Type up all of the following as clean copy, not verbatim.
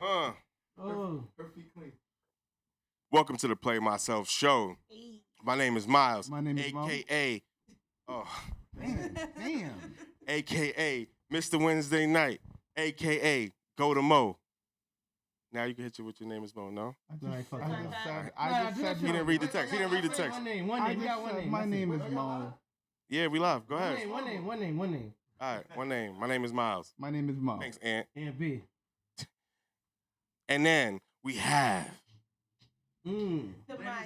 Oh. Welcome to the Play Myself Show. My name is Miles. My name is AKA. Damn. AKA Mr. Wednesday Night. AKA Go to Mo. Now you can hit you with your name is Mo, no? I just said He didn't read the text. He didn't read the text. One name. We got one name. My name is Mo. Yeah, we live. Go ahead. One name. All right, one name. My name is Miles. My name is Mo. Thanks, Aunt. And B. And then we have. Ladies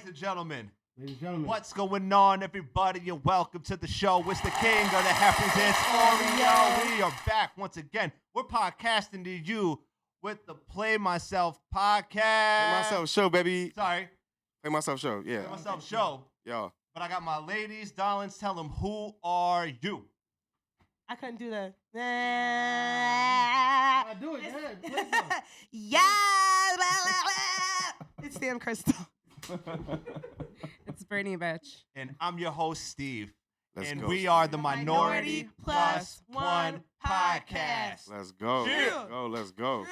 and gentlemen, Ladies and gentlemen. what's going on, everybody? You're welcome to the show. It's the king of the Happy Dance Oreo. We are back once again. We're podcasting to you with the Play Myself podcast. Play Myself Show, baby. Sorry. Play Myself Show, yeah. Play Myself Show. Yo. But I got my ladies. Darlings, tell them, who are you? I couldn't do that. Do it. Go ahead. Play some. Yeah. It's Sam Crystal. It's Bernie, bitch. And I'm your host, Steve. Let's and go, we Steve. are the Minority Plus One podcast. Let's go. Yeah. Let's go.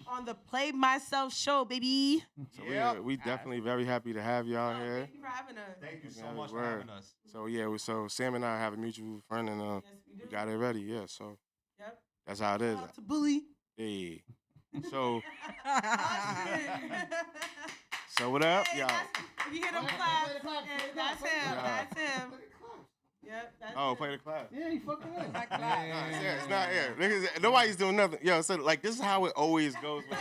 On the Play Myself Show, baby. So we definitely very happy to have y'all here. Thank you for having us. Thank you so Yeah, much for word. having us. So so Sam and I have a mutual friend, and Yes, we do. we got it ready. Yeah, so Yep. that's how it is. Shout out to Bully. Hey. So So what up, y'all? If you hear them clap, that's him. Yeah. That's him. Yep. That's Oh, him. play the class. Yeah, you fucking up. It's not here. Niggas, nobody's doing nothing. Yo, so like this is how it always goes. With,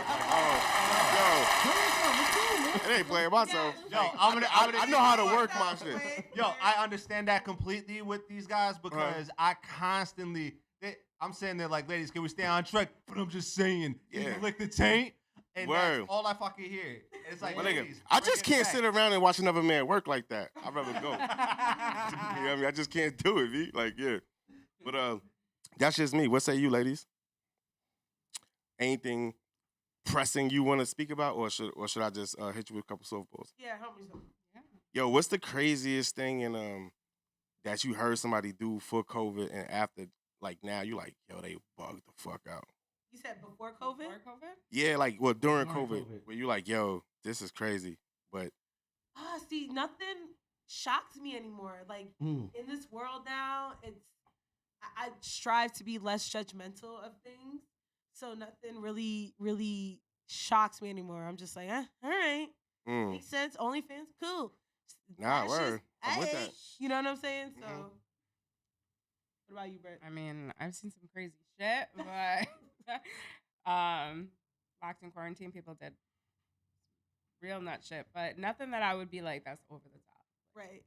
it ain't playing myself. Yo, I know how to work my shit. Yo, I understand that completely with these guys because I constantly, I'm saying they're like, ladies, can we stay on track? But I'm just saying, you Yeah. lick the taint, and Word. that's all I fucking hear. It's like, My nigga, ladies, I bring just it can't back. sit around and watch another man work like that. I'd rather go. You know what I mean? I just can't do it, B. Like, yeah. But that's just me. What say you, ladies? Anything pressing you want to speak about, or should I just hit you with a couple softballs? Yeah, help me. Yo, what's the craziest thing in that you heard somebody do for COVID and after, like now you like, yo, they bugged the fuck out. You said before COVID? Yeah, like during During COVID, COVID. where you like, yo, this is crazy. But See, nothing shocks me anymore. Like in this world now, I strive to be less judgmental of things. So nothing really shocks me anymore. I'm just like, all right, makes sense. OnlyFans, cool. Nah, That's word. just- I'm with hey, that. You know what I'm saying? So, Mhm. what about you, Brett? I mean, I've seen some crazy shit, but locked in quarantine, people did real nut shit, but nothing that I would be like, that's over the top. Right.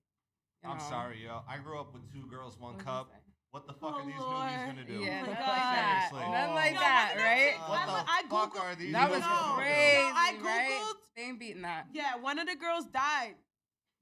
You I'm know? sorry, yo. I grew up with 2 girls, 1 What was cup. I saying? What the fuck Oh, are these Lord. newbies gonna do? Yeah, my nothing God. like that. Seriously. Nothing like Yo, that, one of them right? chicks- What the I fuck Googled- are these? That was newbies gonna do? crazy, I right? Googled- They ain't beating that. Yeah, one of the girls died.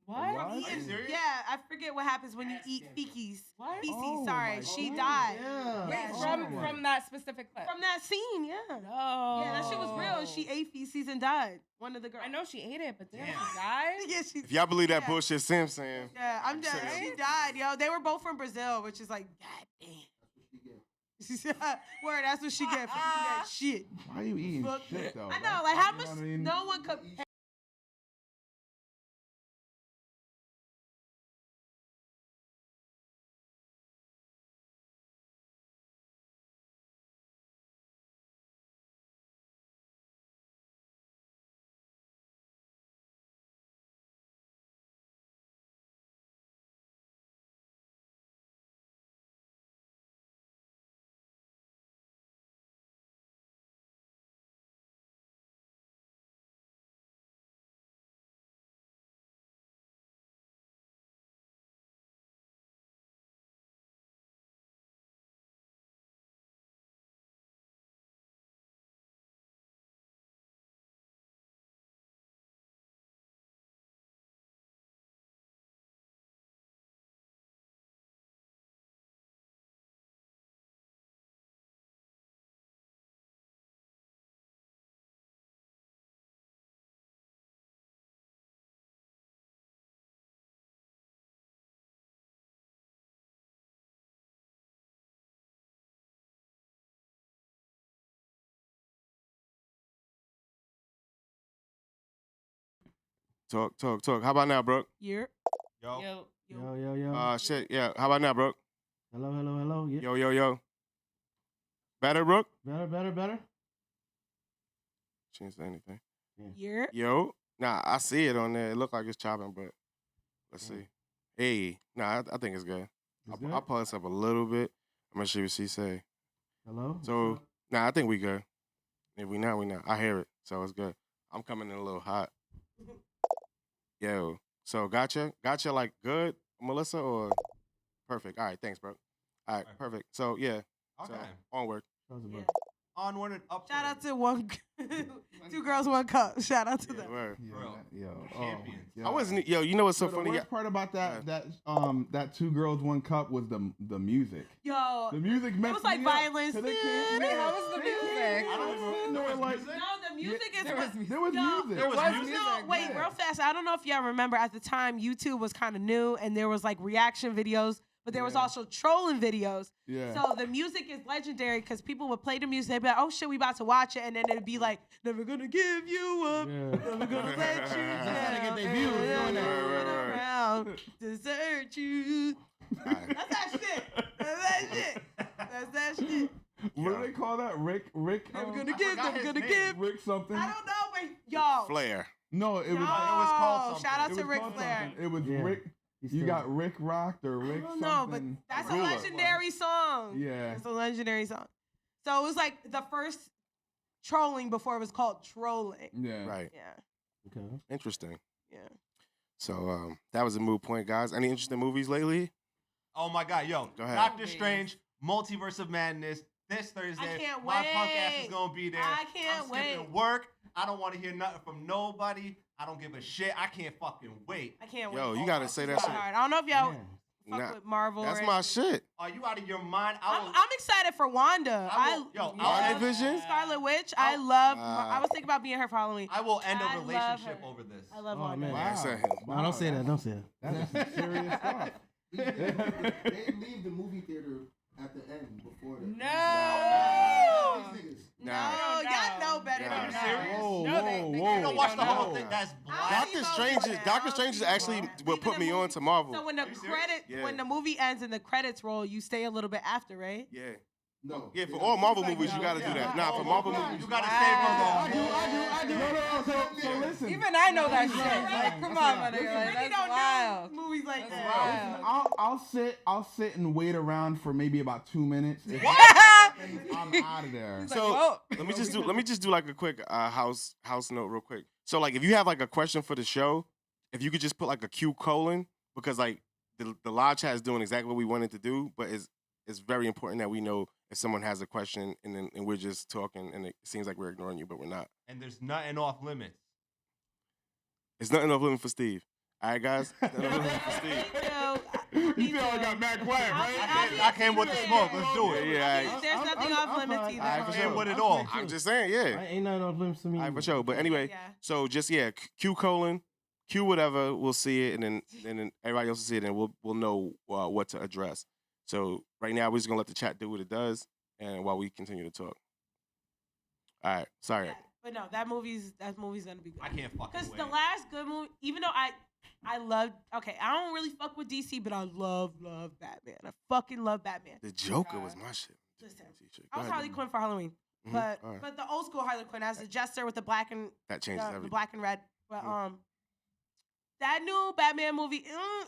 What? What? Are you Eating- serious? Yeah, I forget what happens when you eat feces. What? Feces, Oh, sorry. my She God. died. Yeah. Wait, Yeah, from that specific clip? From that scene, yeah. No. Yeah, that shit was real. She ate feces and died. One of the girls. I know she ate it, but damn, Damn. she died? Yeah, she. If y'all believe that Yeah. bullshit Sam saying, Yeah, I'm dead. Right? She died, yo. They were both from Brazil, which is like, god damn. Word, that's what she get for eating that shit. Why are you eating Fuck. shit though? I know, like how You much? know what I mean? No one could. Talk. How about now, Brooke? Year. Yo. Yo. Shit, yeah. How about now, Brooke? Hello. Yeah. Yo. Better, Brooke? Better. She didn't say anything. Year. Yo. Nah, I see it on there. It look like it's chopping, but let's see. Hey. Nah, I think it's good. I'll pull this up a little bit. I'm gonna see what she say. Hello. So, nah, I think we good. If we not, we not. I hear it, so it's good. I'm coming in a little hot. Yo. So, gotcha like good, Melissa, or perfect? All right, thanks, bro. All right, perfect. So, yeah. Okay. So, onward. Yeah. Onward and upward. Shout out to Two Girls, One Cup. Shout out to them. Word. Yo. Champions. I wasn't. Yo, you know what's so The funny? worst part about that 2 Girls, 1 Cup was the music. Yo. The music It was like violence. Wait, how was the music? I don't even know. No, the music is. There was music. There was No, music. There was music? No, wait, real fast. I don't know if y'all remember at the time YouTube was kind of new and there was like reaction videos, but there was also trolling videos. Yeah. So the music is legendary because people would play the music. They'd be like, "Oh shit, we about to watch it," and then it'd be like, "Never gonna give you up, never gonna let you down." That's how they get their views, doing that. Around, desert you. That's that shit. That's that shit. What do they call that? Rick. Never gonna I give. forgot Never his gonna name. give. Rick something. I don't know, but yo. Flair. No, it was. Yo, called something. shout out it to was Ric called Flair. something. It was Yeah. Rick. You got Rick Rocked or Rick I something. don't know, but that's a Ruler. legendary song. Yeah. It's a legendary song. So it was like the first trolling before it was called trolling. Yeah. Right. Yeah. Okay. Interesting. Yeah. So that was a moot point, guys. Any interesting movies lately? Oh my God, yo. Go ahead. Doctor Strange, Multiverse of Madness, this Thursday. I can't My punk ass wait. is gonna be there. I can't I'm skipping wait. work. I don't want to hear nothing from nobody. I don't give a shit. I can't fucking wait. I can't Yo, wait. you gotta say that So shit. hard. I don't know if y'all Yeah. fuck Nah, with Marvel. That's or my anything. shit. Are you out of your mind? I'm excited for Wanda. I will- yo, I I'll- love WandaVision? Scarlet Witch. I love. Wow. I was thinking about being her for Halloween. I will end I a love relationship her. over this. I love Oh, Wanda. man. Wow. No, don't say that. Don't say that. That's some serious stuff. They leave the movie theater at the end before the. No. These niggas. No, Nah. y'all know better Nah. than Are you that. serious? Whoa, No, they whoa, really whoa. You don't watch the whole No. thing. That's I black. don't Doctor see Strange both is of Doctor them. Strange is I don't actually see what both. put me Even on the to movie- Marvel. So when the Are you serious? credit, Yeah. when the movie ends and the credits roll, you stay a little bit after, right? Yeah. No. Yeah, for they all don't. Marvel like, movies, you no, gotta yeah. do that. Yeah. Nah, for Marvel movies, You gotta Wow. stay I for do. No, listen. Even I know that shit. Yeah, Like, come on, my nigga. Ricky Like, that's don't wild. do movies like That's that. wild. I'll sit and wait around for maybe about 2 minutes. If I'm out of there. He's So, like, whoa. let me just do like a quick house note real quick. So like if you have like a question for the show, if you could just put like a Q colon, because like the live chat is doing exactly what we wanted to do, but it's very important that we know if someone has a question and we're just talking and it seems like we're ignoring you, but we're not. And there's nothing off limits. It's nothing off limits for Steve. All right, guys. Nothing off limits for Steve. You know I got mad quiet, right? I came with the smoke. Let's do it. Yeah, There's nothing off limits fine. either. All right, for I sure. came with it all. I'm just saying, yeah. Ain't nothing off limits to me. All right, for sure. But anyway, Yeah. so just Q colon, Q whatever. We'll see it, and then everybody else will see it, and we'll know what to address. So right now we're just gonna let the chat do what it does, and while we continue to talk. All right, sorry. Yeah. But no, that movie's gonna be good. I can't fucking Because wait. the last good movie, even though I loved, okay, I don't really fuck with DC, but I love Batman. I fucking love Batman. The Joker was my shit. Listen, Go I was ahead. Harley Quinn for Halloween, Mhm, but all right. but the old school Harley Quinn as the jester with the black and That changes the everything. black and red. But Mhm. that new Batman movie,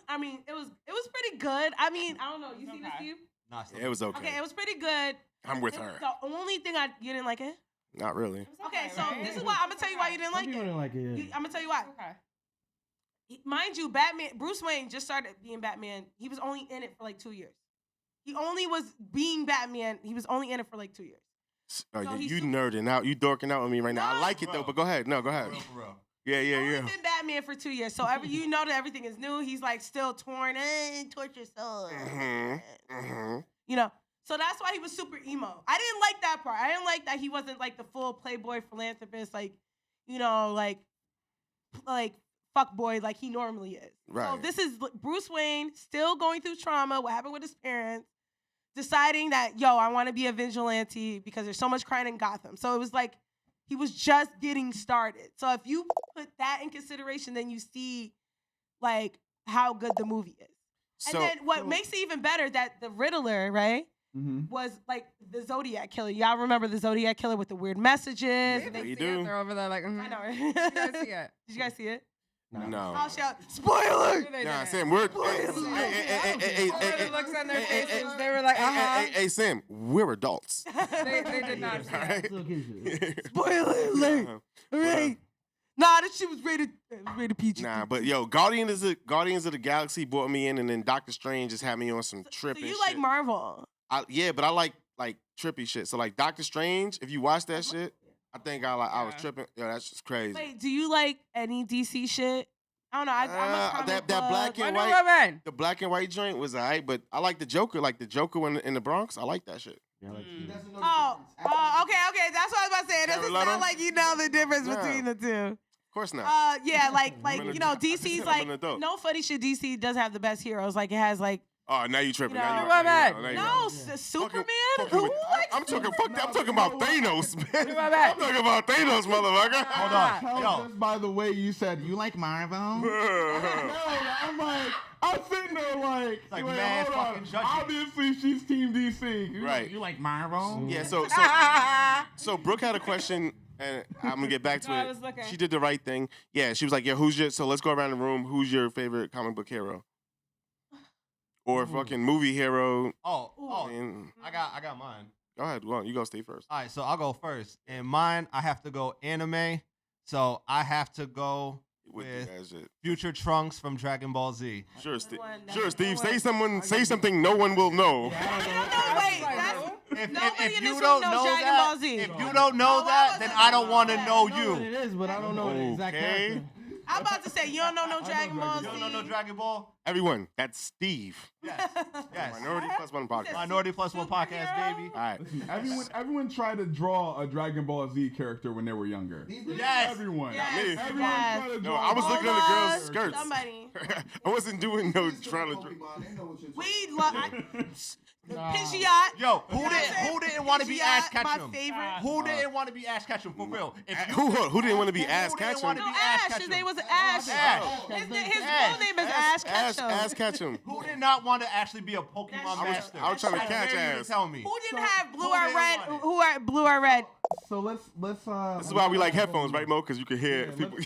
I mean, it was pretty good. I mean, I don't know. You see this, Okay. Steve? Nah, it's It was okay. Okay, it was pretty good. I'm with her. The only thing you didn't like it. Not really. Okay, so this is why I'm gonna tell you why you didn't like Some people it. didn't like it. Yeah. I'm gonna tell you why. Okay. Mind you, Bruce Wayne just started being Batman. He was only in it for like 2 years. He only was being Batman. He was only in it for like 2 years. Oh, So he's you super- nerding out. You dorking out on me right now. I No. like it though, Bro. but go ahead. No, go ahead. For real. Yeah. Only been Batman for 2 years. So you know that everything is new. He's like still torn. Torture soul. You know. So that's why he was super emo. I didn't like that part. I didn't like that he wasn't like the full playboy philanthropist, like, you know, like fuck boy like he normally is. So Right. this is Bruce Wayne still going through trauma, what happened with his parents, deciding that, yo, I want to be a vigilante because there's so much crime in Gotham. So it was like he was just getting started. So if you put that in consideration, then you see like how good the movie is. So, And then what makes it even better that the Riddler, right, was like the Zodiac killer. Y'all remember the Zodiac killer with the weird messages? They And they, You see it, do. They're over there like, I know, right? You guys see it? Did you guys see it? No. I'll shout, spoiler! They Nah, didn't. Sam, we're. The looks on their faces, they were like, Hey, Sam, we're adults. They did not see it. Still kid shit. Spoiler alert! All right. Nah, this shit was rated PG. Nah, but yo, Guardians of the Galaxy brought me in, and then Doctor Strange just had me on some trippy So you shit. like Marvel? Yeah, but I like trippy shit. So like Doctor Strange, if you watch that shit, I think I was Yeah. tripping. Yo, that's just crazy. Wait, do you like any DC shit? I don't know. I'm a comic that book- black and Wonder white, Woman. the black and white joint was alright, but I like the Joker in the Bronx. I like that shit. Yeah, I like He you. doesn't know the Oh, difference. okay. That's what I was about to say. It doesn't Jared Leto? sound like you know the difference Yeah. between the two. Of course not. Yeah, like I'm an you know, adult. DC's I'm like an adult. no funny shit. DC does have the best heroes. Like it has like Oh, now you tripping. You know, Now you Wonder right. Woman. Now you no right. Superman. Fucking Who with- likes I'm talking about Thanos, man. Wonder Woman. I'm talking about Thanos, motherfucker. Hold on. Tell Yo. just by the way you said you like Marvel. No, I'm like, I'm sitting there like, like wait, mad hold on. fucking judging. Obviously, she's Team DC. Right. You like Marvel? Yeah, so Brooke had a question, and I'm gonna get back to No, I it. was looking. She did the right thing. Yeah, she was like, "Yeah, so let's go around the room. Who's your favorite comic book hero, or fucking movie hero?" Oh, And I got mine. go ahead, go on. You go, Steve first. All right, so I'll go first. And mine, I have to go anime. So I have to go With with that shit. Future Trunks from Dragon Ball Z. Sure, Steve. one. That's Sure, the Steve. one. Say something no one will know. No, wait. That's, If nobody in you this don't room knows know Dragon that, Ball Z. if you don't know Oh, that, I then wasn't I don't want to that. know I know what it you. is, but I don't know the exact Okay. character. I'm about to say you don't know no Dragon Ball Z. You don't know no Dragon Ball? Everyone, that's Steve. Yes. Yes. Minority Plus One podcast. Minority Plus One podcast, baby. All right. Listen, everyone tried to draw a Dragon Ball Z character when they were younger. Yes. Everyone. Yes. me. Everyone Yes. tried to No, draw. I was looking at the girls' Almost. skirts. Somebody. I wasn't doing no trying to. We love Pidgeot. Yo, who didn't want to be Ash My Ketchum? favorite. Who didn't want to be Ash Ketchum for real? If you Who didn't want to be Who Ass didn't Ketchum? wanna No, be Ash. Ash His Ketchum? name was Ash. Ash. His Ash. full name is Ash Ketchum. Ass Ketchum. who did not want to actually be a Pokemon That's master? I was trying to That's catch I dare you to ass. tell me. Who didn't have blue who or didn't red? want it? Who are blue or red? So let's. This is why we like headphones, right, Mo? Because you can hear Yeah, people.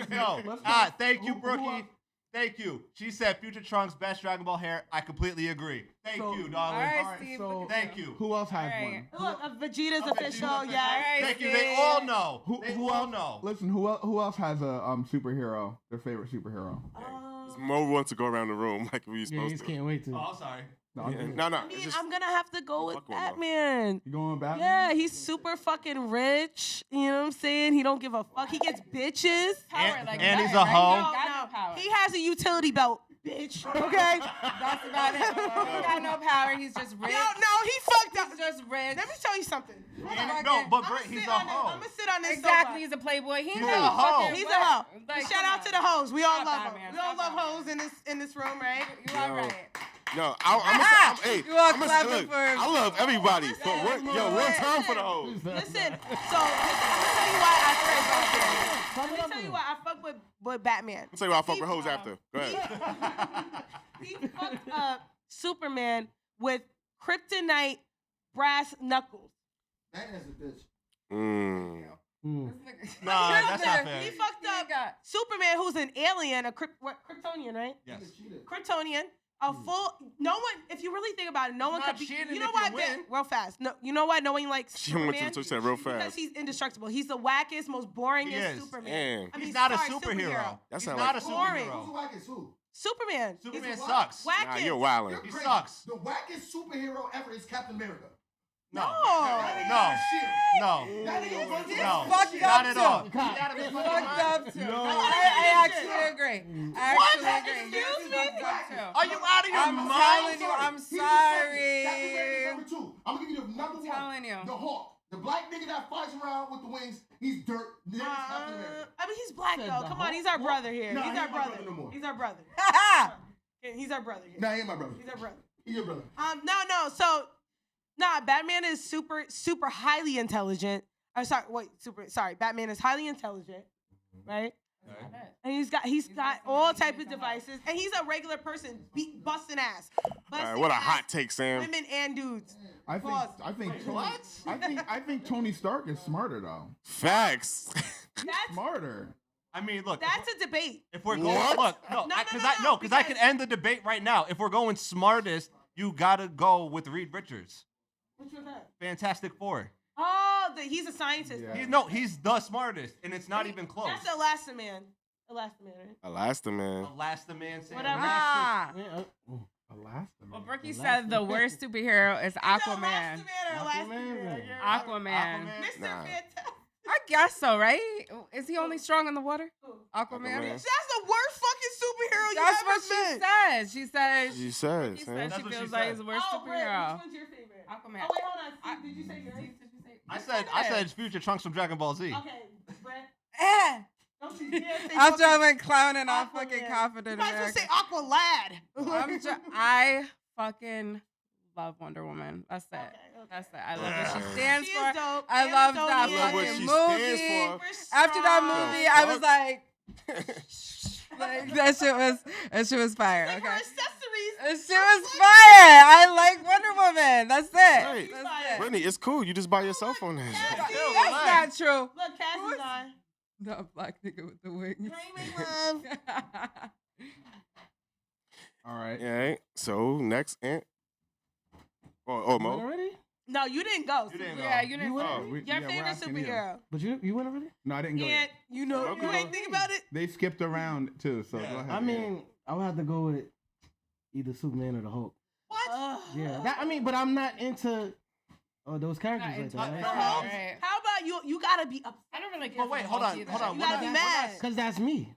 No. Let's Thank you, who- Brookie. Thank you. She said Future Trunks best Dragon Ball hair. I completely agree. Thank So- you, All darling. right, Alright, Steve. so- look at Thank you. Who else has Alright. one? Look, Vegeta's Oh, official. Vegeta's Yes. Alright, Thank you. They Steve. all know. Who They who all else? know. Listen, who else has a superhero? Their favorite superhero? Mo wants to go around the room like we Yeah, supposed he to. can't wait to. Oh, I'm sorry. No, Yeah. you No, I mean, it's just I'm gonna have to go with Fuck with Mo. Batman. going back? Yeah, he's super fucking rich. You know what I'm saying? He don't give a fuck. He gets bitches. Power, like and he's that, a right? hoe. He don't got no power. He has a utility belt, bitch. Okay? That's about it. He got no power. He's just rich. No, he fucked up. He's just rich. Let me tell you something. And- no, but he's a hoe. I'm gonna sit on this Exactly. soapbox. He's a playboy. He's He's a a hoe. fucking He's a what? hoe. Like, Shout come out to on. the hoes. We all Stop love that, them. man. We all Stop love that, hoes in this room, right? You are right. no. I'm hey, You are I'm clapping look, for- I love everybody, but one time for the hoes. Listen, so I'm gonna tell you why I fuck Batman. Let me tell you why I fuck with Batman. I'll tell you why I fuck with hoes after. Go ahead. He fucked up Superman with kryptonite brass knuckles. That is a bitch. Mm. Mm. Nah, that's not fair. He fucked up Superman, who's an alien, a Kryptonian, right? Yes. Kryptonian. A full. No one. If you really think about it, no one not could be. cheating You know if why? you win. Real fast. No. You know why? No one likes She went Superman. to said real Because fast. he's indestructible. He's the wackest, most boringest He is. Superman. Damn. I mean, He's not a sorry, superhero. That He's sound not like- a Boring. Who's superhero. the wackest who? Superman. Superman He's sucks. wackest. Nah, you're wildin'. You're He crazy. sucks. The wackest superhero ever is Captain America. No. No. No. No. That nigga runs No. around Fucked shit. Not up at all. too. Get out of his fucking Fucked mind. up too. No. I actually agree. I actually agree. Excuse Yes, me? fucked up too. Are you out of your I'm mind? telling you, I'm He's the second. sorry. Captain America's number 2. I'm gonna give you the number 1. telling you. The Hawk. The black nigga that flies around with the wings. He's dirt. Nigga's Captain America. I mean, he's black Said though. the Come on, Hulk? he's our brother here. Nah, he's he our ain't my brother. brother no more. He's our brother. He's our brother here. Nah, he ain't my brother. He's our brother. He's your brother. No. So, nah, Batman is super highly intelligent. Batman is highly intelligent, right? And he's got all type of devices, and he's a regular person, busting ass. All right, what a hot take, Sam. Women and dudes. I think Tony Stark is smarter though. Facts. Smarter. I mean, look. That's a debate. If we're going, look, because I can end the debate right now. If we're going smartest, you gotta go with Reed Richards. Which was that? Fantastic Four. Oh, he's a scientist. Yeah. He's the smartest, and it's not even close. That's Elastaman. Elastaman, right? Elastaman. Elastaman. Whatever. Elastaman. Well, Brookie said the worst superhero is Aquaman. Elastaman. Aquaman. Mr. Nah. Fantastic. I guess so, right? Is he only strong in the water? Aquaman. Aquaman. That's the worst fucking superhero That's you what ever she met. said. She said. She said, She Sam. said That's she what she feels said. like he's the worst Oh, Brett, superhero. which one's your favorite? Aquaman. Oh, wait, hold on. Did you say yours? I said Future Trunks from Dragon Ball Z. Okay, Brett. Eh. Don't you dare say After I fucking went clowning all Aquaman. fucking You confident. might as well America. say Aqua Lad. I fucking love Wonder Woman. That's it. Okay. That's it. I love what she stands She for. is dope. I love Amazonian. that I love what fucking she movie. stands for. After that movie, I was Fuck. like that shit was fire. Like her Okay. accessories. That shit was fire. I like Wonder Woman. That's it. Right. That's it. Brittany, it's cool. You just by yourself on that. That's not true. Look, Cassie's on. The black nigga with the wings. Raymond Love. All right. All right. So next, Ant. Oh, Mo. already? No, you didn't go. You didn't go. Yeah, you didn't. went- Oh, We- Your yeah, we're favorite asking you. superhero. But you went already? No, I didn't go And yet. you know, Okay. you ain't think about it. They skipped around too, so go ahead. I mean, I would have to go with either Superman or the Hulk. What? Yeah, but I'm not into those characters Not like into that. it. The Right? Hulk? Right. How about you? You gotta be upset. I don't really care. But wait, for hold Hulk on, either. hold on. You We're gotta not- be mad. Cause that's me.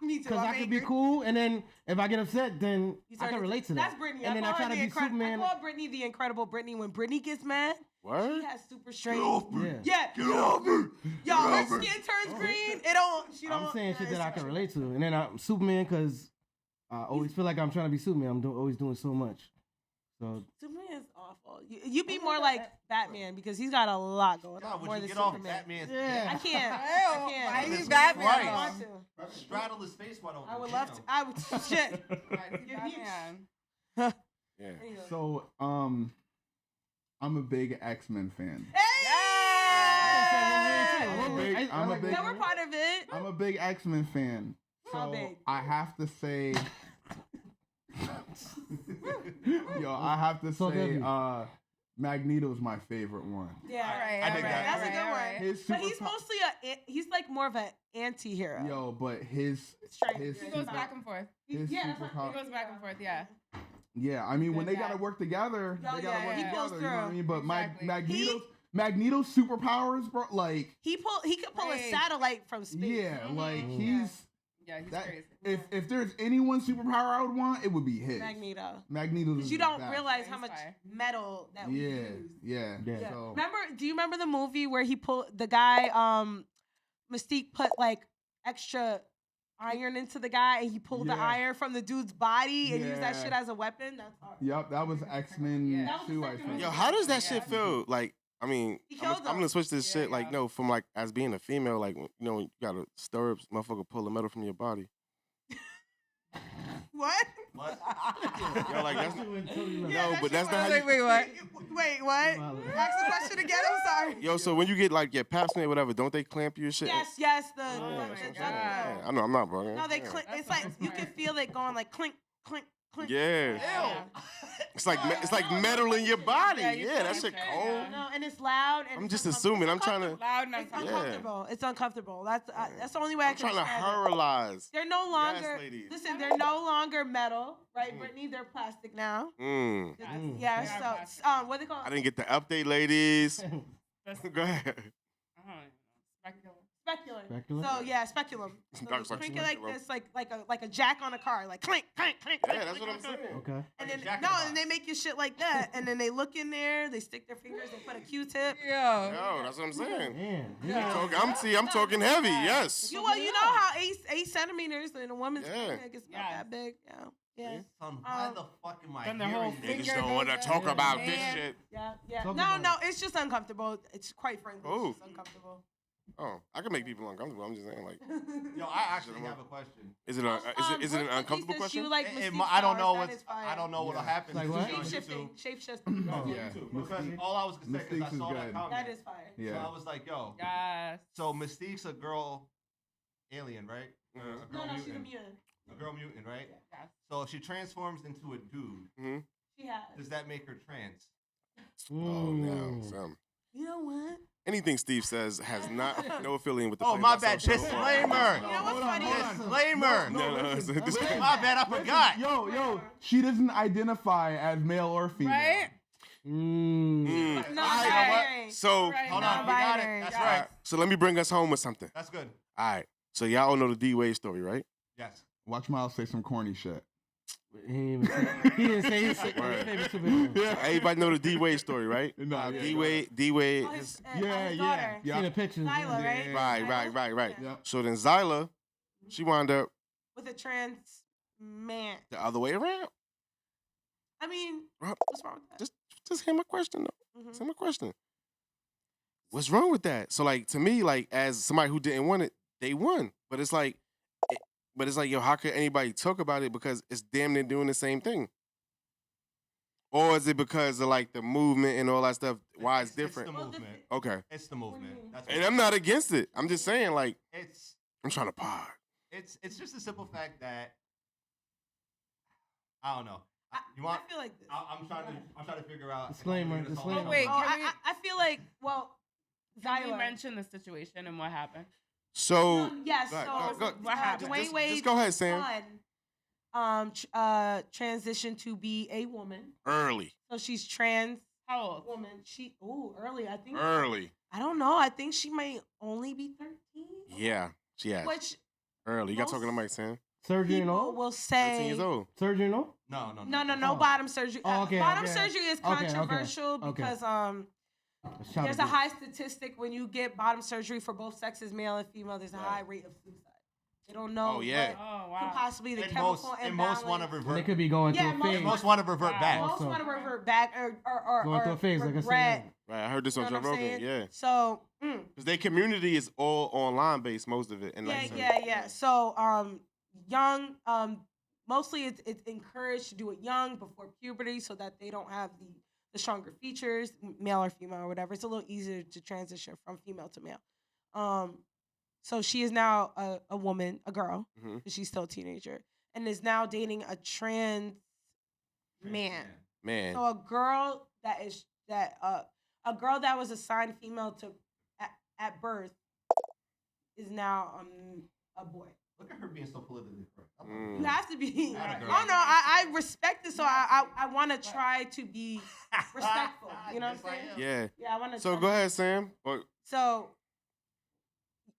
Me too. Cause I'm I could be angry. cool, and then if I get upset, then You I turn can it- relate to that. That's Brittany. And then I try to be I Superman. call Brittany the Incredible Brittany. When Brittany gets mad, What? she has super strength. Yeah. Yeah. Get off me. Yo, her skin turns green. It don't. She don't. I'm saying shit that I can it's- relate to, and then I'm Superman because I always feel like I'm trying to be Superman. I'm always doing so much. So Superman's awful. You be more like Batman because he's got a lot going God, on. would More you than get off Superman. Batman's Yeah. I can't. Ew, I can't. why Jesus you Batman? Christ. I want to. Straddle his face, why don't I would you? love to. I would. Shit. Why is he Give me- Batman? Yeah. Anyway. So, I'm a big X-Men fan. Hey! I'm a big. Yeah, we're part of it. I'm a big X-Men fan. How So big? I have to say, I have to So say, heavy. Magneto's my favorite one. Yeah. All right, I dig all that. That's a right, good all one. right. His But he's super- mostly he's like more of an anti-hero. Yo, but his Strength. his He goes super- back and forth. his Yeah, that's what- He superpower. goes back and forth. Yeah. Yeah, I mean when Good they gotta guy. work together, Oh, they yeah, gotta work he pulls together. You know what I through. mean? But Exactly. Magneto's superpowers, bro. Like, He could pull a Right. satellite from space. yeah, like Mhm. he's Yeah, he's that. crazy. If there's any one superpower I would want, it would be his. Magneto. Magneto's. Because you the don't best. realize Yeah, how he's much fire. metal that we Yeah, use. yeah. Yeah. So Do you remember the movie where he pulled the guy, Mystique put like extra iron into the guy and he pulled the Yeah. iron from the dude's body and used that Yeah. shit as a weapon? That's hard. Yep, that was X-Men Yeah. That was the 2, I second think. movie. Yo, how does that shit feel? Like, I mean, He I'm killed gonna them. switch this Yeah, shit. Like, yeah. no, from like as being a female, like you know, you gotta stir motherfucker, pull the metal from your body. What? What? Yo, like that's Yeah, no, but that's not how Wait, you. wait, what? Wait, what? Wow. Ask the question again. I'm sorry. Yo, so when you get like your pap smear, whatever, don't they clamp you and shit? Yes. Yeah, my that's what I'm God. saying. Yeah, I know, I'm not, bro. No, they Yeah. clink. That's It's what like I'm you saying. can feel it going like clink, clink, clink. Yeah. Yeah. It's like metal in your body. Yeah, you Yeah, that feel shit it, cold. yeah. No, and it's loud. And I'm it's just uncomfortable. assuming. I'm It's trying to. Loud and It's uncomfortable. Yeah. uncomfortable. It's uncomfortable. That's the only way I I'm can trying to describe it. heralize. They're no longer. ladies. Listen, they're no longer metal, right, Brittany? They're plastic now. Mm. Mm. Yeah. They are So, plastic. what they call I didn't get the update, ladies. That's, Go ahead. I don't know. Specular. speculum. Speculum? So yeah, speculum. So Dark they clink it like speculum. this, like a jack on a car, like clink, clink, clink. Yeah, clink, that's what I'm clink, saying. Okay. And Like a then jack in no, the box. and they make you shit like that, and then they look in there, they stick their fingers, they put a Q-tip. Yo. Yo, that's what I'm saying. Man. Yeah. I'm talking heavy. Yes. You know how 8 centimeters in a woman's Yeah. stomach is about Yeah. that big. Yeah. Yeah. Son, why the fuck am I Then the hearing whole this? finger Niggas don't want to talk Yeah. about this Yeah. shit. Yeah. Talk No, about no, it. it's just uncomfortable. It's quite frankly, Oh. it's just uncomfortable. Oh, I can make people uncomfortable. I'm just saying, like, Yo, I actually have a question. is it an uncomfortable question? You like I don't know what's. what's. I don't know what'll Yeah. happen. Like It's what? just on Shape shifting. YouTube. Shape shifting. Oh, Yeah. yeah. Because Mystique- all I was gonna say, because Mystique's I saw is that good. comment. That is fire. So Yeah. I was like, yo. Yes. So Mystique's a girl alien, right? A No, girl no, she's a mutant. mutant. A girl mutant, right? Yes. So if she transforms into a dude, She has. does that make her trans? Oh, no. Mm. You know what? Anything Steve says has no affiliation with the Oh, Play my Myself bad. show. Disclaimer. You know what's Hold on, funny? hold on. Disclaimer. No, it's a disclaimer. My bad, I forgot. Yo, she doesn't identify as male or female. Right? Mm. Non-binary. So, Right. Hold on, you got Non-binary. it. That's all right. right, so let me bring us home with something. That's good. All right. So y'all all know the D-Wade story, right? Yes. Watch Miles say some corny shit. He didn't say his Word. favorite superhero. Everybody know the D-Wade story, right? No, yeah, D-Wade. Oh, his- his daughter. See the pictures. Nyla, right? Right. Yeah. Yeah. So then Zyla, she wound up With a trans man. the other way around. I mean, Rob, what's wrong with that? Just hear my question though. Mhm. Just hear my question. What's wrong with that? So like to me, like as somebody who didn't want it, they won. But it's like, yo, how could anybody talk about it because it's damn near doing the same thing? Or is it because of like the movement and all that stuff? Why it's different? It's the movement. Okay. It's the movement. That's And I'm not against it. I'm just saying, like, It's I'm trying to pod. it's just a simple fact that I don't know. You want? I feel like this. I'm trying to figure out. Disclaimer, if I'm disclaimer. Oh, wait, Oh, can we- I feel like, well, Can we Zyla. mention the situation and what happened? So Yes, go ahead, so go- what happened? Dwayne just Wade's go ahead, Sam. son, transitioned to be a woman. Early. So she's trans How old? woman. Early. I think. Early. I don't know. I think she may only be 13. Yeah. She has. Which Early. You got talking to most Mike, Sam. Surgery and people all? will 13 say. years old. Surgery and all? No. No, Oh. bottom surgery. Oh, okay, Bottom okay. surgery is Okay, okay, controversial okay. because Shout there's out a to- high statistic when you get bottom surgery for both sexes, male and female. There's a high rate of suicide. They don't know Oh, yeah. what Oh, could wow. possibly the And chemical most imbalance. want to They revert. could be going Yeah, through a most- phase. Most want to revert Wow. back. Most Also. want to revert back or Going through a phase, like I said. regret. Right. I heard this You on know Joe what I'm Rogan. saying? Yeah. So, Because their community is all online based, most of it. And like, yeah. So, young, mostly it's encouraged to do it young before puberty so that they don't have the stronger features, male or female or whatever. It's a little easier to transition from female to male. So she is now a woman, a girl, Mhm. but she's still a teenager, and is now dating a trans man. Man. So a girl a girl that was assigned female to at birth is now a boy. Look at her being so politically correct. I love Mm. You have to be. Atta girl. Oh no, I respect it. So I want to try to be respectful. You know what I'm Yes, I saying? am. Yeah. Yeah, I want to. So go ahead, Sam. So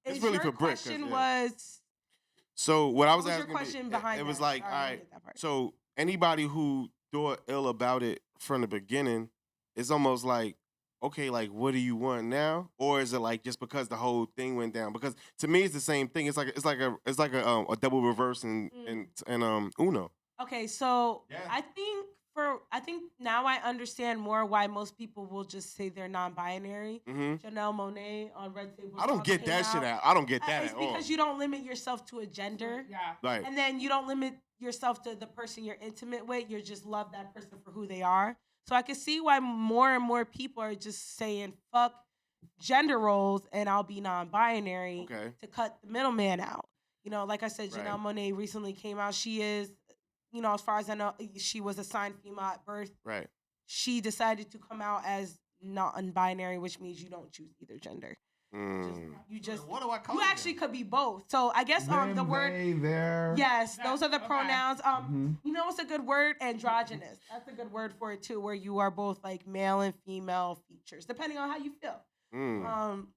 It's is really your for Britt, 'cause, question yeah. was So what I was what was asking, your question it behind was that? like, Sorry, all I right. didn't get that part. So anybody who thought ill about it from the beginning, it's almost like, okay, like what do you want now, or is it like just because the whole thing went down? Because to me, it's the same thing. It's like a double reverse and Uno. Okay, so Yeah. I think now I understand more why most people will just say they're non-binary. Hmm. Janelle Monáe on Red Table. I don't Talk get came that shit out. I don't get that It's at all. because you don't limit yourself to a gender. Yeah. Like, And then you don't limit yourself to the person you're intimate with. You just love that person for who they are. So I can see why more and more people are just saying, fuck gender roles and I'll be non-binary okay, to cut the middleman out. You know, like I said, Right. Janelle Monáe recently came out. She is, you know, as far as I know, she was assigned female at birth. right. She decided to come out as non-binary, which means you don't choose either gender. Mm. You just, What do I call you actually could be both. So I guess the Them, word, they, their. yes, Yeah, those are the okay. pronouns. Mhm. You know what's a good word? Androgynous. That's a good word for it too, where you are both like male and female features, depending on how you feel. Mm.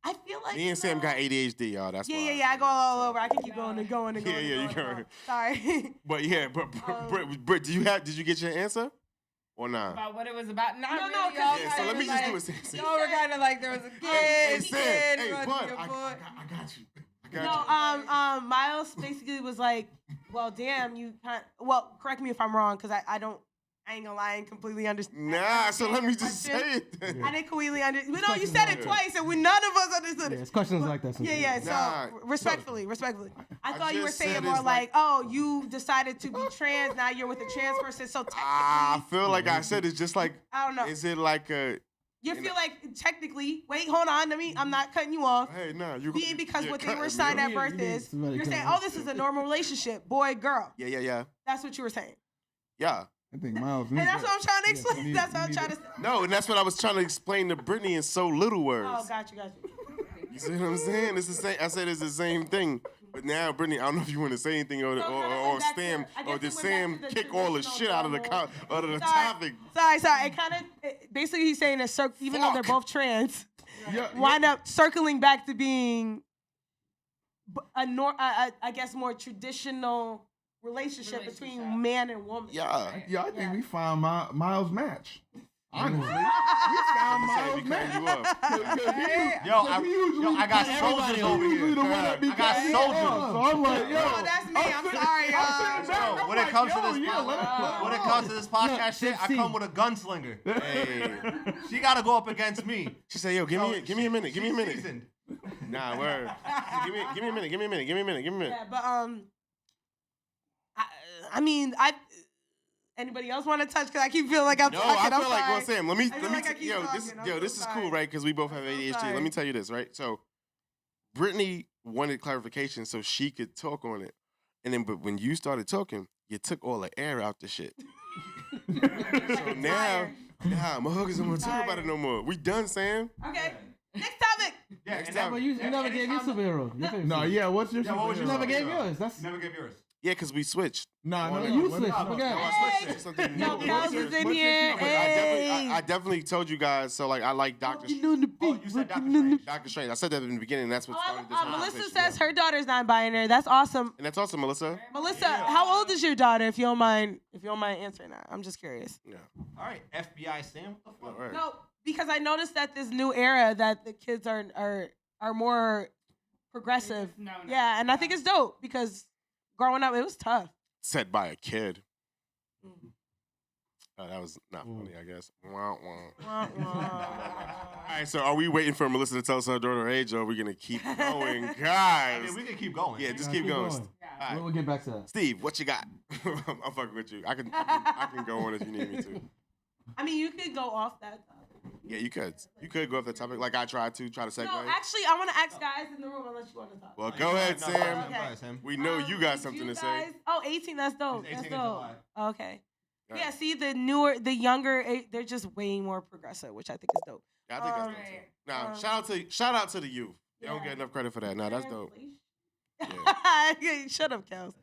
I feel like Me and Sam got ADHD, y'all. That's why. Yeah. I go all over. I can keep going and going and Yeah, going. yeah, and you going go. and going. Sorry. But yeah, but Britt, did you get your answer or not? About what it was about. Not No, really. no, y'all 'cause Yeah, so kinda let me was just like, do it, Sam. Y'all were kind of like there was a kid. Hey, Sam. Hey, running bud, your I boy. got you. I got you. No, Miles basically was like, well, damn, you can't. Well, correct me if I'm wrong, because I ain't gonna lie and completely understand. Nah, so let me just say it then. I didn't completely understand. No, you questions said like it that. twice, and none of us understood Yeah, it. it's questions like that. Yeah. sometimes. So Nah, respectfully, I thought you were just saying said more it's like, oh, you decided to be trans. Now you're with a trans person. So I technically, feel like I said it's just like, I don't know. is it like a, You feel like technically. Wait, hold on. I'm not cutting you off. hey, nah, you Being because you're what they cutting were me signed off. at birth You need is, somebody you're to saying, come oh, this is a normal relationship, boy, girl. Yeah. That's what you were saying. Yeah. I think Miles And needs that's that. what I'm trying to you explain. need- That's what you I'm need trying to it. say. No, and that's what I was trying to explain to Brittany in so little words. Oh, got you. You see what I'm saying? It's the same. I said it's the same thing. But now, Brittany, I don't know if you want to say anything or No, or, kinda or went back Sam to- I or guess did it went Sam back to the kick all the traditional shit out of the normal- out of the Sorry. topic. Sorry. It kind of basically he's saying that even though they're Fuck. both trans, Yeah, wind up circling back to being I guess more traditional relationship between man and woman. Yeah. Yeah, I think we found Miles' match. Honestly, we I'm found saying Miles' we cutting match. you up. Yo, I got soldiers over here. I got soldiers. So I'm like, yo, Oh, that's me. I'm sorry, y'all. Yo, when it comes to this, when it comes to this podcast shit, I come with a gunslinger. Hey. She got to go up against me. She said, "Yo, give me a minute. Give me a She's minute." seasoned. Nah, word. Give me a minute. Give me a minute. Yeah, but I mean, anybody else want to touch? Because I keep feeling like I'm No, talking. I feel I'm like, sorry. well, Sam, let me, feel like I keep talking. this is I'm cool, sorry. right? Because we both have I'm ADHD. sorry. Let me tell you this, right? So, Brittany wanted clarification so she could talk on it, and then, but when you started talking, you took all the air out the shit. So now, my hookers don't want to talk about it no more. We done, Sam. Okay. Next topic. Yeah, Next and time. But you never gave your superhero. Your favorite no, superhero. yeah. What's your? Yeah, what was You your superhero? never gave superhero? yours. That's Never give yours. Yeah, because we switched. No, no, no, you no, switched. no, Forget no. it. I switched to something Yo, new. Kels is in What's your here. superhero? Hey. I definitely told you guys. So like, I like Doctor. You know the Oh, beat. you said Doctor Strange. Doctor Strange. I said that in the beginning. That's what started this Melissa conversation. says her daughter's non-binary. That's awesome. And that's awesome, Melissa. Melissa, how old is your daughter? If you don't mind answering that, I'm just curious. Yeah. All right, FBI Sam. What the All fuck? right. No, because I noticed that this new era that the kids are more progressive. No. Yeah, and I think it's dope because growing up it was tough. Said by a kid. That was not funny, I guess. Wah, wah. All right, so are we waiting for Melissa to tell us her daughter her age, or are we gonna keep going, I guys? mean, we can keep going. Yeah, just Nah, keep going. going. All right. We'll get back to that. Steve, what you got? I'm fucking with you. I can go on if you need me to. I mean, you could go off that topic. Yeah, you could. You could go off the topic like I tried to try to segue. No, actually, I want to ask guys in the room unless you want to talk. Well, go ahead, No, Sam. go Okay. ahead, Sam. We know you got did something you to say. guys- Oh, 18, that's dope. He's That's 18 in dope. July. Okay. All Yeah, right. see, the younger, they're just way more progressive, which I think is dope. Yeah, I think that's dope too. Nah, shout out to the youth. They don't Yeah. get enough credit for that. Nah, that's dope. Shut up, Kels.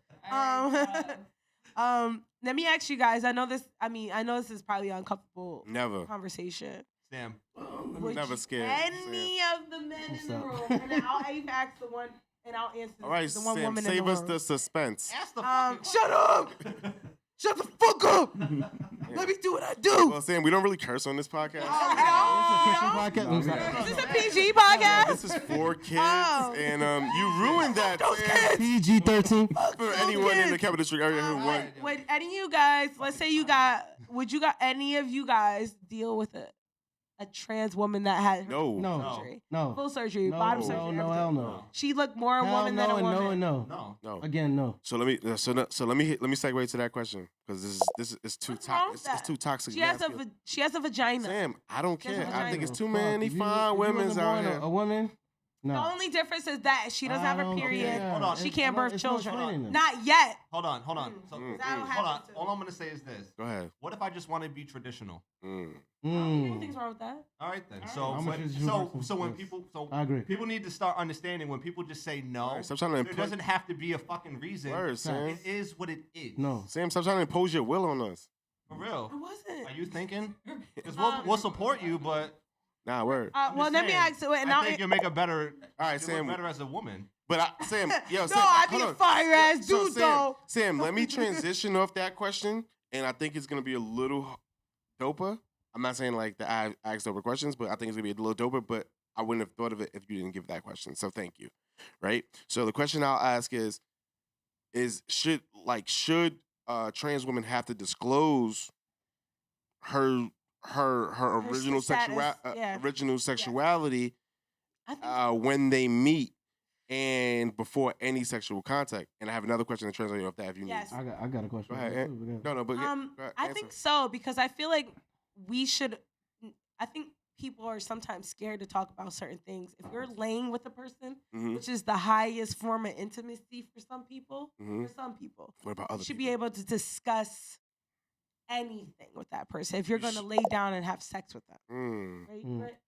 Let me ask you guys. I know this is probably an uncomfortable Never. conversation. Sam. Would Never you- scared, Any of the men What's in the up? room, and then I'll ask the one, and I'll answer All right, the one Sam, woman in save the us room. the suspense. Ask the fucking Shut up! Shut the fuck up! Let me do what I do. Well, Sam, we don't really curse on this podcast. Oh, Christian podcast. I'm sorry. Is this a PG podcast? This is for kids, Oh. and you ruined that, Sam, PG-13. for anyone in the Capital District area who won. Would any of you guys, let's say would any of you guys deal with a trans woman that had her No. No. surgery? No. Full surgery, No, bottom no, surgery. no, everything. hell no. She looked more a Hell woman than no a and woman. no and no. No. No. Again, no. So let me segue to that question because this is too What's wrong with toxic. It's that? too toxic. She has masculine. a vagina. Sam, I don't She has a care. I think vagina. it's too Fuck, many if you- fine if you women's wasn't out born here. A woman? The No. only difference is that she doesn't have I her don't period. care. Hold on. She It's can't no- birth it's no children. explaining it. Not yet. Hold on. So, Mm. That don't hold happen on. to- All I'm gonna say is this. Go ahead. What if I just want to be traditional? Mm. Nothing's wrong with that. All right then. All So right. How much when, is your so maximum? so when Yes. people I agree. people need to start understanding when people just say no. All right, stop trying to There impose. doesn't have to be a fucking reason. Word, Sam. It is what it is. No. Sam, stop trying to impose your will on us. For real. I wasn't. Are you thinking? Because Um, we'll support you, but Nah, word. I'm Well, just let me saying, ask. And I I'll, think you'll make a better. All right, you'll Sam. look better as a woman. But Sam, yo, no, Sam, I'd be hold a on. fire ass So, dude Sam, though. Sam, let me transition off that question, and I think it's gonna be a little doper. I'm not saying like that I asked doper questions, but I think it's gonna be a little doper. But I wouldn't have thought of it if you didn't give that question. So thank you. Right. So the question I'll ask is should like, should trans women have to disclose her original status, yeah. original sexuality I think so. when they meet and before any sexual contact? And I have another question to translate off that if you Yes. need. I got a question. Go ahead. No, but go ahead, I answer. think so because I feel like we should. I think people are sometimes scared to talk about certain things. If you're laying with a person, Mhm. which is the highest form of intimacy for some people, Mhm. What about you other should people? be able to discuss anything with that person if you're going to lay down and have sex with them. Mm. Right? Mm. Right?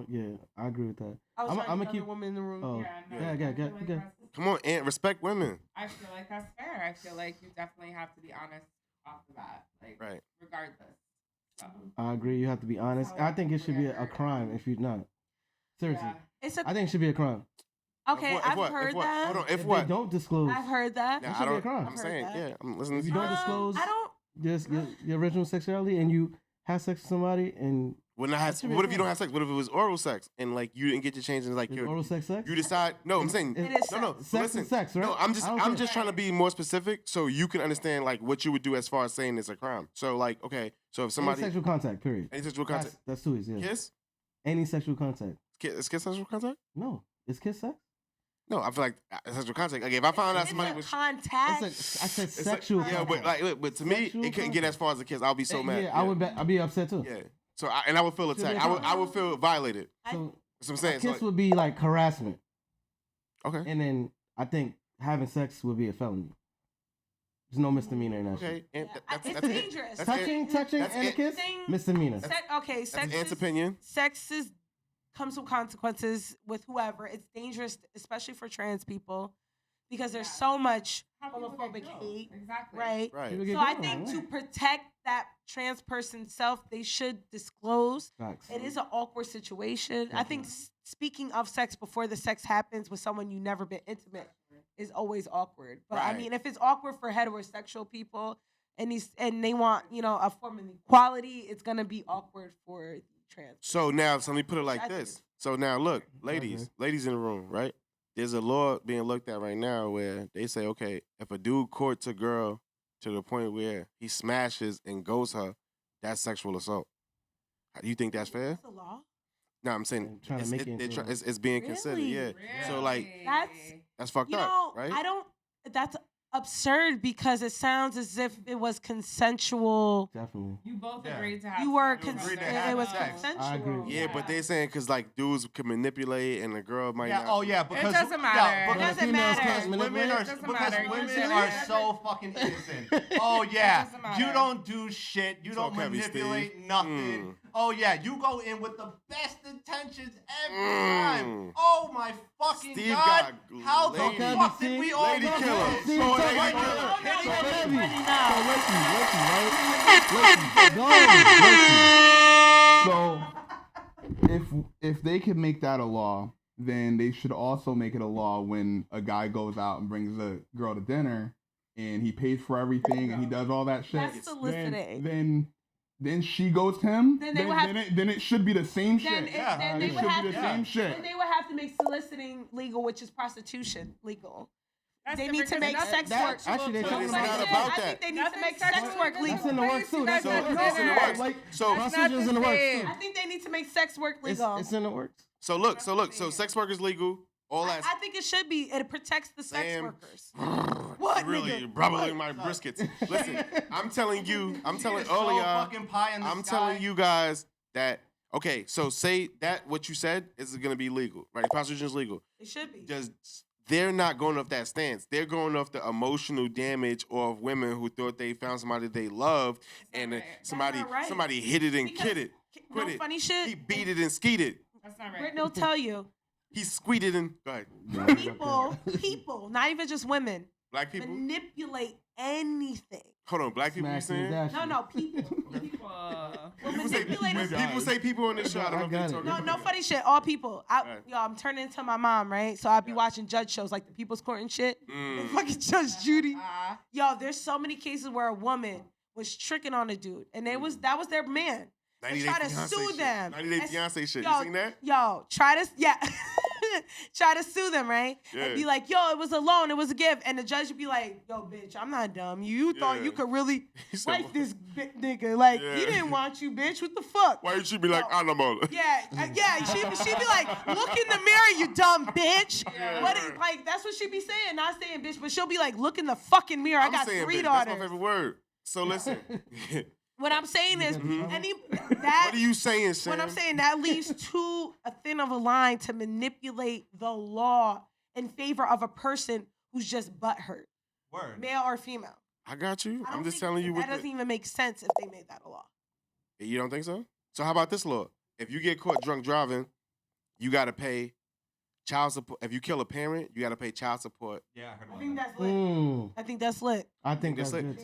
Yeah, I agree with that. Oh, sorry, I'ma another keep. woman in the room. Oh, Yeah, no, yeah, I feel like yeah. that's- Come on, and respect women. I feel like that's fair. I feel like you definitely have to be honest off the bat, like Right. regardless. So, I agree. You have to be honest. I think it should be a crime if you're not. Seriously, yeah. It's a I think it should be a crime. okay. If I've what? heard If what? that. Hold on. If If what? they don't disclose, I've heard that. Nah, It I should be a don't. crime. I'm I've saying, heard that. yeah. I'm listening if to you you. don't disclose I don't. just your original sexuality and you have sex with somebody and What if you don't have sex? What if it was oral sex and like you didn't get your change and like is you're oral sex? you decide? No, I'm saying It is no. sex. Sex Listen, is sex, right? no. I don't I'm care. just trying to be more specific so you can understand like what you would do as far as saying it's a crime. So like, okay, so if somebody Any sexual contact, period. any sexual contact, That's two ways. Yeah. kiss, Any sexual contact. is kiss sexual contact? No, is kiss sex? No, I feel like sexual contact. Like if I found out It's somebody a was contact. I said it's like- sexual. yeah, but contact. like, but to me, Sexual it couldn't get as far as a kiss. I'll be so mad. Yeah, I'd be upset too. Yeah. So I would feel Should be attacked. a I would feel violated. So That's what I'm a saying. So, kiss would be like harassment, okay. and then I think having sex would be a felony. There's no misdemeanor in that shit. Okay. And It's dangerous. that's Touching that's and a it. kiss, Thing- misdemeanor. Okay, That's sex Ant's is, opinion. sex is comes with consequences with whoever. It's dangerous, especially for trans people, because there's so much How people get homophobic killed. hate. Exactly. Right. Right. People get So I killed, think right? to protect that trans person's self, they should disclose. Facts. It is an awkward situation. I think speaking of sex before the sex happens with someone you've never been intimate is always awkward. But I Right. mean, if it's awkward for heterosexual people and they want a form of equality, it's gonna be awkward for trans. So now, so let me put it like Exactly. this. So now, look, ladies in the room, right? There's a law being looked at right now where they say, okay, if a dude courts a girl to the point where he smashes and goes her, that's sexual assault. Do you think that's fair? That's the law. No, I'm saying Trying to it's, make it- it they're into try- a- it's being considered, Really? yeah. So like, that's fucked up, right? I don't. That's absurd because it sounds as if it was consensual. Definitely. You both Yeah. agreed to have You were sex. agreed to it have was sex. consensual. I agree. Yeah, but they're saying because like dudes can manipulate and the girl might Yeah. not. Oh yeah. Because doesn't matter. It doesn't matter. Women are Doesn't because matter. women Doesn't are matter. so fucking innocent. Oh yeah, doesn't matter. you don't do shit. You Talk don't heavy, manipulate Steve. nothing. Mm. Oh yeah, you go in with the best intentions every Mm. time. Oh my fucking Steve god! got How the lady- fuck did we all Lady go killer. this? Steve, Go so lady right killer. now- No, so no, no, heavy. ready now. So listen, go ahead, So if they could make that a law, then they should also make it a law when a guy goes out and brings a girl to dinner and he pays for everything and he does all that shit. That's soliciting. Then she goes to him. Then they would have- then it should be the same Then, shit. Yeah. then It they should would have be the to. same shit. Then they would have to make soliciting legal, which is prostitution legal. That's They different need to 'cause make that's sex sexual work. Actually, they're too. talking It's about not that. about I that. think they need to Nothing make sex sexual work is legal. That's in the works too. That's You in guys the are works. in the works. Like, So prostitution's in the works same. too. I think they need to make sex work It's, legal. it's in the works. So look, so sex work is legal. All that. I think it should be. It protects the sex Sam. workers. What, Really nigga? brobbling my briskets. Listen, I'm telling It's all so of y'all, fucking pie in the I'm sky. telling you guys that okay, so say that what you said is gonna be legal, right? Prostitution is legal. It should be. Just they're not going off that stance. They're going off the emotional damage of women who thought they found somebody they loved and right. somebody That's not right. somebody hit it and Because- kid it. No Quit it. funny He shit. beat it and skeet it. That's not right. Brittany will tell you. He squeed it and go ahead. People, not even just women, Black people. manipulate anything. Hold on, black people. You Smashing saying? that No, people. People. People say, Manipulators. people say people on this show. I don't know if I they got talking. No funny shit. All people. Right. Yo, I'm turning into my mom, right? So I'll be Yeah. watching judge shows like the People's Court and shit. Mm. Fucking Judge Judy. Yo, there's so many cases where a woman was tricking on a dude, and that was their man. 90 try Day to Fiancé sue shit. them. 90 Day And- Fiancé shit. Yo, You seen that? Yo, try to, yeah. try to sue them, right? Yeah. And be like, yo, it was a loan, it was a gift. And the judge would be like, yo, bitch, I'm not dumb. You thought Yeah. you could really He said, wife this nigga. Like, Yeah. he didn't want you, bitch. What the fuck? Why you should be like animal? Yeah, she'd be like, look in the mirror, you dumb bitch. Yeah. What like that's what she be saying, not saying bitch, but she'll be like, look in the fucking mirror. I I'm got saying, 3 bitch, daughters. that's my favorite word. So listen. What I'm saying is, Mhm. that What are you saying, Sam? what I'm saying, that leads to a thin of a line to manipulate the law in favor of a person who's just butthurt, Word. male or female. I got you. I I'm don't just think telling you that what doesn't even make sense if they made that a law. You don't think so? So how about this law? If you get caught drunk driving, you got to pay child support. If you kill a parent, you got to pay child support. Yeah, I heard I about think that. that's lit. I think that's lit. I think That's that's like good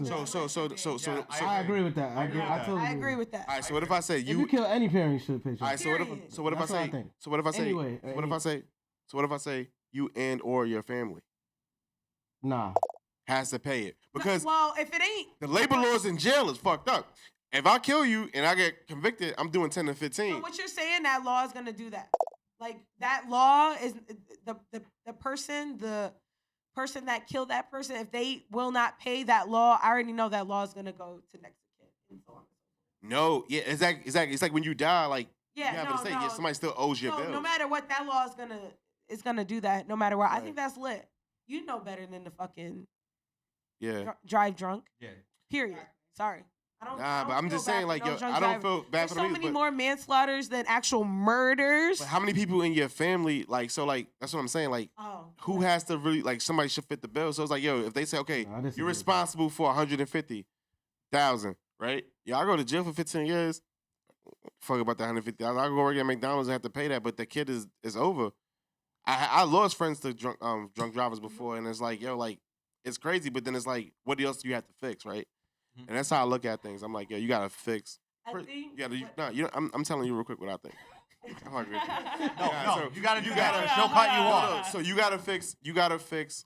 too. so. I agree with that. I agree. I totally I agree with that. All right. So what if I say If you kill any parent, you should pay All child right. support. So what if I That's what I say? think. So what if I say? Anyway, so what if I say? So what if I say you and or your family Nah. has to pay it because Well, if it ain't, the labor laws in jail is fucked up. If I kill you and I get convicted, I'm doing 10 to 15. so what you're saying, that law is gonna do that. Like that law is the person that killed that person. If they will not pay that law, I already know that law is gonna go to next of kin. And so on. No, yeah, exactly. It's like when you die, like Yeah, you have no, a estate, no. yeah, somebody still owes you a So bill. no matter what, that law is gonna do that. No matter what, I Right. think that's lit. You know better than to fucking Yeah. drive drunk. Yeah. Period. Sorry. I don't. Nah, I don't but I'm feel just bad saying, for like, no yo, drunk I don't driving. feel bad There's for so them. many But, more manslaughters than actual murders. but how many people in your family, like, so, like, that's what I'm saying, like, Oh, who has to really, like, somebody should fit the bill. So it's like, yo, if they say, okay, Nah, I disagree you're with that. responsible for 150,000, right? Yeah, I go to jail for 15 years. Fuck about that 150,000. I go work at McDonald's and have to pay that, but the kid is over. I lost friends to drunk drivers before, and it's like, yo, like, it's crazy, but then it's like, what else do you have to fix, right? Mhm. And that's how I look at things. I'm like, yo, you gotta fix. I think. I'm telling you real quick what I think. I'm not good. No, you gotta do you that. gotta- She'll cut you No, off. no, so you gotta fix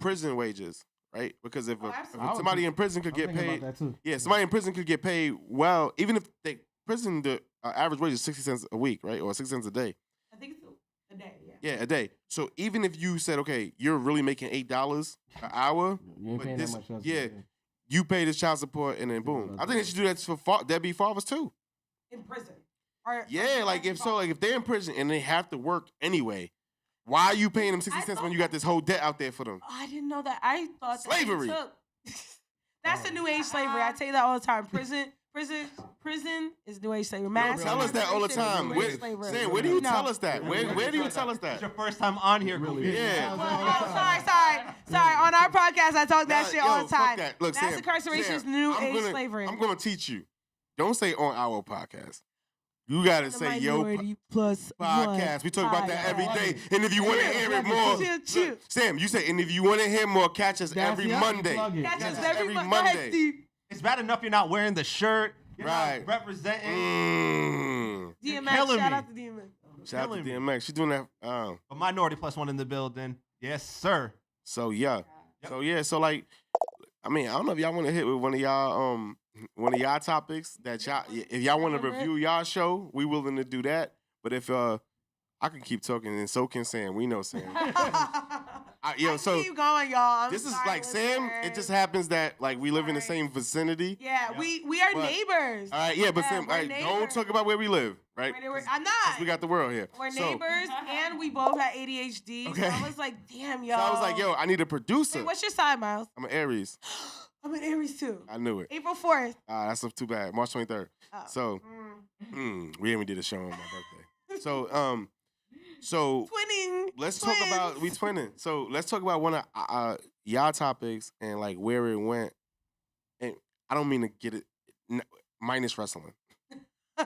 prison wages, right? Because if absolutely. somebody in prison could I'm get thinking paid, about that too. yeah, somebody in prison could get paid well, even if the average wage is 60 cents a week, right, or 60 cents a day. I think it's a day. Yeah. Yeah, a day. So even if you said, okay, you're really making $8 an hour, You ain't but paying this- that much. That's yeah. good. you pay this child support, and then boom. I think they should do that for deadbeat fathers too. In prison. Or, Yeah, like if they're in prison and they have to work anyway, why are you paying them 60 I cents thought when you got this whole debt out there for them? I didn't know that. I thought Slavery. That that's the new age slavery. I tell you that all the time. Prison is new age slavery. Mass Tell us that all the incarceration is time. new Where, age slavery. Sam, where do you No. tell us that? Where do you tell us It's that? your first time on here, Really? Kofi. Yeah. Oh, sorry. On our podcast, I talk that Nah, shit yo, all the fuck time. that. Look, Mass Sam, incarceration is Sam, new I'm age gonna- slavery. I'm gonna teach you. Don't say on our podcast. You gotta The say yo Minority Plus podcast. One We talk about that every podcast. day. And if you want to hear it more, Chill. look, Sam, you say, and if you want to hear more, catch us That's- every yeah, you Monday. plug it. Catch Yeah. us Yes, every every Monday. Go ahead, Monday. Steve. It's bad enough you're not wearing the shirt. You're Right. not representing. You're DMX, killing shout me. out to DMX. Shout out to Killing me. DMX. She's doing that. A minority plus one in the building. Yes, sir. So yeah. Yep. So yeah. So like, I mean, I don't know if y'all want to hit with one of y'all topics that y'all. If y'all want to review y'all show, we willing to do that. But if I can keep talking, and so can Sam. We know Sam. I keep going, y'all. I'm This is sorry, like Sam. It listeners. just happens that like we live in the Sorry. same vicinity. Yeah, Yeah. we are But- neighbors. All right. Yeah, but Yeah, Sam, we're all right, don't neighbors. talk about where we live, right? I'm 'Cause not. we got the world here. We're So- neighbors, and we both have ADHD. Okay. So I was like, damn, yo. So I was like, yo, I need a producer. Wait, what's your sign, Miles? I'm an Aries. I'm an Aries too. I knew it. April 4th. That's too bad. March 23rd. Oh. So Mm. we even did a show on my birthday. So Twinning. let's talk about we twinning. So let's talk about one of y'all topics and like where it went. And I don't mean to get it minus wrestling. I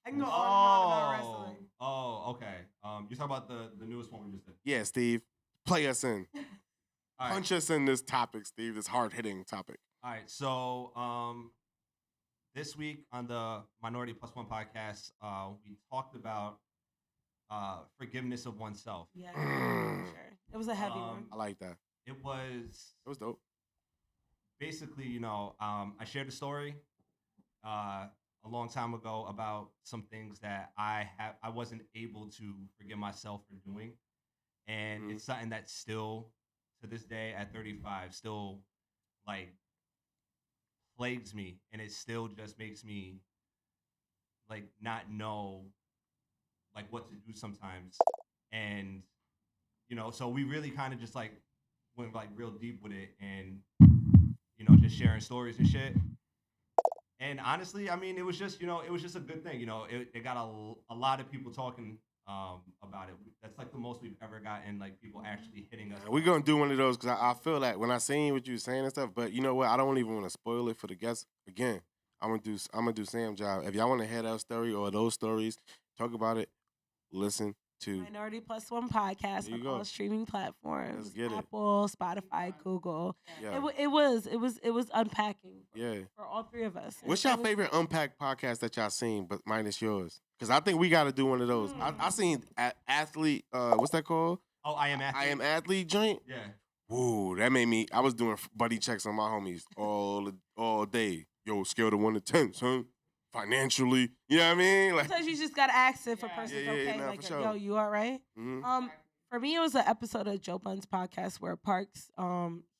can go on and on about wrestling. Oh, okay. You talk about the newest one we just did. Yeah, Steve, play us in. All right. Punch us in this topic, Steve. This hard hitting topic. All right. So this week on the Minority Plus One podcast, we talked about forgiveness of oneself. Yeah, sure. It was a heavy one. I like that. It was It was dope. basically, I shared a story a long time ago about some things that I wasn't able to forgive myself for doing, and it's something that still to this day at 35 still like plagues me, and it still just makes me like not know like what to do sometimes. And so we really kind of just like went like real deep with it, and just sharing stories and shit. And honestly, I mean, it was just a good thing. It got a lot of people talking about it. That's like the most we've ever gotten, like people actually hitting us. We're gonna do one of those because I feel that when I seen what you were saying and stuff. But you know what? I don't even want to spoil it for the guests. Again, I'm gonna do Sam's job. If y'all want to hear that story or those stories, talk about it. Listen to Minority Plus One podcast There you on go. all streaming platforms: Let's get it. Apple, Spotify, Google. Yeah. It was unpacking. Yeah. For all three of us. What's It your was- favorite Unpack podcast that y'all seen, but minus yours? Because I think we got to do one of those. I seen athlete. What's that called? Oh, I am athlete. I am athlete joint. Yeah. Ooh, that made me. I was doing buddy checks on my homies all day. Yo, scale to 1 to 10, son. Financially, you know what I mean? Like, Sometimes you just gotta ask if a Yeah. person's Yeah, okay. nah, Like, for sure. yo, you all right? mhm. For me, it was an episode of Joe Budden's podcast where Parks,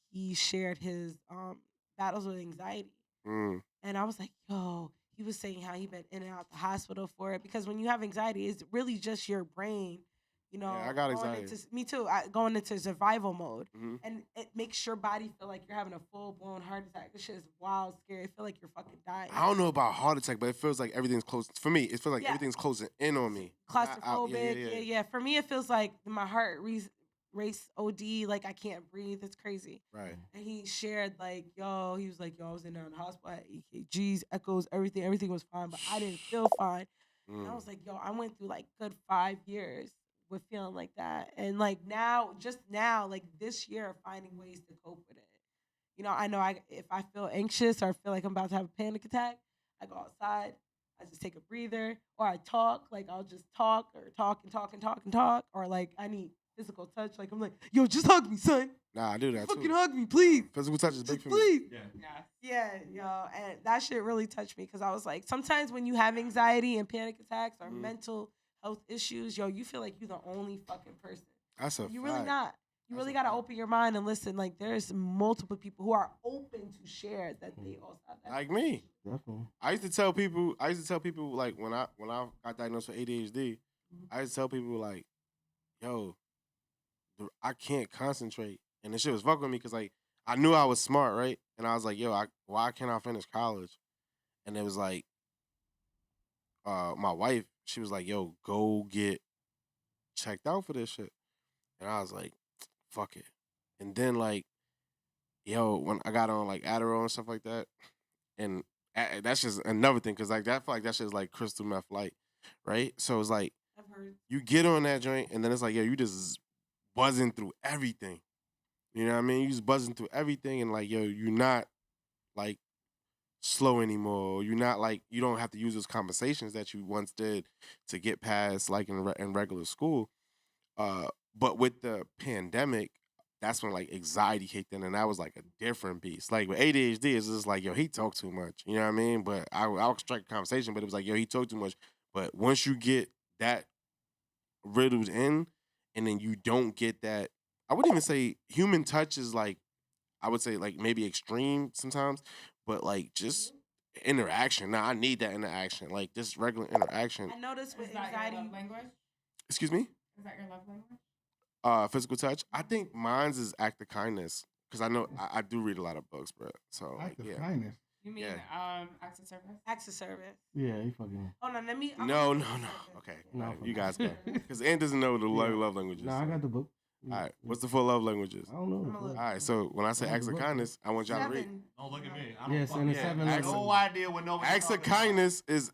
he shared his battles with anxiety, Mm. and I was like, yo, he was saying how he been in and out the hospital for it because when you have anxiety, it's really just your brain, I got going anxiety. me too. Going into survival mode, Mhm. and it makes your body feel like you're having a full blown heart attack. This shit is wild, scary. I feel like you're fucking dying. I don't know about heart attack, but it feels like everything's close. For me, it feels like Yeah. everything's closing in on me. Claustrophobic. Yeah. For me, it feels like my heart race OD. Like I can't breathe. It's crazy. Right. And he shared like, he was like, I was in there in the hospital, I had EKGs, echoes, everything. Everything was fine, but I didn't feel fine. And I was like, I went through like good 5 years with feeling like that. And like just now, like this year, finding ways to cope with it. I know if I feel anxious or feel like I'm about to have a panic attack, I go outside, I just take a breather, or I talk. Like I'll just talk or talk and talk and talk and talk, or like I need physical touch. Like I'm like, yo, just hug me, son. Nah, I do that Fucking too. hug me, please. Physical touch is big Just for me. please. Yeah. Yeah, and that shit really touched me because I was like, sometimes when you have anxiety and panic attacks or mental health issues, you feel like you're the only fucking person. That's a You fact. really not. You That's really a gotta fact. open your mind and listen. Like there's multiple people who are open to share that they also have that. Like me. Definitely. I used to tell people like when I got diagnosed with ADHD, I used to tell people like, yo, I can't concentrate. And this shit was fucking with me because like I knew I was smart, right? And I was like, yo, why can't I finish college? And it was like my wife, she was like, yo, go get checked out for this shit. And I was like, fuck it. And then like, yo, when I got on like Adderall and stuff like that, and that's just another thing, cause like that, I feel like that shit is like crystal meth light, right? So it's like I've heard. you get on that joint, and then it's like, yo, you just buzzing through everything. You know what I mean? You just buzzing through everything, and like, yo, you're not like slow anymore. You're not like, you don't have to use those conversations that you once did to get past like in regular school. But with the pandemic, that's when like anxiety kicked in, and that was like a different beast. Like with ADHD, it's just like, yo, he talked too much. You know what I mean? But I'll strike a conversation, but it was like, yo, he talked too much. But once you get that riddled in, and then you don't get that, I wouldn't even say human touch is like, I would say like maybe extreme sometimes, but like just interaction. Now I need that interaction, like just regular interaction. I noticed with Is that anxiety. your love language? Excuse me? Is that your love language? Physical touch. I think mine's is act of kindness, because I know I do read a lot of books, bro. So like, Act of yeah. kindness. You mean acts of service? Acts of service. Yeah, he fucking. Hold on, let me. No. Okay, No, all right, fuck you that. guys go. Because Ann doesn't know the Yeah. love languages. Nah, I got the book. All right, what's the full love languages? I don't know. I'ma look. All right, so when I say Yeah, acts of look. kindness, I want y'all to read. Don't look at me. I don't Yes, and the fucking- seven I have love no idea what nobody's Acts of talking about. kindness is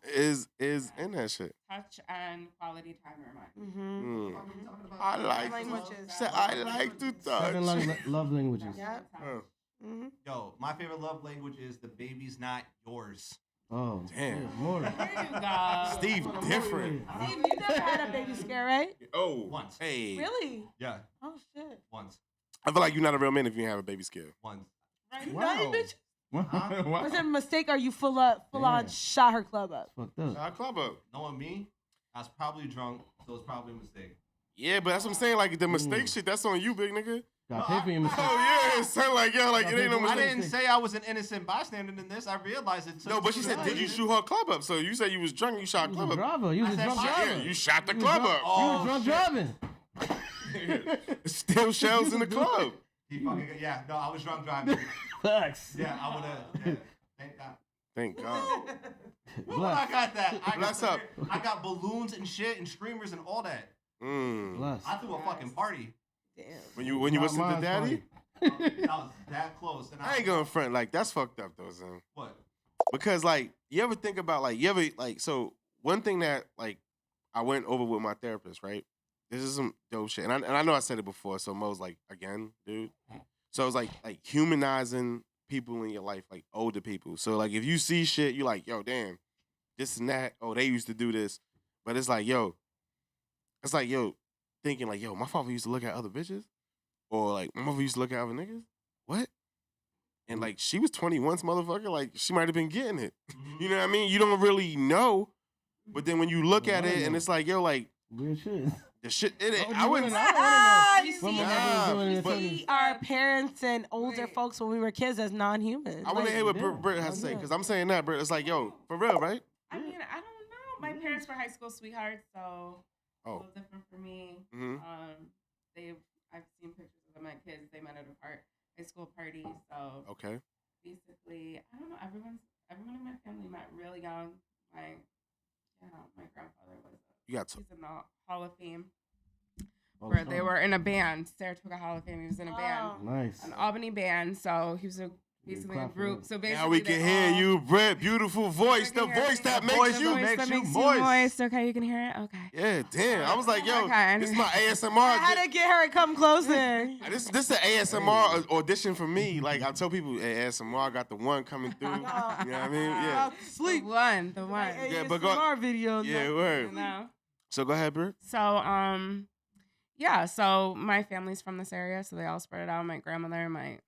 in that shit. Touch and quality time reminder. Mm-hmm. Mm. I like Languages. to, I like to Seven touch. love languages. Yep. Oh, Mm-hmm. Yo, my favorite love language is the baby's not yours. Oh, Damn. yeah, more. There you go. Steve, different. Steve, you never had a baby scare, right? Oh, Once. hey. Really? Yeah, Oh shit. once. I feel like you're not a real man if you have a baby scare. Once. Right. You Wow. nutty bitch. Was it a mistake or you full on shot her club up? Fucked up. Shot club up. Knowing me, I was probably drunk, so it's probably a mistake. Yeah, but that's what I'm saying. Like the mistake shit, that's on you, big nigga. Got paid for your mistake. Oh yeah, it sound like it ain't no I mistake. didn't say I was an innocent bystander in this. I realized it. No, but she said, did you shoot her club up? So you said you was drunk and you shot club up. Driver. You was a drunk Yeah, driver. you shot the You was club drunk- up. You was drunk driving. Still shells in the club. He fucking, yeah, no, I was drunk driving. Facts. Yeah, I would have. Yeah, thank God. Thank God. Well, I got that. Bless up. I got balloons and shit and streamers and all that. Bless. I threw a fucking party. Damn. When you listen to Daddy, I was that close. And I ain't going front. Like that's fucked up though, son. What? Because like you ever think about so one thing that like I went over with my therapist, right? This is some dope shit, and I know I said it before, so Mo's like, again, dude. So it's like humanizing people in your life, like older people. So like if you see shit, you like, yo, damn, this and that. Oh, they used to do this, but it's like, yo, thinking like, yo, my father used to look at other bitches, or like my mother used to look at other niggas. What? And like she was 21, motherfucker. Like she might have been getting it. You know what I mean? You don't really know, but then when you look at it, and it's like, yo, like weird shit. the shit in it. Oh, I wouldn't. You What see, my mother was doing in the we 20s. see our parents and older folks when we were kids as non-human. I want to hear what yeah. Britt has to say because I'm saying that, Britt. It's like, yo, for real, right? I mean, I don't know. My parents were high school sweethearts, so a little different for me. Mhm. I've seen pictures of them at kids. They met at a high school party. So Okay. basically, I don't know. Everyone in my family met really young. My grandfather was. You got He's in the Hall of Fame. Where they were in a band. Saratoga Hall of Fame. He was in a band. Nice. An Albany band. So he was basically a clap for group. him. So basically, Now we can hear you, Britt. Beautiful voice. The voice that makes you. moist. Okay, you can hear it. Okay. Yeah, damn. I was like, yo, Okay, this is my ASMR. I had to get her to come closer. This is an ASMR audition for me. Like I tell people, hey, ASMR, I got the one coming through. You know what I mean? Yeah. Sleep. The one. Yeah, but go. ASMR video. Yeah, word. No. So go ahead, Britt. So yeah. So my family's from this area, so they all spread it out. My grandmother, my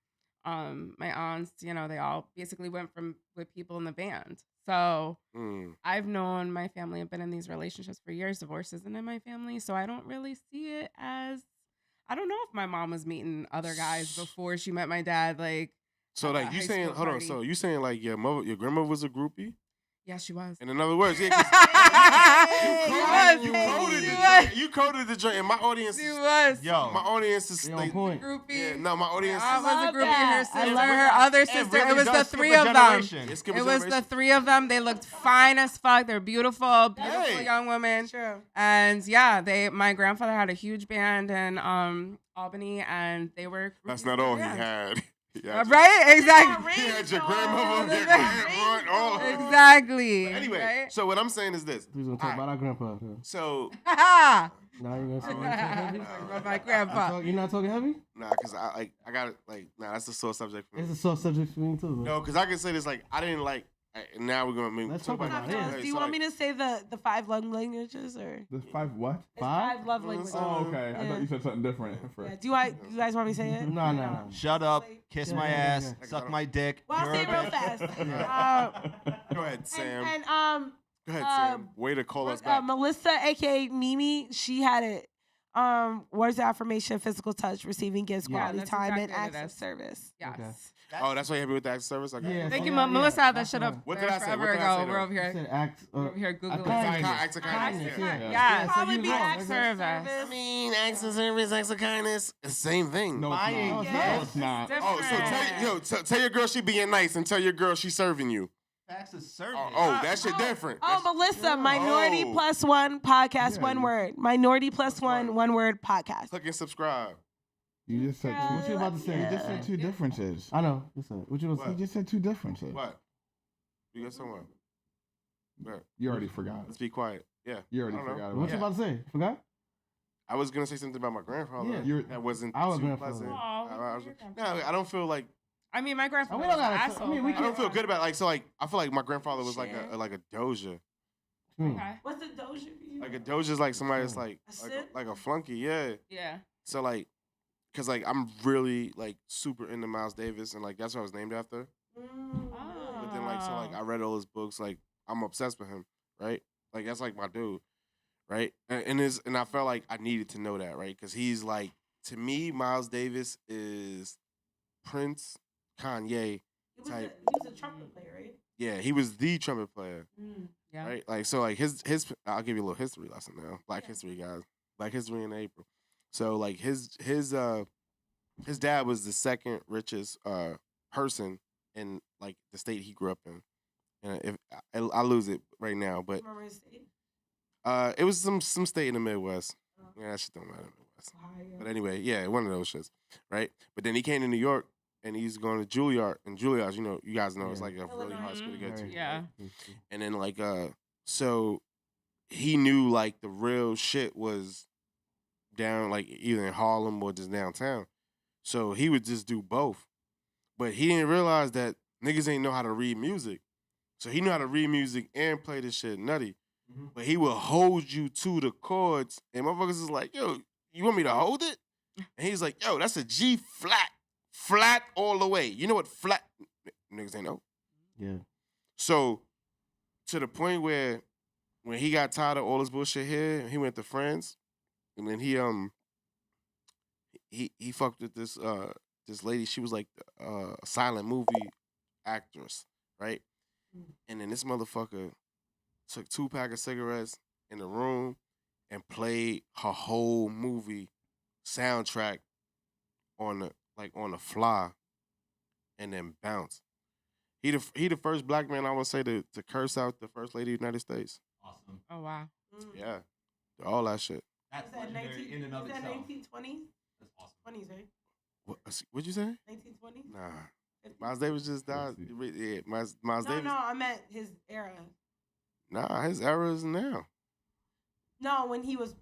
aunts, they all basically went with people in the band. So I've known my family have been in these relationships for years. Divorce isn't in my family, so I don't really see it as. I don't know if my mom was meeting other guys before she met my dad. Like, so like you saying, hold on. So you saying like your grandma was a groupie? Yeah, she was. And in other words, yeah, you coded the joint, and my audience. She was. Yo, my audience is on like, point. Groupie. yeah, no, my audience. I is, was a groupie. Her I sister, love her other sister. It was the three of them. It's skip a It was the generation. three of them. They looked fine as fuck. They're beautiful Hey. young women. True. And yeah, my grandfather had a huge band in Albany, and they were. That's not all he had. Yeah, Right? Exactly. he had your grandmother, your grandaunt, all. Exactly. But anyway, Right? so what I'm saying is this. Who's gonna talk about our grandpa? Huh? So Ha Now you're gonna say heavy? ha. My grandpa. You're not talking heavy? nah, cause I got it. Like, nah, that's a sore subject for me. It's a soft subject for me too. Bro. No, cause I can say this. Like, I didn't like. Now we're gonna Let's talk about it. Do you want me to say the 5 love languages or? The 5 what? It's 5 love Mm, languages. Oh, okay. I Yeah. thought you said something different at first. Yeah. Do you guys want me to say it? No. shut up, kiss Yeah, my yeah, ass, yeah. suck my dick. Well, I'll You're say a it real bitch. fast. Go ahead, Sam. And Go ahead, Sam. Way to call us back. Melissa, aka Mimi, she had it. Words of affirmation, physical touch, receiving gifts, Yeah, quality that's time, exactly and what it acts of is. service. Yes. Okay. Oh, that's why you're happy with the active service. Okay. Yeah. Thank you, Yeah, Melissa. Had that that's shit the up one. What did I say? forever What did I say, ago. though? We're over You here. said act. We're over here Googling. kindness. Acts of kindness. Yeah. Yeah. Yeah, so Probably you be know, acts of service. service. I mean, acts of service, acts of kindness, it's the same thing. No, it's Buying not. gifts. No, it's not. Oh, so tell your girl she being nice and tell your girl she serving you. Acts of service. Oh, that shit different. Oh, Melissa, Minority Oh. Plus One podcast, Yeah, one you- word. Minority Plus One, word. one word podcast. Click and subscribe. You just said What you about to say? You just said 2 differences. I know. Listen, what you was You just said 2 differences. What? You got someone? What? You already forgot. Let's be quiet. Yeah. You already I don't know. forgot What about you it. about to say? Forgot? I was gonna say something about my grandfather. Yeah. You're- that wasn't Our too grandfather. pleasant. Aw, No, I don't feel like I mean, my grandfather we was don't an gotta- asshole. I mean, we I don't feel good about I feel like my grandfather was like Shit. a doja. Okay. What's a doja for you? Like a doja's like somebody that's like A simp? like a flunky, yeah. Yeah. So like, cause like I'm really like super into Miles Davis and like that's what I was named after. But then like so like I read all his books. Like I'm obsessed with him, right? Like that's like my dude, right? And I felt like I needed to know that, right? Because he's like to me, Miles Davis is Prince, Kanye type. He was a trumpet player, right? Yeah, he was the trumpet player, Yeah. right? Like so, like his. I'll give you a little history lesson now. Black history, guys. Black history in April. So like his dad was the second richest person in like the state he grew up in. And if I lose it right now, but Remember his state? it was some state in the Midwest. Yeah, that shit don't matter in the Midwest. Ohio. But anyway, yeah, one of those shits, right? But then he came to New York and he's going to Juilliard, and Juilliard, you guys know it's like a really hard school to get to. Yeah. Right? And then like so he knew like the real shit was down like either in Harlem or just downtown. So he would just do both. But he didn't realize that niggas ain't know how to read music. So he knew how to read music and play this shit nutty. But he will hold you to the chords, and motherfuckers is like, yo, you want me to hold it? And he's like, yo, that's a G flat all the way. You know what flat niggas ain't know? Yeah. So to the point where when he got tired of all this bullshit here, he went to France, and then he fucked with this lady. She was like a silent movie actress, right? And then this motherfucker took 2 packs of cigarettes in the room and played her whole movie soundtrack on the fly, and then bounced. He the first black man I would say to curse out the first lady of the United States. Awesome. Oh wow. Yeah, all that shit. That's Is that legendary in and of is that itself. 1920s? That's awesome. 20s, right? What'd you say? 1920s? Nah, Miles Davis just died. Yeah, Miles Davis. No, I meant his era. Nah, his era is now. No, when he was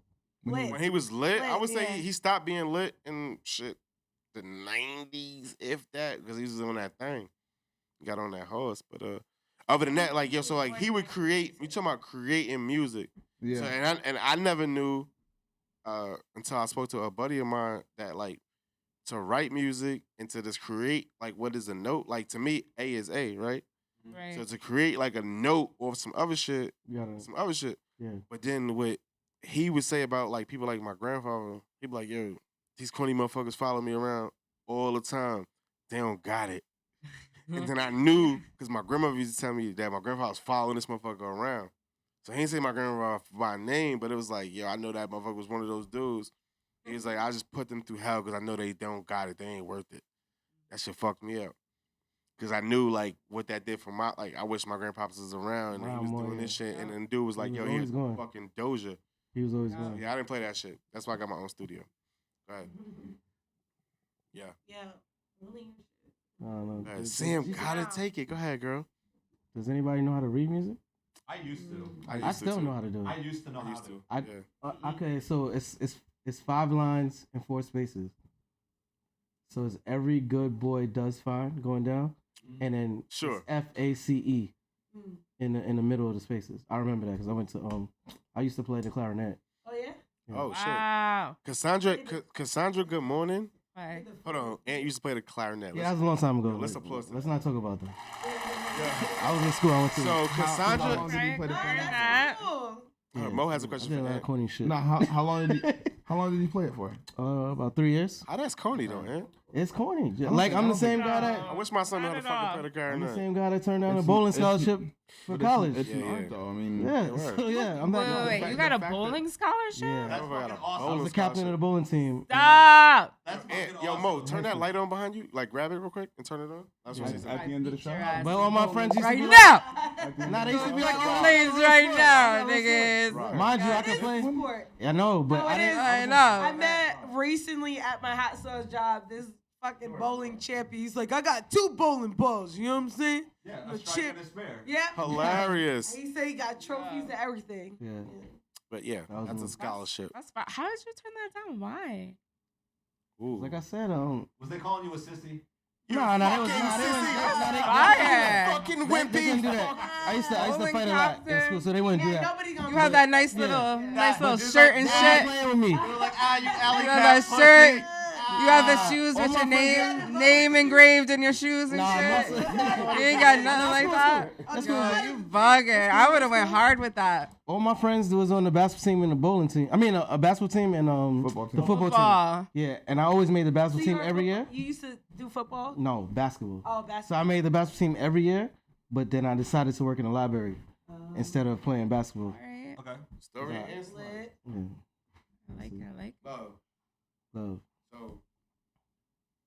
lit. When he was lit, I would say yeah. he stopped being lit in shit the 90s, if that, because he was on that thing. He got on that horse, but other than that, like yo, so like he would create. We talking about creating music. Yeah. So and I never knew until I spoke to a buddy of mine that like to write music and to just create like what is a note. Like to me, A is A, right? Right. So to create like a note or some other shit, You gotta, some other shit. yeah. But then what he would say about like people like my grandfather, he'd be like, yo, these corny motherfuckers follow me around all the time. They don't got it. And then I knew, because my grandmother used to tell me that my grandfather was following this motherfucker around. So he didn't say my grandfather by name, but it was like, yo, I know that motherfucker was one of those dudes. He was like, I just put them through hell because I know they don't got it. They ain't worth it. That shit fucked me up. Because I knew, like, what that did for my, like, I wish my grandpops was around and he was Wow, doing yeah. this shit. And then dude was like, He yo, was here's always going. fucking Doja. He was always going. Yeah, I didn't play that shit. That's why I got my own studio. Go ahead. Yeah. Yeah. Really? I don't know. Go ahead. Sam, gotta take it. Go ahead, girl. Does anybody know how to read music? I used to. I still know how to do I it. used to know I how used to. to. I- Yeah. Okay, so it's 5 lines and 4 spaces. So it's every good boy does fine going down, and then Sure. it's FACE in the middle of the spaces. I remember that because I went to I used to play the clarinet. Oh, yeah? Oh, shit. Wow. Cassandra, good morning. Bye. Hold on. Aunt used to play the clarinet. Yeah, that was a long time ago. let's applaud Let's that. not talk about that. I was in school. I went to. So How Cassandra, long did he play the Oh, clarinet? that's cool. Mo has a I question did for a lot of Aunt. corny shit. Nah, how long did he play it for? About 3 years. Oh, that's corny though, Aunt. It's corny. Like I'm the same guy that. I wish my son knew how to Not at fucking play the I'm the clarinet. same guy that turned down a It's- bowling it's- scholarship for college. It's an Yeah, art yeah. though. I mean, Yeah, word. so yeah, I'm that guy. Wait, you got a bowling scholarship? Yeah. That's Motherfucker got fucking a awesome. I was bowling the captain of scholarship. the bowling team. Stop. That's fucking Aunt, yo, awesome. Mo, turn that light on behind you. Like, grab it real quick and turn it on. That's what she at said. the end of the show. But all my friends used to Right be now. Nah, they used to be like, Fucking oh, lanes right now, niggas. Right. mind you, I It can is play. sport. I know, but No, I it didn't. is. I know. I met recently at my hot sauce job this fucking bowling champion. He's like, I got 2 bowling balls. You know what I'm saying? Yeah, The a strike chip. and a spare. Yeah. Hilarious. He said he got trophies and everything. Yeah. But yeah, That was that's a one. scholarship. That's fine. How did you turn that down? Why? Ooh. Like I said, Was they calling you a sissy? nah, they was fucking nah, they was sissy. nah, they- Fire. Fucking They couldn't wimpy. do that. I used to Bowling fight a lot in captain. school, so they wouldn't do Yeah, that. nobody gonna You have that nice little, nice But little just shirt like, and they ain't shit. playing with me. They were like, ah, you alley You have that shirt. You have the shoes with your name engraved in your shoes and shit. You ain't got nothing like that. That's Yo, cool. you bugging. I would have went hard with that. All my friends was on the basketball team and the bowling team. I mean, a basketball team and Football team. the football Football. team. Yeah, and I always made the basketball So team you were every football- year. You used to do football? No, basketball. Oh, So basketball. I made the basketball team every year, but then I decided to work in the library instead of playing basketball. Right. Okay. Story Yeah. and slide. Lit. Yeah. I like it. I like Love. Love. So,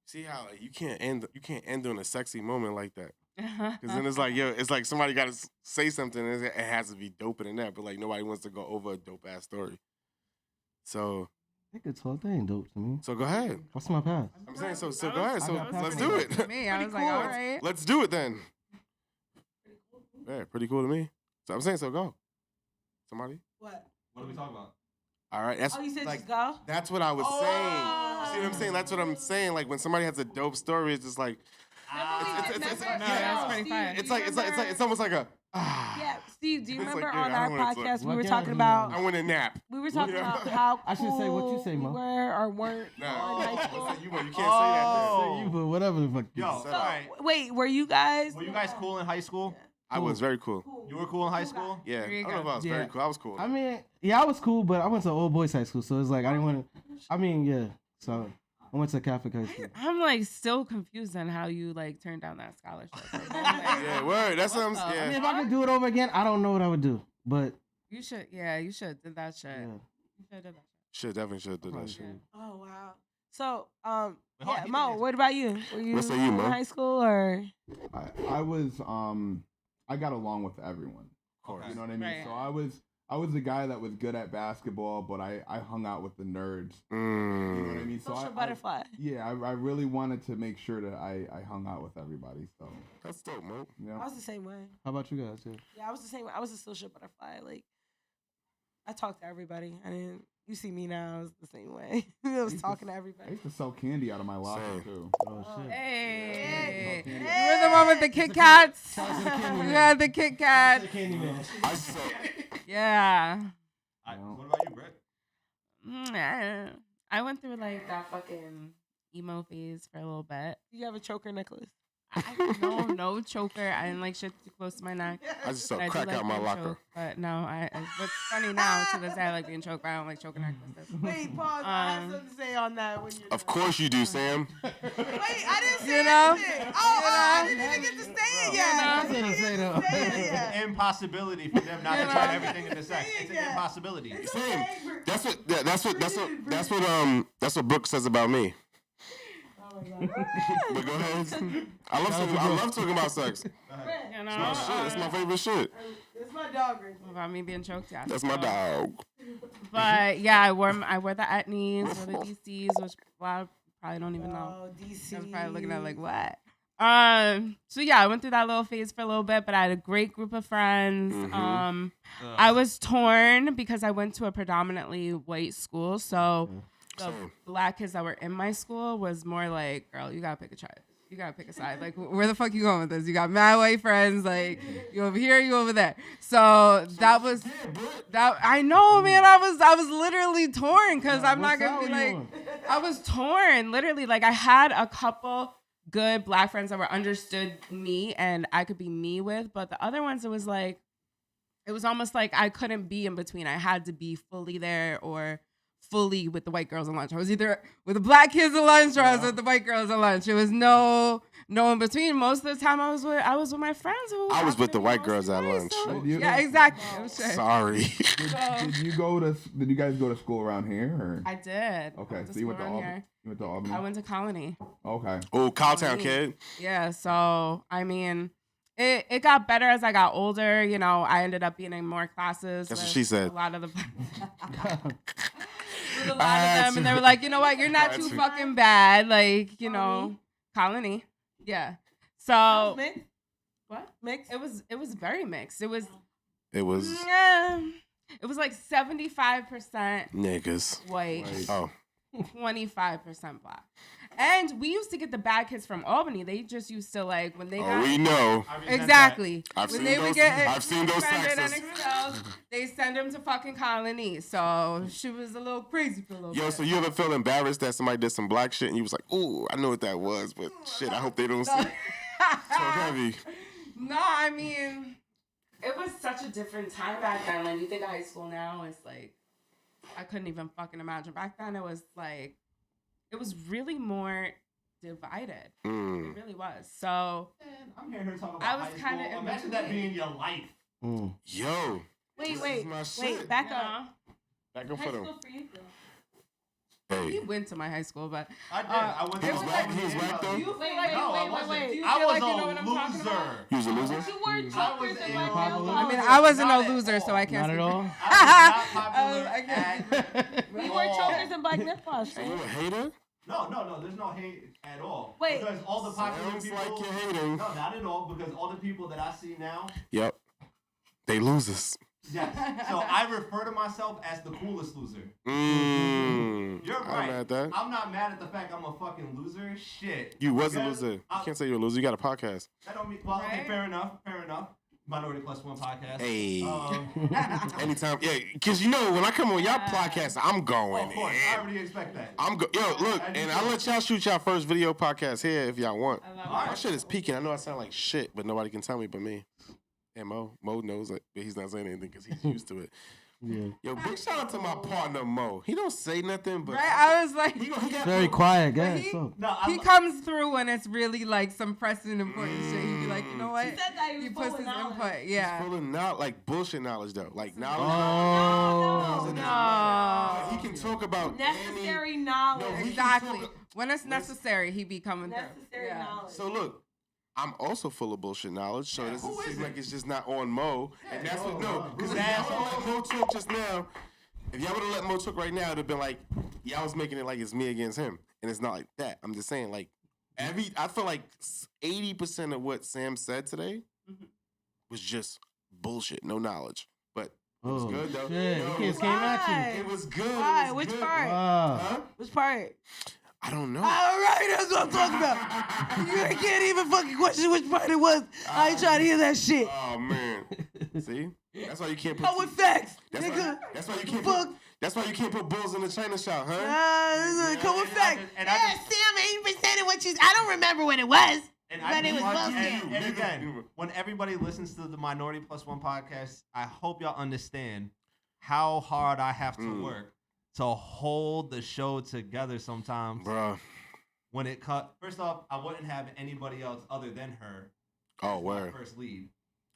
see how like, you can't end on a sexy moment like that. it. Because then it's like, yo, it's like somebody got to say something and it has to be doper than that. But like nobody wants to go over a dope ass story. So They could talk. They ain't dope to me. go ahead. What's my past? I'm saying so go ahead. So got let's past do that. it. For me, I was like, all right. Let's do it then. Yeah, pretty cool to me. So I'm saying so go. Somebody. What? What are we talking about? All right. That's Oh, you said like just go? that's what I was saying. See what I'm saying? That's what I'm saying. Like when somebody has a dope story, it's just like that's pretty fire. it's almost like a Yeah, Steve, do you It's like, remember yeah, on I our don't wanna podcast we What were can I talking do about now? I want a nap. we were talking Yeah. about how I should say what you cool say, we Mo. were or weren't in Nah, high school. you can't say that. Oh. Say you, but whatever the fuck. you Yo, say. So- all right. Wait, were you guys? Were you guys cool in high school? I was very cool. You were cool in high school? Yeah, I There you don't know if go. I was very Yeah. cool. I was cool. I mean, yeah, I was cool, but I went to old boys high school, so it's like I didn't want to. I mean, yeah. So I went to Catholic high school. I'm like still confused on how you like turned down that scholarship. Yeah, word. That's what I'm. What the- I mean, Yeah. if I could do it over again, I don't know what I would do, but You should, yeah, you should did that shit. yeah. You should did that Should definitely should do that Probably shit. should. Oh wow. So Wait, hold yeah, on, he Mo, didn't what about you? Were you What say you, in Mo? high school or? I was I got along with everyone. Of course. You know what I mean? Right. So I was the guy that was good at basketball, but I hung out with the nerds. You know what I Mm. mean? So Social butterfly. I really wanted to make sure that I hung out with everybody. So That's dope, man. yeah. I was the same way. How about you guys? Yeah. Yeah, I was the same way. I was a social butterfly. Like I talked to everybody. I didn't. You see me now. I was the same way. I was talking to I everybody. used to sell candy out of my locker Same. too. Oh shit. Hey, Hey. you were the one with the Kit Kats. Shout out to the Candy You Man. had the Kit Kat. Candyman. I saw. Yeah. What about you, Britt? I went through like that fucking emo phase for a little bit. You have a choker necklace. No choker. I didn't like shit too close to my neck. I just saw But I do crack like out my being locker. choked, but no, what's funny now to this day, I like being choked, but I don't like choking necklaces. Wait, pause. I have something to say on that when you're Of done. course you do, Sam. Wait, I didn't say You know? anything. I didn't even get to say it yet. I I was gonna didn't say get though. to say it yet. Impossibility for them not to Yeah. turn everything into sex. It's an Yeah. impossibility. It's Sam, okay. that's what Brooke says about me. Oh my God. But go ahead. I love talking about sex. You know, My shit. That's my favorite shit. It's my dog right there. about me being choked, yeah. That's my So- dog. But yeah, I wore the etnies, wore the DCs, which a lot of probably don't even know. Oh, DC. I was probably looking at like what. So yeah, I went through that little phase for a little bit, but I had a great group of friends. Mhm. I was torn because I went to a predominantly white school, so the Same. black kids that were in my school was more like, girl, you gotta pick a side. You gotta pick a side. Like, where the fuck you going with this? You got mad white friends. Like, you over here, you over there. So that was that. I know, man. I was literally torn because I'm not gonna be like. I was torn, literally. Like, I had a couple good black friends that were understood me and I could be me with, but the other ones, it was almost like I couldn't be in between. I had to be fully there or fully with the white girls at lunch. I was either with the black kids at lunch or I was with the white girls at lunch. It was no in between. Most of the time I was with my friends. Who I was with the happened to be white mostly girls at white, lunch. so- Did you? yeah, exactly. It was shit. Sorry. Did you guys go to school around here or? I did. I Okay, went to so you went to school around Albany. here. You went to Albany. I went to Colony. Okay. Oh, Cowtown kid. Yeah, so I mean, it got better as I got older. You know, I ended up being in more classes. That's what with she said. A lot of the with a lot I of had them, and to. they were like, you know what, you're not I had too to. fucking bad. Like, you know, Colony. Yeah. So Mix? what? Mix? It was very mixed. It was It was it was like 75% niggas. white, Right. Oh, 25% black. And we used to get the bad kids from Albany. They just used to like when they got we know. exactly. I've when seen they those. would get I've seen those suspended and taxes. expelled, they send them to fucking colony. So she was a little crazy for a little Yo, bit. so you ever feel embarrassed that somebody did some black shit and you was like, ooh, I know what that was, but shit, I hope they don't see. So heavy. No, I mean, it was such a different time back then. Like, you think of high school now, it's like, I couldn't even fucking imagine. Back then, it was like, it was really more divided. It really was. So, Man, I'm hearing her talk about I was high school. kinda in Imagine that between. being your life. Yo. Wait, this wait, is my wait. shit. Back up. Back up High for them. school for you, girl. he Hey. went to my high school, but I did. I went to He was Albany whack? He was and whack, though? Albany. do you feel Wait, like, wait, No, I wait, wasn't. wait. do you I feel was like a you know what I'm talking loser. about? You was a loser? You were I was chokers a and like popular- I mean, alcohol. I wasn't Not no at loser, so I can't Not at speak. all. I was not popular I can't. We were chokers and black nip wash, So you a right? hater? No, there's no hate at all. Wait. Because all the popular Sounds people. like you're hating. No, not at all. Because all the people that I see now, Yep. They losers. yes. So I refer to myself as the coolest loser. You're I'm right. mad at that. I'm not mad at the fact I'm a fucking loser. Shit. You was a Because loser. You I- can't say you're a loser. You got a podcast. That don't mean. Well, okay, Right? fair enough. Fair enough. Minority Plus One podcast. Hey. Anytime. Anytime. Yeah, because you know, when I come on y'all podcast, I'm going Of course, I in. already expect that. Yo, look, and I'll let y'all shoot y'all first video podcast here if y'all want. I love All it. My shit is peaking. I know I sound like shit, but nobody can tell me but me. And Mo knows it, but he's not saying anything because he's used to it. Yeah. Yo, big shout out to my partner Mo. He don't say nothing, but Right? I was like, he got Very quiet, But guys. he- So. No, he comes through when it's really like some pressing important shit. He'd be like, you know what? She said that he was He full puts of his knowledge. input. He's Yeah. full of not like bullshit knowledge though, like knowledge. Oh. No. He can talk about Necessary any. knowledge. No, he- Exactly. talk- When it's necessary, he be coming through. Necessary Yeah. knowledge. So look, I'm also full of bullshit knowledge, so it doesn't who seem isn't? like it's just not on Mo. And that's what because Who's if y'all asshole? would let Mo talk just now, if y'all would have let Mo talk right now, it'd have been like y'all was making it like it's me against him, and it's not like that. I'm just saying like I feel like 80% of what Sam said today was just bullshit, no knowledge. But it was Oh, good though. shit. No, He it was came at Why? you. It was good. Why? It was Which good. part? Wow. Huh? Which part? I don't know. All right, that's what I'm talking about. You can't even fucking question which part it was. I ain't trying to hear that shit. Oh man. See? That's why you can't put Come with facts, That's nigga. why you can't Fuck. put. That's why you can't put bulls in the China shop, huh? Come with and I facts. just- and I Yeah, just- Sam 80% of what you. I don't remember what it was. And But it was bullshit. and again, when everybody listens to the Minority Plus One podcast, I hope y'all understand how hard I have to work to hold the show together sometimes. Bruh. When it cut, first off, I wouldn't have anybody else other than her. Oh, as my word. first lead,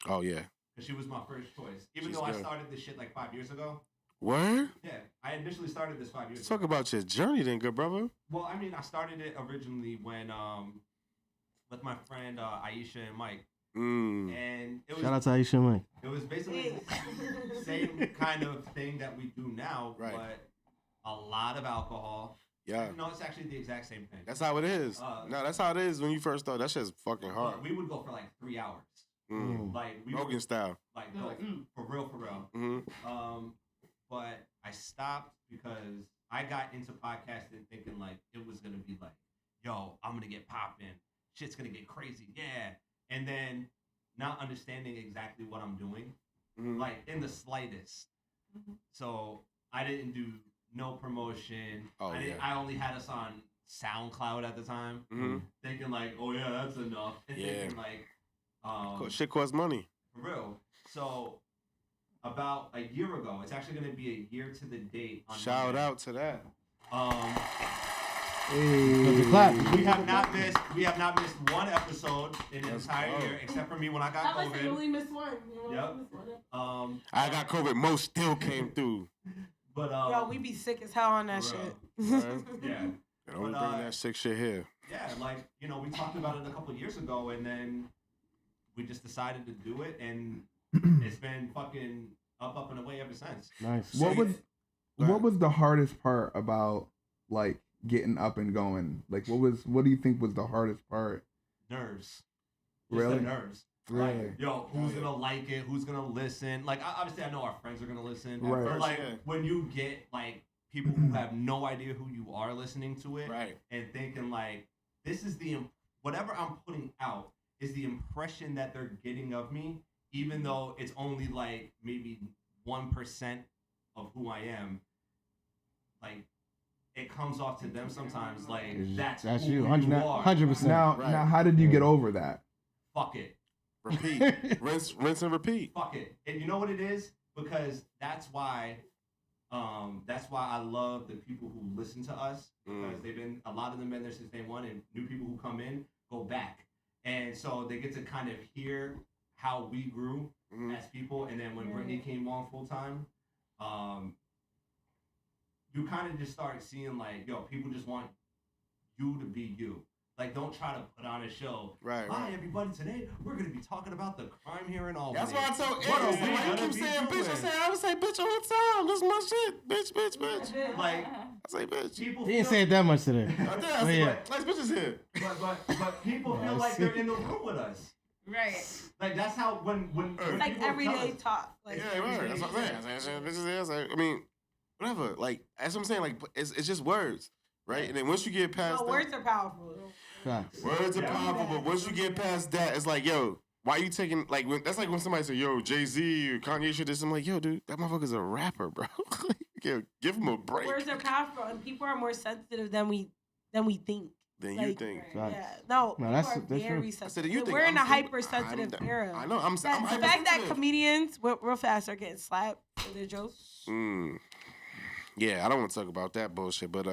Oh yeah. because she was my first choice. Even She's though I good. started this shit like 5 years ago. Word. Yeah, I initially started this 5 years Let's ago. talk about your journey, then, good brother. Well, I mean, I started it originally when with my friend Aisha and Mike, and it was Shout out to Aisha and Mike. it was basically the same kind of thing that we do now, Right. but a lot of alcohol. Yeah. No, it's actually the exact same thing. That's how it is. No, that's how it is when you first start. That shit's fucking hard. But we would go for like 3 hours, like we Rogan would, style. like go for real, for real. Mm-hmm. But I stopped because I got into podcasting thinking like it was gonna be like, yo, I'm gonna get popping, shit's gonna get crazy, yeah. And then not understanding exactly what I'm doing, like in the slightest. So I didn't do no promotion. Oh, I only had us on SoundCloud at the time, thinking like, oh yeah, that's enough. And thinking like, Shit costs money. for real. So about a year ago, it's actually going to be a year to the date. On Shout Monday. out to that. Hey. Clap. We have not missed one episode in the entire year, except for me when I got I must have COVID. only missed one. You Yep. missed one. I got COVID. Mo still came through. But Yo, we be sick as hell on that for shit. real. Yeah. Don't But, bring that sick shit here. Yeah, like, you know, we talked about it a couple of years ago, and then we just decided to do it, and it's been fucking up and away ever since. Nice. What was the hardest part about like getting up and going? Like what do you think was the hardest part? Nerves. Just Really? the nerves. Really? Like, yo, who's gonna like it? Who's gonna listen? Like, obviously, I know our friends are gonna listen. Right. But like, Yeah. when you get like people who have no idea who you are listening to it, Right. and thinking like, this is whatever I'm putting out is the impression that they're getting of me, even though it's only like maybe 1% of who I am. Like, it comes off to them sometimes like that's who you, you 100%. are. Now, how did you get over that? Fuck it. Repeat. rinse and repeat. Fuck it. And you know what it is? Because that's why I love the people who listen to us, because a lot of them been there since day one, and new people who come in go back. And so they get to kind of hear how we grew as people. And then when Brittany came on full time, you kind of just start seeing like, yo, people just want you to be you. Like, don't try to put on a show. Right. Hi, everybody. Today, we're going to be talking about the crime here in Albany. That's why I told What are we Ed. Like, gonna you keep be saying bitch. doing? I would say bitch all the time. This is my shit. Bitch. Like, I say bitch. people He didn't feel- say it that much today. I did. I But say, yeah. like, bitches here. But people feel like they're in the room with us. Right. Like, that's how when It's like people everyday tell us- talk. Like, Yeah, right. That's what I'm saying. I say bitches here. I mean, whatever. Like, that's what I'm saying. Like, it's just words, right? And then once you get past no, that, words are powerful. Facts. words are Yeah. powerful, but once you get past that, it's like, yo, why you taking, like, that's like when somebody say, yo, Jay-Z or Kanye should this. I'm like, yo, dude, that motherfucker's a rapper, bro. Yo, give him a break. Words are powerful, and people are more sensitive than we think. Than Like, you think. Facts. Yeah, no, No, people that's are true. very I said, sensitive. you think We're in a I'm stupid? hypersensitive era. I know. I'm The fact that hypersensitive. comedians, real fast, are getting slapped for their jokes. Yeah, I don't want to talk about that bullshit, but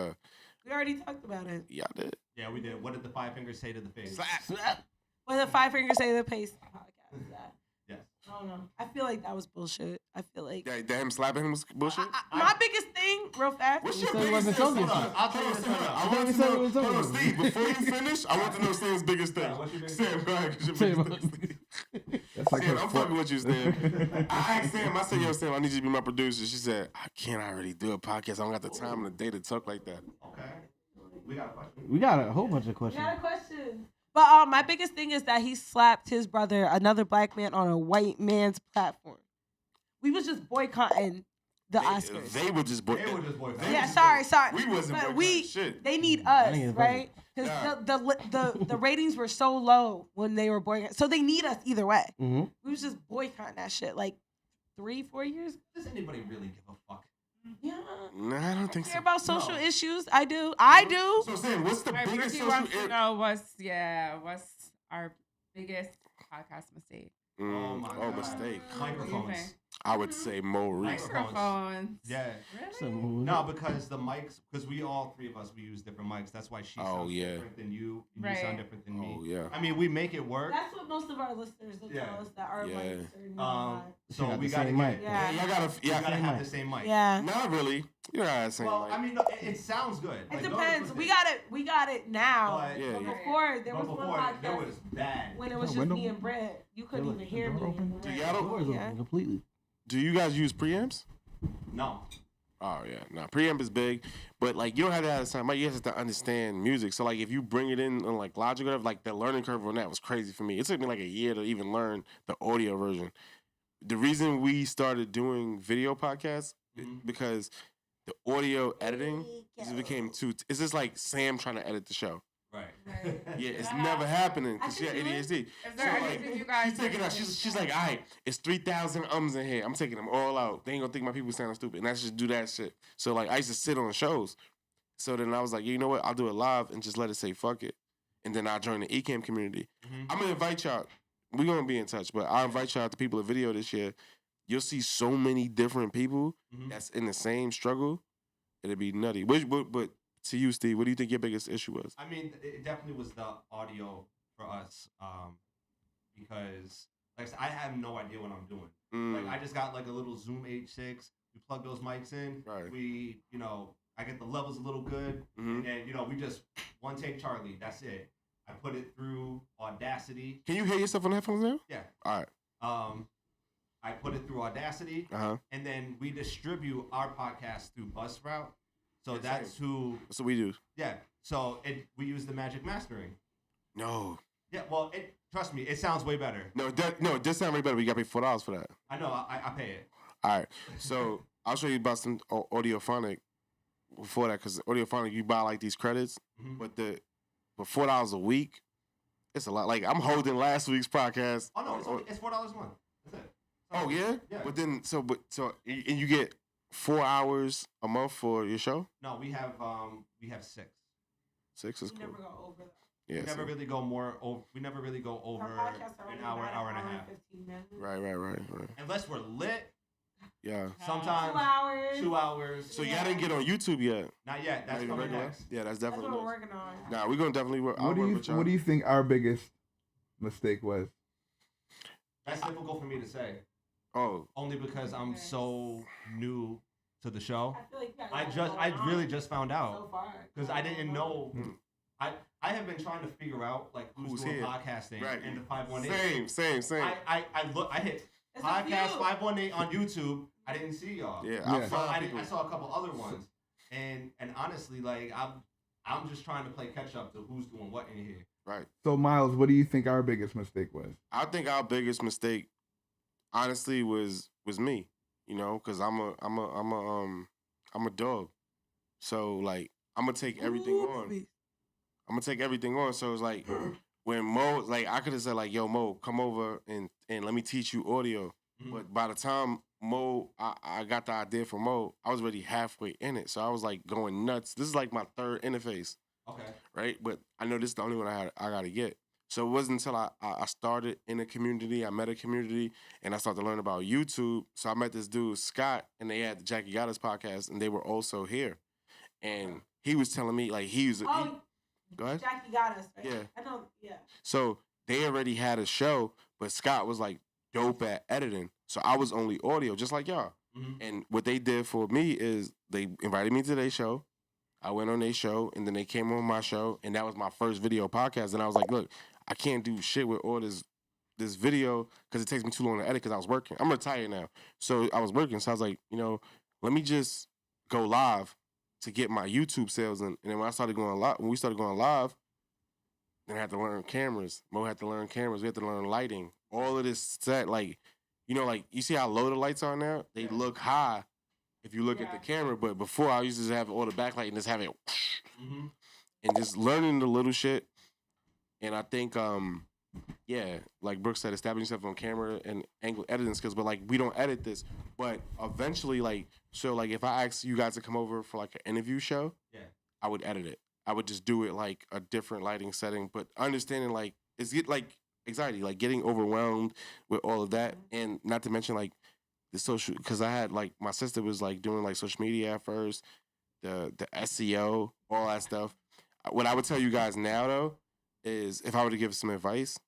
We already talked about it. y'all did. Yeah, we did. What did the five fingers say to the face? Slap. What the Five Fingers Say to the Pace podcast is that? Yes. I don't know. I feel like that was bullshit. I feel like Yeah, him slapping him was bullshit. my biggest thing, real fast. What's He your said he biggest wasn't thing? talking Hold on. shit. I'll tell you Hold this on, right now. I thought want he to said he know. was Hold on, talking. Steve. Before you finish, I want to know Sam's biggest thing. Yeah, what's your biggest Sam, go ahead. 'Cause your Sam, biggest thing. That's like Sam, her I'm fucking with you, Sam. I asked Sam. I said, yo, Sam, I need you to be my producer. She said, I can't already do a podcast. I don't got the time in the day to talk like that. Okay. We got a question. We got a whole bunch of I questions. got a question. But my biggest thing is that he slapped his brother, another black man, on a white man's platform. We was just boycotting the Oscars. They were just They were just boycotting. Yeah, sorry. We wasn't But boycotting shit. They need I us, think it's right? Because Yeah. the ratings were so low when they were boycotting. So they need us either way. Mm-hmm. We was just boycotting that shit like 3-4 years. Does anybody really give a fuck? Yeah. No, I don't think so. Care about social No. issues? I do. So, Sam, what's the All right, biggest Ricky wants social... to know what's our biggest podcast mistake? Oh my Oh, God. mistake. Microphones. I would say Maurice. Microphones. Yeah. Really? No, because the mics, because we all three of us, we use different mics. That's why she Oh, sounds yeah. different than you, and Right. you sound different than me. Oh, yeah. I mean, we make it work. That's what most of our listeners will Yeah. tell us that our Yeah. mics are not. So got we the gotta same get, mic. Yeah. Y'all gotta... we gotta Yeah. have the same mic. Yeah. Not really. You're not saying Well, like... I mean, no, it sounds good. It Like, don't depends. put We this- got it now. But, Yeah, But yeah. before there but was one before, there podcast was bad. when it was Is just that me window? and Brett. You couldn't Is even the hear door me. open? Do y'all Doors Yeah. open completely. Do you guys use preamps? No. Oh yeah, no. Preamp is big, but like you don't have to have the time. You have to understand music. So like if you bring it in on like Logic or whatever, like the learning curve on that was crazy for me. It took me like a year to even learn the audio version. The reason we started doing video podcasts because the audio editing just became too. It's just like Sam trying to edit the show. Right. Yeah, it's never happening because she got I can do it. ADHD. Is there anything you guys She's taking out. She's like, all right, it's 3,000 ums in here. I'm taking them all out. They ain't gonna think my people sound stupid, and I just do that shit. So like, I used to sit on shows. So then I was like, you know what? I'll do it live and just let it say fuck it, and then I'll join the ECAM community. I'm gonna invite y'all. We're gonna be in touch, but I'll invite y'all to People of Video this year. You'll see so many different people that's in the same struggle. It'll be nutty. But to you, Steve, what do you think your biggest issue was? I mean, it definitely was the audio for us, because like I said, I have no idea what I'm doing. Like I just got like a little Zoom H6. We plug those mics in. Right. We, I get the levels a little good, and we just one take Charlie. That's it. I put it through Audacity. Can you hear yourself on the headphones now? Yeah. All right. I put it through Audacity, and then we distribute our podcast through Buzzsprout. So that's who. That's what we do. Yeah. So we use the Magic Mastering. No. Yeah. Well, trust me, it sounds way better. No, it does sound way better. We got to pay $4 for that. I know. I pay it. All right. So I'll show you about some audiophonic. before that, because audio filing you buy like these credits, but $4 a week, it's a lot. Like I'm holding last week's podcast. Oh no, it's $4 a month. That's it. Oh yeah? Yeah. But then and you get 4 hours a month for your show? No, we have 6. 6 is We cool. never go over that. Yeah. We never really go over Our podcasts are an only hour, about hour and a half. 15 minutes. Right. Unless we're lit, Yeah. sometimes 2 hours. 2 hours. So y'all didn't get on YouTube yet? Not yet. That's Not even coming regular? next. Yeah, that's That's definitely what we're next. working on. Nah, we're gonna definitely work. I'll What do work you with y'all. What do you think our biggest mistake was? That's difficult for me to say. Oh, Only because I'm so new to the show. I feel like you got I really just found so out far. because I didn't know. I have been trying to figure out like who's doing here? podcasting Right. and the 518. Same. I hit It's a podcast few. 518 on YouTube. I didn't see y'all. Yeah, Yeah. I So find people. I saw a couple other ones, and honestly, like I'm just trying to play catch up to who's doing what in here. Right. So Miles, what do you think our biggest mistake was? I think our biggest mistake, honestly, was me. You know, because I'm a dog. So like I'm gonna take everything on. I'm gonna take everything on. So it's like when Mo, like I could have said like, "Yo, Mo, come over and let me teach you audio." But by the time Mo, I got the idea for Mo, I was already halfway in it. So I was like going nuts. This is like my third interface, Okay. right? But I know this is the only one I got to get. So it wasn't until I started in a community, I met a community, and I started to learn about YouTube. So I met this dude, Scott, and they had the Jackie Got Us podcast, and they were also here. And he was telling me, like, go ahead. Jackie got us, right? Yeah. I know, yeah. So they already had a show, but Scott was like dope at editing. So I was only audio, just like y'all. And what they did for me is they invited me to their show. I went on their show, and then they came on my show, and that was my first video podcast. And I was like, look, I can't do shit with all this video because it takes me too long to edit because I was working. I'm retired now. So I was working. So I was like, let me just go live to get my YouTube sales. And then when we started going live, then I had to learn cameras. Mo had to learn cameras. We had to learn lighting. All of this set, like, like you see how low the lights are now? They look high if you look at the camera. But before, I used to just have all the backlight and just have it, and just learning the little shit. And I think, like Brooke said, establishing yourself on camera and angle editing skills. But like, we don't edit this. But eventually, like, so like, if I asked you guys to come over for like an interview show, I would edit it. I would just do it like a different lighting setting. But understanding like anxiety, like getting overwhelmed with all of that, and not to mention like the social, because I had like my sister was like doing like social media at first, the SEO, all that stuff. What I would tell you guys now though is if I were to give some advice,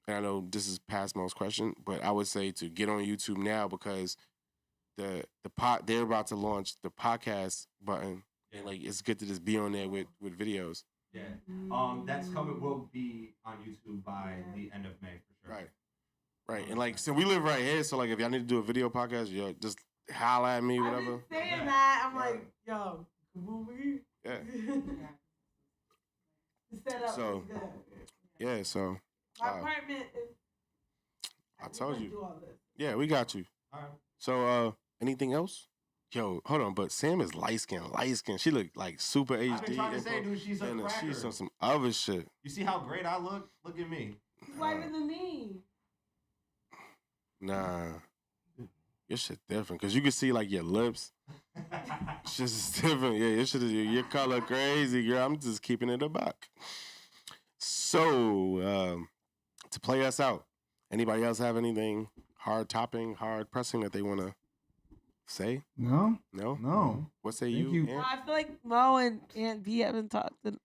and I know this is past Mo's question, but I would say to get on YouTube now because they're about to launch the podcast button, and like it's good to just be on there with videos. Yeah. That's coming. Will be on YouTube by the end of May for sure. Right. And like, so we live right here. So like, if y'all need to do a video podcast, yo, just holla at me, whatever. I've been saying that. I'm like, yo, movie. Yeah. The setup So, is good. Yeah. So My apartment is. I told you. Do all this. Yeah, we got you. All right. So anything else? Yo, hold on, but Sam is light skin. She look like super HD. I've been trying to say, dude, she's a and cracker. she's on some other shit. You see how great I look? Look at me. He's whiter than me. Nah, your shit different because you can see like your lips. Shit is different. Yeah, your color crazy, girl. I'm just keeping it a buck. So to play us out, anybody else have anything hard pressing that they want to say? No. What say Thank you? you. Ant? I feel like Mo and Aunt B haven't talked a lot.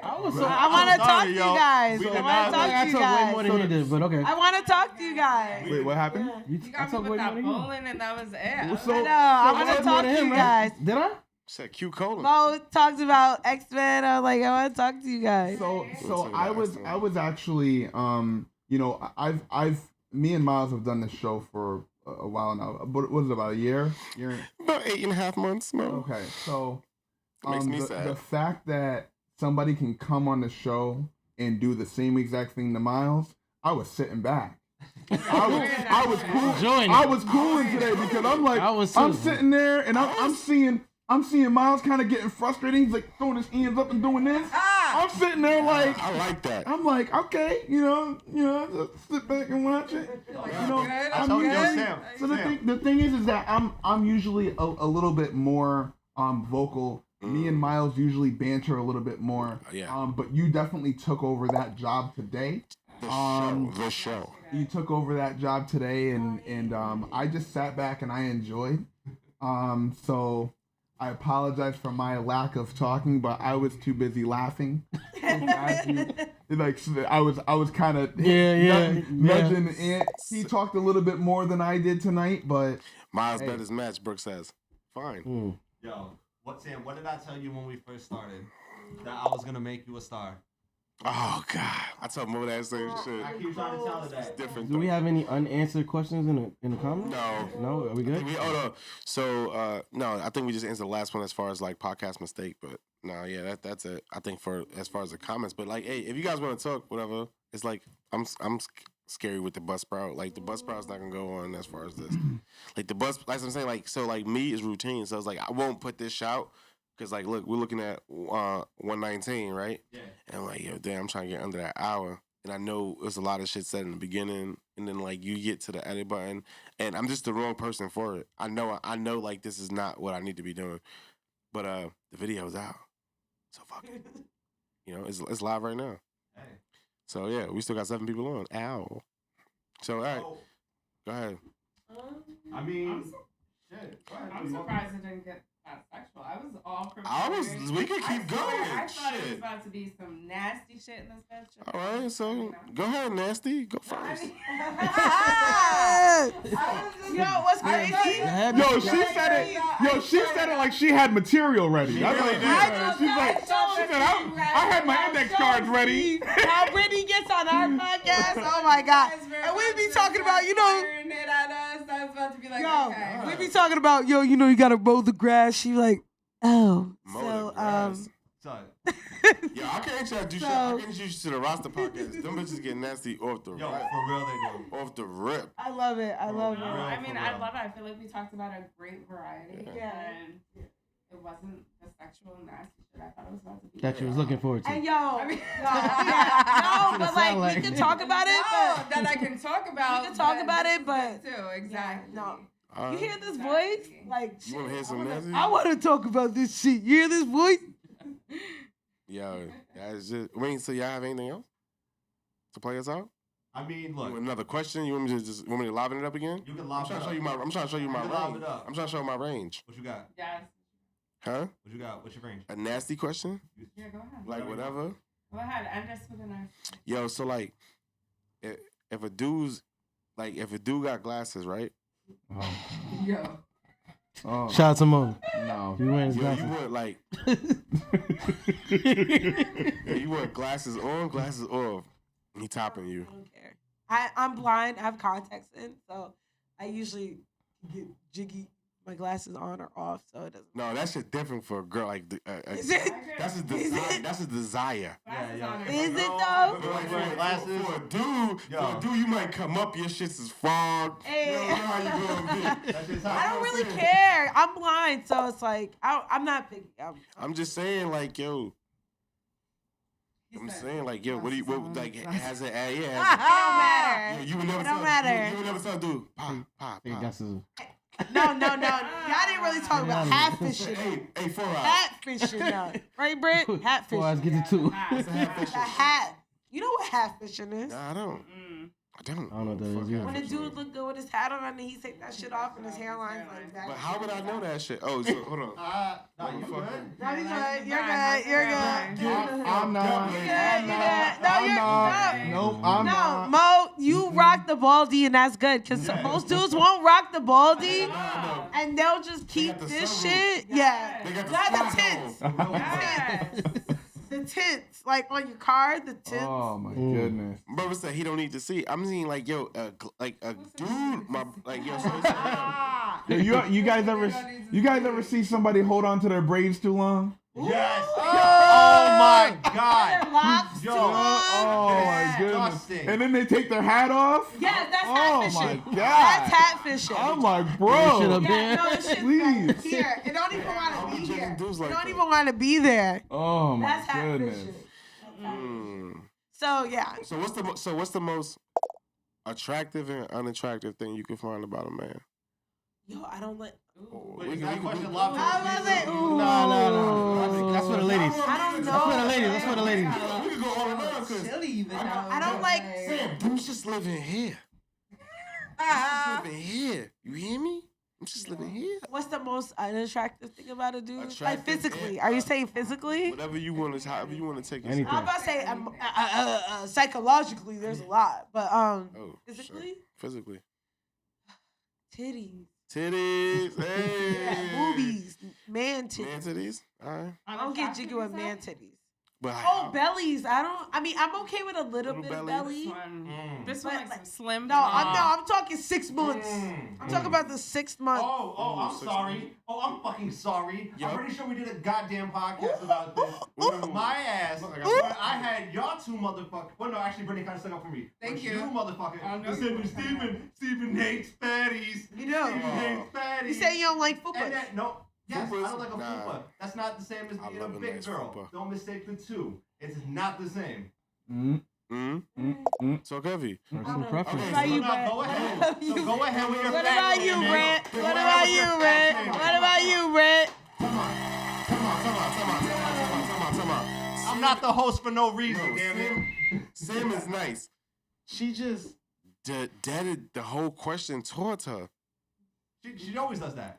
I was I want to talk to you guys. We I did want not- to talk I to you took way more guys. than he did, but okay. I want to talk to you guys. Wait, what happened? Yeah. You got me with that bowling, and that was it. So- I know. I so want what to talk to happened you to him, guys. Did I? Said Q Colon. Mo talked about X-Men. I was like, I want to talk to you guys. So I was actually me and Miles have done this show for a while now. But what is it, about a year? About 8.5 months, Mo. Okay, so Makes me sad. the fact that somebody can come on the show and do the same exact thing to Miles, I was sitting back. I was cool. Enjoying it. I was cooling today because I'm like, I was I'm too. sitting there and I'm seeing I'm seeing Miles kind of getting frustrated. He's like throwing his hands up and doing this. I'm sitting there like, I like that. I'm like, okay, just sit back and watch it. I told you, Sam. So the thing is that I'm usually a little bit more vocal. Me and Miles usually banter a little bit more. Yeah. But you definitely took over that job today. The show. You took over that job today, and I just sat back and I enjoyed. So I apologize for my lack of talking, but I was too busy laughing. Like I was kind of nudging Ant. He talked a little bit more than I did tonight, but Miles bet his match. Brooke says, fine. Yo, Sam? What did I tell you when we first started? That I was gonna make you a star. Oh God, I told Mo that same shit. I keep trying to tell her that. It's different. Do we have any unanswered questions in the comments? No. Are we good? No. So no, I think we just answered the last one as far as like podcast mistake. But no, yeah, that's it. I think for as far as the comments. But like, hey, if you guys want to talk, whatever. It's like I'm scary with the bus sprout. Like the bus sprout's not gonna go on as far as this. Like the bus, like I'm saying, like so, like me is routine. So it's like I won't put this shout. Cause like, look, we're looking at 119, right? Yeah. And I'm like, yo, damn, I'm trying to get under that hour, and I know there's a lot of shit said in the beginning, and then like you get to the edit button, and I'm just the wrong person for it. I know, like this is not what I need to be doing, but the video's out, so fuck it. It's live right now. Hey. So yeah, we still got 7 people on. Ow. So all right, go ahead. I mean, I'm surprised it didn't get that sexual. I was all prepared. We could keep going. I thought it was about to be some nasty shit in this bitch. All right, so go ahead, nasty. Go first. Yo, what's crazy? She said it like she had material ready. I was like, I had my index cards ready. How Brittany gets on our podcast, oh my God. And we be talking about, I was about to be like, okay. We be talking about, you gotta mow the grass. She like, oh, Son. Yo, I can't introduce you. I can't introduce you to the roster podcast. Them bitches get nasty off the rip. For real they do. Off the rip. I love it. I love it. I mean, I love it. I feel like we talked about a great variety. Yeah. And it wasn't the sexual nasty shit I thought it was about to be. That you was looking forward to. And but like we can talk about it. That I can talk about. We can talk about it, but too exactly. No. You hear this voice? Like, you want to hear some nasty? I want to talk about this shit. You hear this voice? Yo, that's just. Wait, so y'all have anything else to play us out? I mean, look. Another question? You want me to liven it up again? You can liven it up. I'm trying to show you my range. I'm trying to show you my range. What you got? Yes. Huh? What you got? What's your range? A nasty question? Yeah, go ahead. Like whatever. Go ahead. End us with a nice. Yo, so like, if a dude got glasses, right? Yo. Oh. Shout out to Mo. No. You wearing his glasses. You would like. You want glasses on, glasses off. He topping you. I don't care. I'm blind. I have contacts in, so I usually get jiggy. My glasses on or off, so it doesn't. No, that shit different for a girl. Like, is it? That's his desire. That's his desire. Yeah. Is it though? For a dude, you might come up. Your shit's is fog. Hey. You know how you gonna be. I don't really care. I'm blind, so it's like I'm not picky. I'm just saying, like, yo. I'm saying, like, yo, what has it? Yeah, it don't matter. You would never. It don't matter. You would never tell dude. Pop. No. Y'all didn't really talk about hat fishing. Hey, for hat fishing, now. Right, Britt? Hat fishing. Let's get to 2. The hat. You know what hat fishing is? Nah, I don't. I don't know what that is. Yeah. When a dude look good with his hat on and he take that shit off and his hairline's like that. But how would I know that shit? Oh, so, hold on. No, you good. No, you good. You're good. I'm not. No, I'm not. Mo, you rock the baldy and that's good because most dudes won't rock the baldy and they'll just keep this shit. Yeah. They got the tints. The tints, like on your car, the tints. Oh my goodness. Brother said he don't need to see. I'm seeing like yo, like a dude, yo. So you guys ever see somebody hold on to their braids too long? Yes. Oh my God. Locks Yo. too long. Oh my goodness. disgusting. And then they take their hat off. Yeah, that's Oh catfishing. my god. That's catfishing. I'm like, Shut bro. up. Yeah, no, this shit's Please. like here. It don't even want to be judging here. dudes It like don't that? even want to be there. Oh my That's goodness. catfishing. Mm. So yeah, So what's the most attractive and unattractive thing you can find about a man? yo, I don't like. Oh, Wait, we is can- that we can- question we- locked I in? was like, ooh. No. That's for the ladies. I don't know. That's for the ladies. That's for the ladies. We can go all around because I don't like. Sam, dudes just living here. Just living here. You hear me? I'm just living here. What's the most unattractive thing about a dude? Like Attractive physically? and- Are you saying physically? Whatever you want to, however you want to take it. Anything. I'm about to say psychologically, there's a lot, but Oh, physically, shit. Physically. titties, Titties. Hey. yeah, boobies, man titties. Man titties. All right. I don't get jiggy with man titties. But Oh, bellies. I mean, I'm okay with a little Little bit of belly. belly. This But, one like some slim. No, I'm talking 6 months. I'm talking about the 6 months. I'm sorry. I'm fucking sorry. Yup. I'm pretty sure we did a goddamn podcast about this. My ass. Look, I Where got- I had y'all two motherfuckers. Well, no, actually, Brittany kind of stuck up for me. Thank But you. You motherfucker. I know You you said Stephen hates fatties. You know. Stephen hates fatties. You say you don't like And fupas. that, no. Yes, I Fupas? don't like a Nah. fupa. That's not the same as I being a love a big nice girl. fupa. Don't mistake the two. It's not the same. So heavy. Personal What preference. about you, So Brett? go ahead. So go ahead with your What fat about you, shaming. Brett? Go What ahead about with your you, fat Brett? shaming. What about you, Brett? Come on. I'm not the host for no reason, No, damn it. Sam is nice. She just deaded the whole question towards her. She always does that.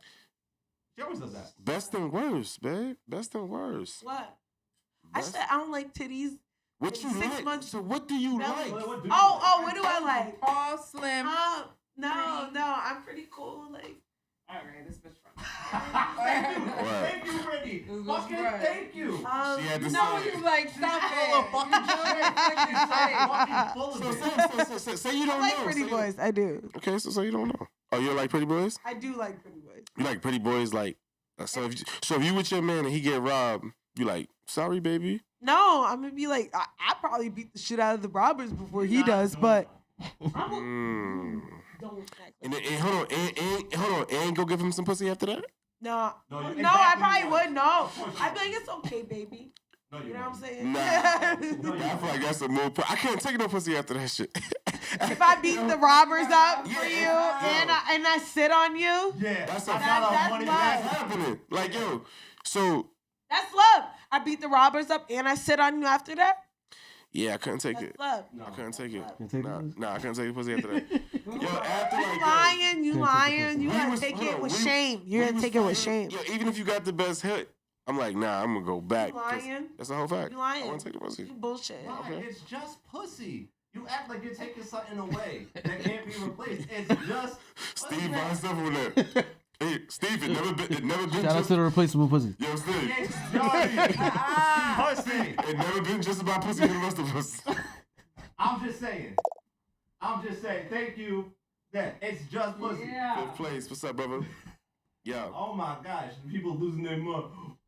She always does that. Best and worst, babe. Best and worst. What? I Best- said I don't like titties. what you 6 like? months- So what do you Belly. like? What do you Oh, like? what do I like? Tall, slim. No, I'm pretty cool. Like, All right, this bitch from. Thank you, Brittany. This is Fucking right. thank you. She had to No, say it. you like stop Full of it. fucking shit. Fucking full So of it. say you I don't like know. pretty Say you- boys. I do. Okay, so say you don't know. Oh, you like pretty boys? I do like pretty boys. You like pretty boys like so if you with your man and he get robbed, you like, sorry baby. No, I'm gonna be like, I probably beat the shit out of the robbers before he does, but Mm. don't act like And hold on, and go give him some pussy after that? No, No, no, you- I exactly probably right. would. No, I'd be like, it's okay, baby. No, You know what I'm saying? Nah. I feel like that's a more. I can't take no pussy after that shit. If I beat the robbers up for you Yeah. and I sit on you, Yeah, That's I a- got that's money love. That's back. happening. Like yo, so that's love. I beat the robbers up and I sit on you after that. yeah, I couldn't take That's it. love. I couldn't take it. Can take Nah, this? I couldn't take the pussy after that. Yo, after You like lying, you Can't take the lying. You We gotta was- take hold it on, with we- shame. You're we gonna was take it with fighting- shame. Yo, even if you got the best hit, I'm like, nah, I'm gonna go back. You 'cause lying. That's the whole fact. You lying. I want to take the pussy. You bullshit. Why? Okay. It's just pussy. You act like you're taking something away that can't be replaced. It's just Steve by himself over there. Hey, Steve, it never been Shout out just. to the replaceable pussy. Yo, Steve. pussy. It never been just about pussy for the rest of us. I'm just saying. Thank you. That it's just pussy. Yeah. Fifth place. What's up, brother? Yo. Oh my gosh, people losing their mind.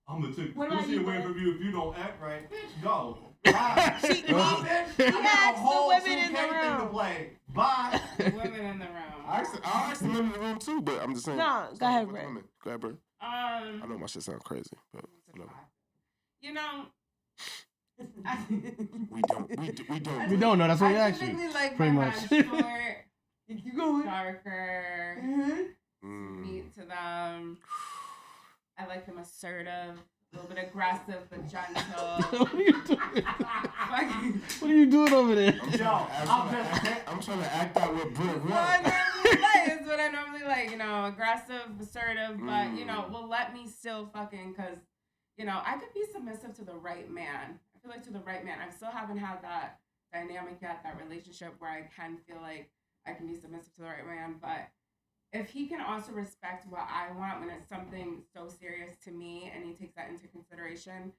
I'm gonna take the What about pussy you, away Brett? from you if you don't act right. Bitch, go. Bye. She- Bye, bitch. I got a asked the whole women in the 2K thing to room. play. Bye. Women in the room. I asked the men in the room too, but I'm just saying. No, go ahead, Brett. Go ahead, Brett. I know Um, my shit sounds crazy, but whatever. you know, We don't. We don't know. That's what we I asked you. typically like Pretty my much. men short, You going? darker, Mm. meat to them. I like them assertive, a little bit aggressive but gentle. What are you doing? Fucking- What are you doing over there? I'm trying to act out what Brett What I wants. normally like is what I normally like, you know, aggressive, assertive, but you know, will let me still fucking, cause you know, I could be submissive to the right man. I feel like to the right man. I still haven't had that dynamic yet, that relationship where I can feel like I can be submissive to the right man, but if he can also respect what I want when it's something so serious to me and he takes that into consideration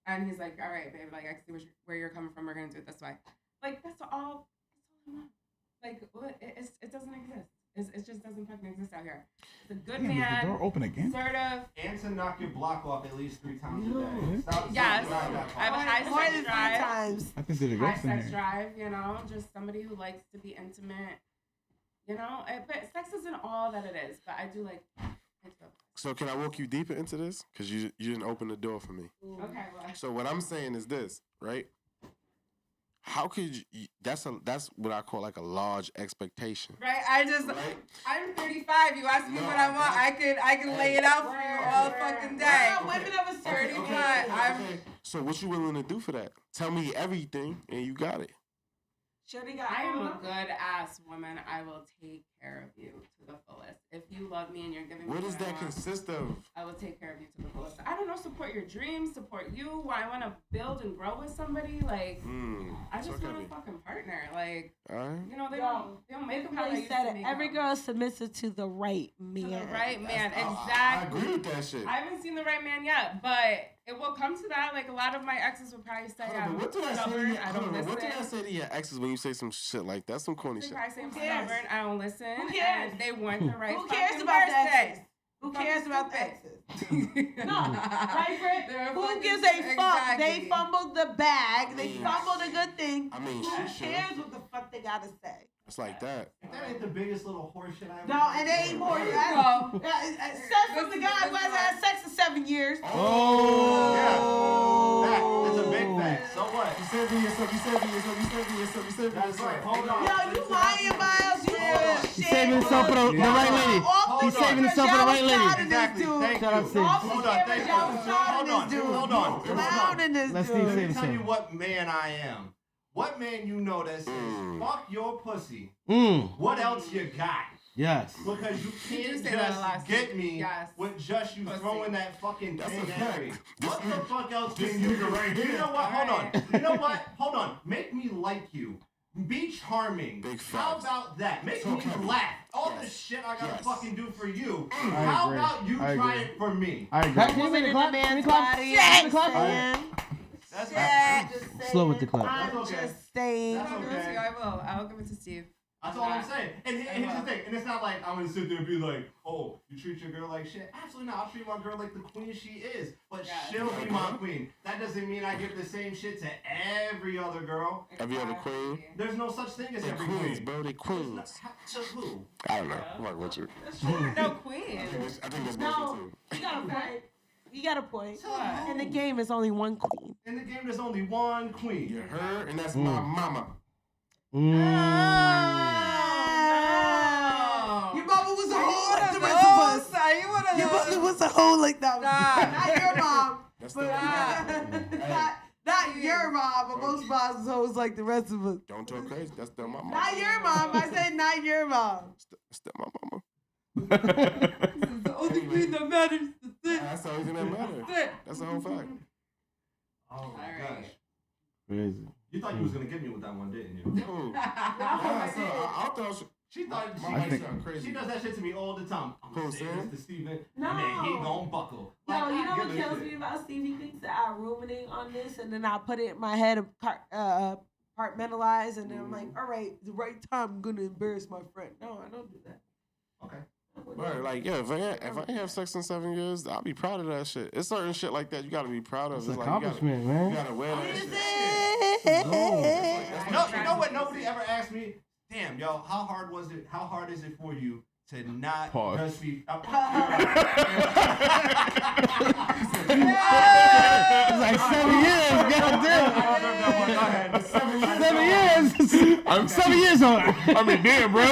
and he's like, all right, babe, like I see where you're coming from, we're gonna do it this way. Like that's all I want. Like it doesn't exist. It just doesn't fucking exist out here. It's a good Damn, is the man, door open again? sort of. And to knock your block off at least 3 times a day. Yes, I have a high More sex than 3 drive. times. I think there's a High ghost in sex here. drive, you know, just somebody who likes to be intimate. You know, but sex isn't all that it is. But I do like. So can I walk you deeper into this? Because you didn't open the door for me. Okay, well. So what I'm saying is this, right? How could you? That's what I call like a large expectation. Right, I'm 35. You ask me what I want, I can lay it out for you all fucking day. Women of a certain 35. So what you willing to do for that? Tell me everything, and you got it. I am a good ass woman. I will take care of you to the fullest. If you love me and you're giving me What does what I that want, consist of? I will take care of you to the fullest. I don't know, support your dreams, support you. I want to build and grow with somebody. Like, I just want a fucking partner. Like, you know, they don't make them how they used to make every them. girl is submissive to the right man. To the right man, exactly. I agree with that shit. I haven't seen the right man yet, but it will come to that. Like, a lot of my exes would probably say, I'm What did I say? stubborn, I don't listen. What did I say to your exes when you say some shit like that? Some corny They shit. probably say I'm stubborn, I don't listen, Who cares? and they want the right Who cares fucking about the person. exes? Who cares about the exes? No, right, Britt? Who gives a fuck? They fumbled the bag. They fumbled a good thing. I mean, Who shit, cares what the fuck they gotta say? It's like that. That ain't the biggest little horseshit I ever No, and it ain't more. Says from the guy who hasn't had sex in 7 years. That's a big fact. So what? You said to yourself. That's right. Hold on. Yo, you lying, Miles. You He's saving himself for the right lady. He's saving himself for the right lady. Exactly. Thank Shout out you. Sid. Hold on. Thank you. Hold on. Clowning this Let dude. Steve Let save me tell you himself. what man I am. What man you know that says, fuck your pussy. What else you got? Yes. Because you can't say that a lot, just get me Yes. with just you Pussy. throwing that fucking That's thing a at fact. me. What the fuck else can you do? You know what? Hold on. You know what? Hold on. Make me like you. Be charming. Big How facts. about that? Make me laugh. All the shit I gotta fucking do for you. I How agree. about you I try agree. it for me? I Can agree. you make a clap? Can you Man's clap? body. Can you clap? That's Shit. Slow with the clap. I'm That's okay. just saying. That's I'll give it to okay. you, I will. I'll give it to Steve. That's all I'm saying. And here's the thing. And it's not like I'm gonna sit there and be like, oh, you treat your girl like shit. Absolutely not. I'll treat my girl like the queen she is. But Yeah. she'll be my queen. That doesn't mean I give the same shit to every other girl. Every other queen. There's no such thing as They're every queens, queen. bro. They There's queens. To who? I don't know. I'm like, what you? No queen. I think that's No, bullshit too. you got a point. You got a point. What? In the game, it's only one queen. In the game, there's only one queen. You're her, and that's my mama. Your mama was a hoe like the rest of us. Your mother was a hoe like that. Not your mom. That's But the not your mom, but most moms was hoes like the rest of us. Don't talk crazy. That's still my mama. Not your mom. I said not your mom. Still my mama. The only queen that matters. That's the only thing that matters. That's the whole fact. Oh my Alright. gosh. Crazy. You thought you was gonna get me with that one, didn't you? Ooh. Yeah, so I thought She thought my she, mic sound crazy. she does that shit to me all the time. I'm Cool, gonna say Sam. this to Steven, No. and then he gon' buckle. No, Like, you know I what give a kills shit. me about Steve? He thinks that I ruminate on this, and then I put it in my head, compartmentalize, and then I'm like, all right, the right time, I'm gonna embarrass my friend. No, I don't do that. Okay. Right, like, yeah, if I ain't have sex in 7 years, I'll be proud of that shit. It's certain shit like that you gotta be proud of. It's It's an like accomplishment, you man. gotta wear that Is shit. it? No, you know what? Nobody ever asked me. Damn, yo, how hard was it? How hard is it for you to not Pause. just be? It's like 7 years, goddamn. 7 years. I'm 7 years on. I mean, damn, bro.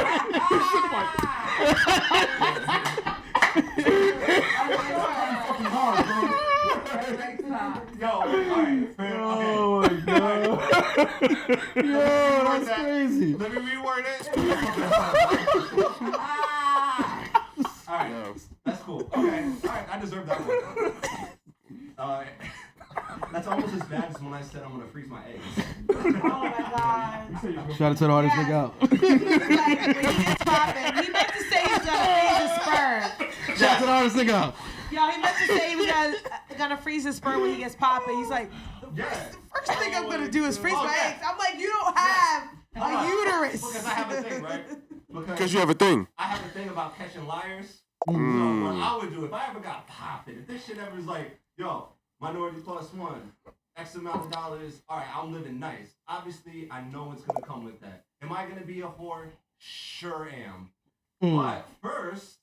Yo, all right, man. Oh my god. Yo, that's crazy. Let me reword it. All right, that's cool. Okay, all right, I deserve that one. That's almost as bad as when I said I'm gonna freeze my eggs. Oh my god. Shout out to the hardest nigga out. Like, when he gets popping, he meant to say he's gonna freeze his sperm. Shout out to the hardest nigga out. Yo, he meant to say he was gonna freeze his sperm when he gets popping. He's like, Yeah. first thing I'm gonna do is freeze my eggs. I'm like, you don't have a uterus. Because I have a thing, right? Because you have a thing. I have about catching liars. Mm. So what I would do if I ever got popping, if this shit ever was like, yo, minority plus one, X amount of dollars, all right, I'm living nice. Obviously, I know what's gonna come with that. Am I gonna be a whore? Sure am. But first,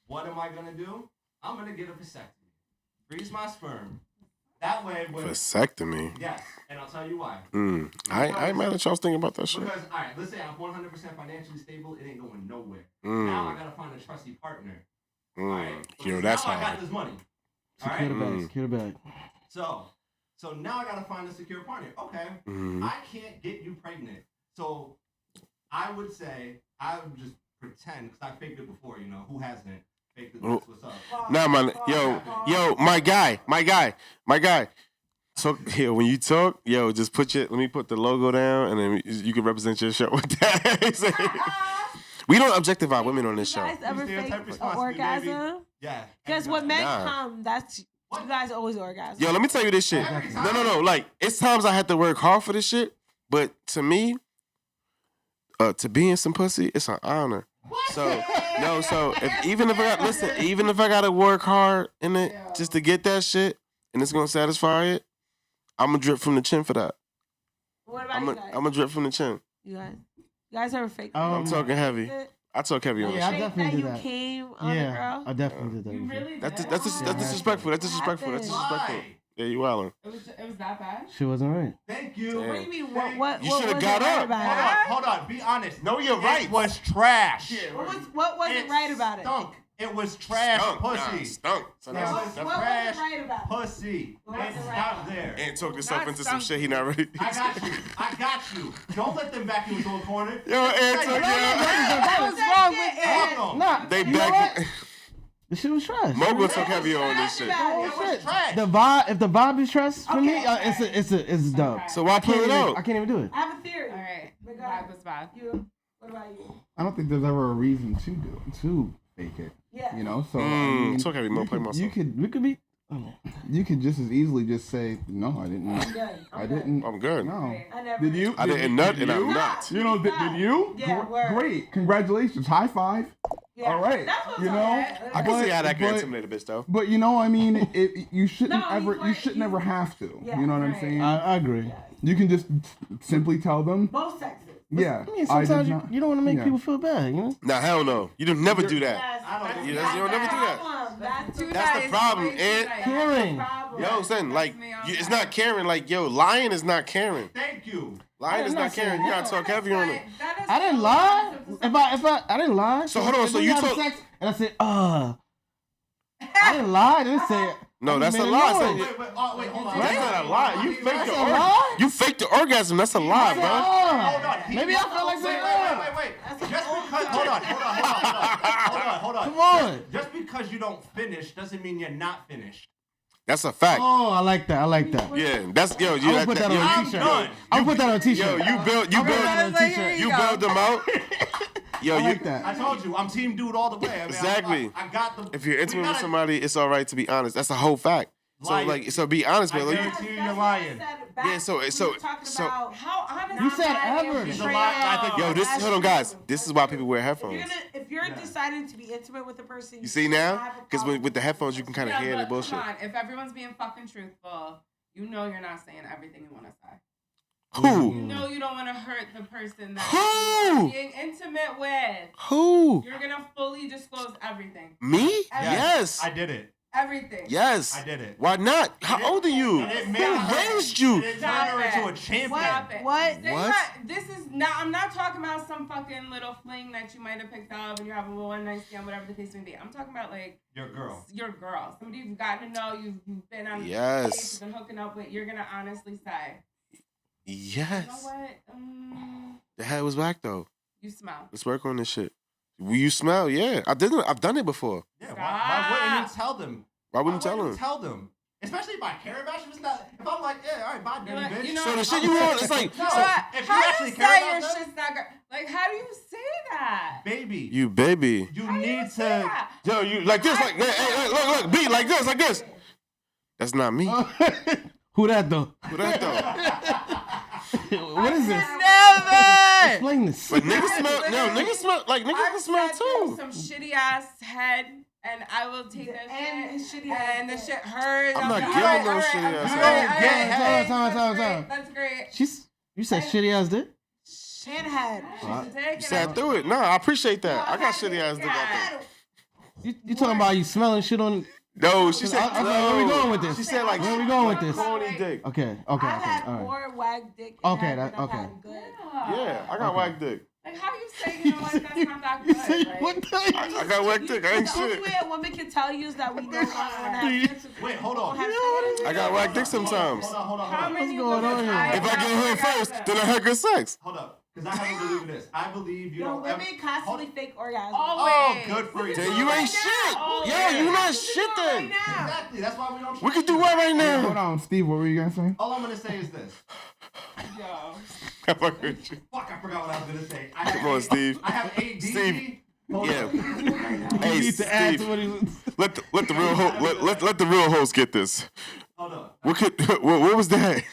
what am I gonna do? I'm gonna get a vasectomy. Freeze my sperm. That way, when Vasectomy. yes, and I'll tell you why. I ain't mad at y'all thinking about that shit. Because all right, let's say I'm 100% financially stable, it ain't going nowhere. Now I gotta find a trusty partner. All right, You know, because that's now I hard. got this money. All Secure the right, bag. Secure the bag. so now I gotta find a secure partner. Okay, I can't get you pregnant, so I would say I would just pretend because I faked it before. You know who hasn't? Faked it. That's what's up. Nah, man. Yo, my guy. So here, when you talk, yo, just let me put the logo down, and then you can represent your show with that. We don't objectify women on this show. You guys ever fake an responsibly, orgasm? baby. Yeah. Because when men Nah. come, that's you guys always orgasm. Yo, let me tell you this shit. No. Like, it's times I had to work hard for this shit, but to me, to be in some pussy, it's an honor. So even if I gotta work hard in it just to get that shit, and it's gonna satisfy it, I'm gonna drip from the chin for that. What about you guys? I'm gonna drip from the chin. You guys ever fake? I'm talking heavy. I talk heavy on this Yeah, I shit. definitely that did you that. came on a Yeah, girl? I definitely did that. You before. really That's did? that's disrespectful. That's disrespectful. That's disrespectful. Why? Yeah, you wildin'. It was that bad? She wasn't right. Thank you. What do you mean? What You what shoulda was got right up. about it? Hold on. Be honest. No, you're right. It was trash. What wasn't right about it? Stunk. It was trash pussy. Stunk. So It that's- was What wasn't trash right about it? pussy. What It wasn't right stopped about it? there. And talk yourself Not into some stunk. shit he not ready. I got you. Don't let them back you into a corner. Yo, and talk That was wrong with Fuck 'em. Nah, They you know back. what? The shit was trash. Mogul took heavy on this shit. Oh, It was shit. trash. The vibe, if the vibe is trash for me, Okay. it's dumb. Okay. So why pull it out? I can't even do it. I have a theory. All right. But go That ahead. was bad. You. What about you? I don't think there's ever a reason to fake it. Yeah. You know, so I mean, talk heavy, more play myself. We could be. you could just as easily just say no. I didn't. I'm good. I didn't. I'm good. No. I never. Did you? I didn't nut and I'm you? not. You know, did you? Yeah, word. Great. Congratulations. High five. Yeah. All right. That's what's You up, know, man. I can see how that could But- intimidate a bitch though. But you know, I mean, you shouldn't No, ever. he's You right. should never have to. Yeah, you know what I'm right. saying? I agree. You can just simply tell them. Both sexes. Yeah. I mean, did sometimes not- you don't want to make yeah. people feel bad, you know? Nah, hell no. You don't never do that. Yes, I don't that's do You that. don't never do that. problem. That's Too That's the nice. problem, Way too and- nice. Caring. problem. Yo, son, like, That's me all it's day. not caring. Like, yo, lying is not caring. Thank you. Lying is I'm not not saying caring. You gotta talk heavy on it. I didn't lie. If I didn't lie. So hold on, if so we you had told- sex and I said, I didn't lie. I didn't say it. No, I that's just a made lie. noise. So- Wait, hold on. That's not a lie. You faked That's the a lie? You faked the orgasm. That's a lie, bro. Hold on. Maybe I felt like saying, Wait. Just because. Hold on. Come on. Just because you don't finish doesn't mean you're not finished. That's a fact. Oh, I like that. Yeah, that's yo. I would put that on a I'm t-shirt. done. I would put that on a Yo, t-shirt. you build I was like, here you go. build them out. Yo, I you like that. I told you, I'm team dude all the way. I mean, Exactly. I got the. if you're intimate we with gotta- somebody, it's all right to be honest. That's a whole fact. So Lying. like, so be honest, I man. Like, guarantee you, That's you're what I lying. said back Yeah, so- when we so- were talking so- about How honest? You said I'm ever. She's a betrayal. lie. I think- yo, this hold on, guys. This is why people wear headphones. if you're deciding to be intimate with a person, You see shouldn't now? have a Because problem with the headphones, you can kind of Yeah, hear the but bullshit. come on. If everyone's being fucking truthful, you know you're not saying everything you want to say. You Who? know you don't want to hurt the person that Who? you're being intimate with. Who? You're gonna fully disclose everything. Me? Yes. I did it. Everything. Yes. I did it. Why not? How old are you? And it Who made her- raised you? It turned her into a champion. Stop it. What? This is not. I'm not talking about some fucking little fling that you might have picked up and you're having a one night stand, whatever the case may be. I'm talking about like Your girl. your girl, somebody you've gotten to know, you've been on Yes. dates, you've been hooking up with. You're gonna honestly say, Yes. you know what? The head was whack though. You smell. Let's work on this shit. Will you smell? Yeah, I've done it before. Yeah, why wouldn't you tell them? Why wouldn't you tell you them? tell them? Especially if I care about you. If I'm like, yeah, all right, bye, You're dirty like, bitch. you know, So the shit you want, it's like, No. so- If you how do actually you care say about your them- shit's not good? Like, how do you say that? Baby, you baby. you How do you need say to. that? Yo, you like this, like, hey, look, be like this. That's not me. Who that though? Who that though? What is this? Never. good. Explain this. But niggas smell. No, niggas smell like niggas can I've smell sat through too. some shitty ass head, and I will take that And shit. shitty ass And the head. shit hurts. I'm not like, giving all right, no all right, shitty I'm ass sorry, head. all Get right, head. that's Time. great, That's great. You said shitty ass dick? And head. You sat through it. No, I appreciate that. I got shitty ass dick out there. You talking about you smelling shit on? No, she said. Okay, where we going with this? She said like. Where we going with this? Corny dick. Okay. I've had All right. more wag dick. Okay, and that- I've okay. had good. Yeah, I got whack dick. Like, how you say, you know what, that's not that good? Like, I got whack dick. I ain't The only shit. way a woman can tell you is that we don't want to have sex. Wait, hold on. I got whack dick sometimes. Hold on. how many going on women here? I If I have get hit orgasmed? first, then I had good sex. Hold up. Because I have a belief in this. I believe you Yo, don't ever. women constantly fake orgasms. Always. Oh, good for you. Then you ain't shit. Yo, you not shit then. Right now. Exactly. That's why we don't. We could do what right Hold now? on, Steve. What were you gonna say? All I'm gonna say is this. Yo. I fuck with you. Fuck, I forgot what I was gonna say. I have Come on, Steve. I have ADD. Steve. Hold Yeah. on. Hey, need to add to Steve. what he was. Let the real let the real host get this. Hold on. What was that?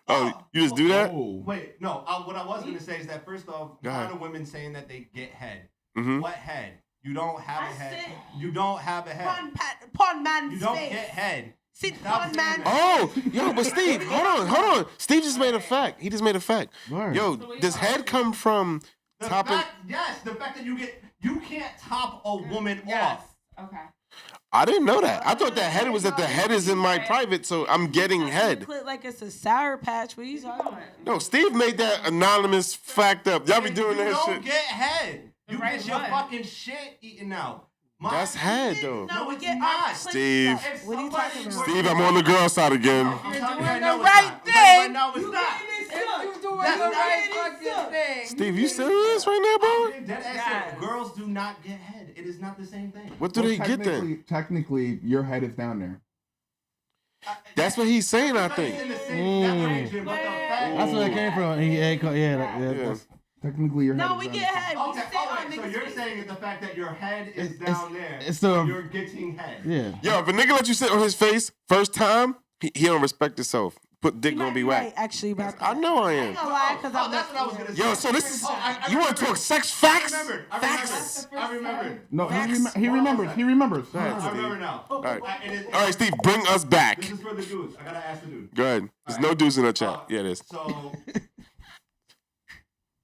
Oh, you just do that? Oh. Wait, no. What I was gonna say is that first off, Go ahead. tired of women saying that they get head. Mm-hmm. What head? You don't have a I head. said- You don't have a head. Pon man's You don't face. get head. Sit Stop pon saying man. that. Oh, yo, but Steve, hold on. Steve just made a fact. He just made a fact. Word. Yo, does head come from The topping? fact, yes, the fact that you can't top a woman Yes. off. Okay. I didn't know that. I thought the head was that the head is in my private, so I'm getting head. Like it's a sour patch. What are you talking about? No, Steve made that anonymous fact up. Y'all be doing you that don't shit. get head. You right get your one. fucking shit eaten out. That's head though. No, we it's get not. our Steve. If What are you somebody talking was- about? Steve, I'm on the girl side again. I'm telling you doing right the now it's right not. I'm telling you right thing. now it's You not. getting this If you stuff. doing That's the not right it. fucking thing. Steve, you serious right now, I'm bro? being dead ass Yes. serious. Girls do not get head. It is not the same thing. What do they get then? Technically, your head is down there. That's what he's saying, I It's in think. the same definition, but the fact. That's where it came from. That's- Technically, your head No, is we down get there. head. We Okay, sit all on right, so niggas' you're face. saying that the fact that your head is It's- down there, it's the- you're getting head. yeah. Yo, if a nigga let you sit on his face first time, he don't respect himself. Put dick You gonna might be right, whack. actually, about I that. know I I am. ain't gonna lie, because I'm that's what I was gonna say. Yo, so this is Oh, I you want to remembered. talk sex I facts? remembered. I Facts. remembered. I remembered. No, Facts. he remembers. He remembers. Go ahead, I Steve. remember now. All right. And it- All right, Steve, bring us back. This is for the dudes. I gotta ask the dude. Go ahead. There's no dudes in the chat. Yeah, it is. So.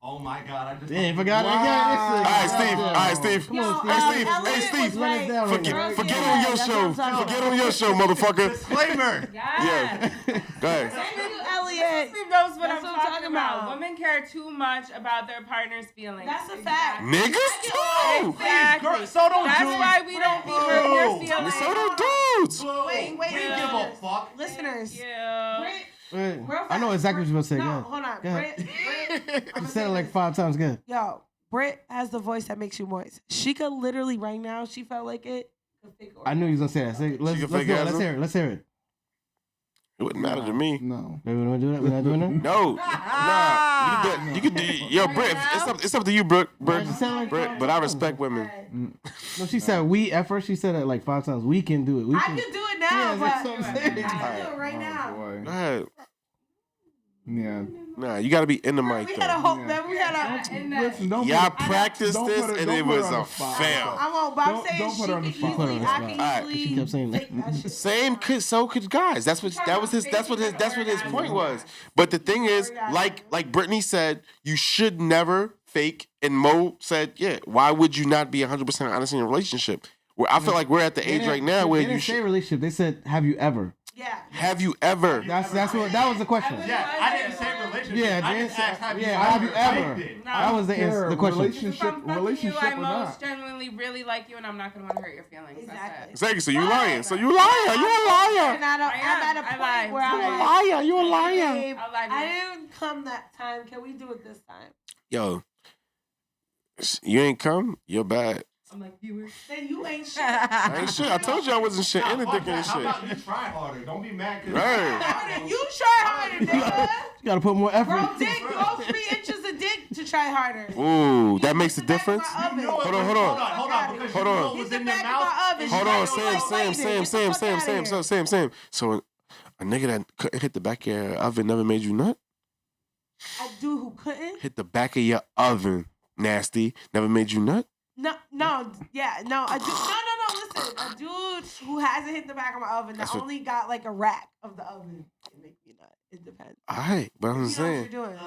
Oh my God! I just. Damn, forgot All right, Steve. All right, Steve. Come on, Steve. Hey, Steve. Elliot Hey, Steve. was right. Let us down right Forget, now. forget Yeah, on your that's show. what I'm talking Forget about. on your show, motherfucker. Disclaimer. Yes. Go ahead. Thank you, Elliot. Steve knows what That's I'm talking about. about. Women care too much about their partner's feelings. That's a fact. Niggas too. Exactly. Girl, so don't That's dudes. why we don't be hurting your Oh. feelings. So do dudes. Whoa, Wait, we give a fuck. Listeners. Yeah. Brit, Wait, real I know fast. exactly what you're gonna say. No, Go ahead. hold on. Go ahead. Brit, You said it like 5 times. Good. yo, Brit has the voice that makes you moist. She could literally right now, she felt like it. could fake I knew you was gonna say that. Say, let's can do it. fake Let's asshole? hear it. Let's hear it. It wouldn't matter to me. No. Wait, we don't do that. We're not doing that. No, nah. You can do. Yo, Britt, it's up to you, Britt. It sound like Britt, but I respect women. No, she said we. At first, she said it like 5 times. We can do it. We I can. can do it now, Yeah, that's but what I'm saying. I can do it right Oh, now. boy. Go ahead. Yeah. Nah, you gotta be in the mic We had a though. whole, man, we had a. Listen, don't Y'all put it- practiced don't this put it- and don't it put was on the a spot. fail. I won't, but I'm Don't- saying don't she put her on can the spot. Put her on easily, the I spot. can Alright, easily she kept saying that. fake that shit. Same could so could guys. That's what his point was. But the thing is, like Brittany said, you should never fake. And Mo said, yeah, why would you not be 100% honest in your relationship? Where I feel like we're at the age right now where they you didn't say should. relationship. They said, "Have you ever?" Yeah. Have you ever? That's what that was the question. Yeah, I didn't say relationship. Yeah, I they just said- asked, have have you ever? faked it? That was the answer. The question. Relationship, If I'm fucking relationship you, or I not. most genuinely really like you, and I'm not gonna want to hurt your feelings. Exactly. Exactly. So you lying. So you liar. You a liar. And I'm at a I point lied. where You I'm a like, Liar. You a liar. babe, I'll lie to I you. didn't come that time. Can we do it this time? Yo, you ain't come. You're bad. I'm like, viewers. Then you ain't shit. I ain't shit. I told you I wasn't shit. Nah, And the fuck dick that. ain't How shit. about you try harder? Don't be mad. 'Cause Right. You try harder, nigga. You gotta put more effort. Bro, dick, go 3 inches of dick to try harder. Ooh, that makes a difference. You know it Hold was- on. Hold on. Because Hold you on. know it was He's the in your back of mouth. my oven. Hold You on, know Sam. it's like waiting. Get the fuck outta here. So a nigga that couldn't hit the back of your oven never made you nut? A dude who couldn't. Hit the back of your oven. Nasty. Never made you nut? No. A dude. No. Listen, a dude who hasn't hit the back of my oven that only got like a rack of the oven can make me nut. It depends. All right, but I'm You know saying. what you're doing.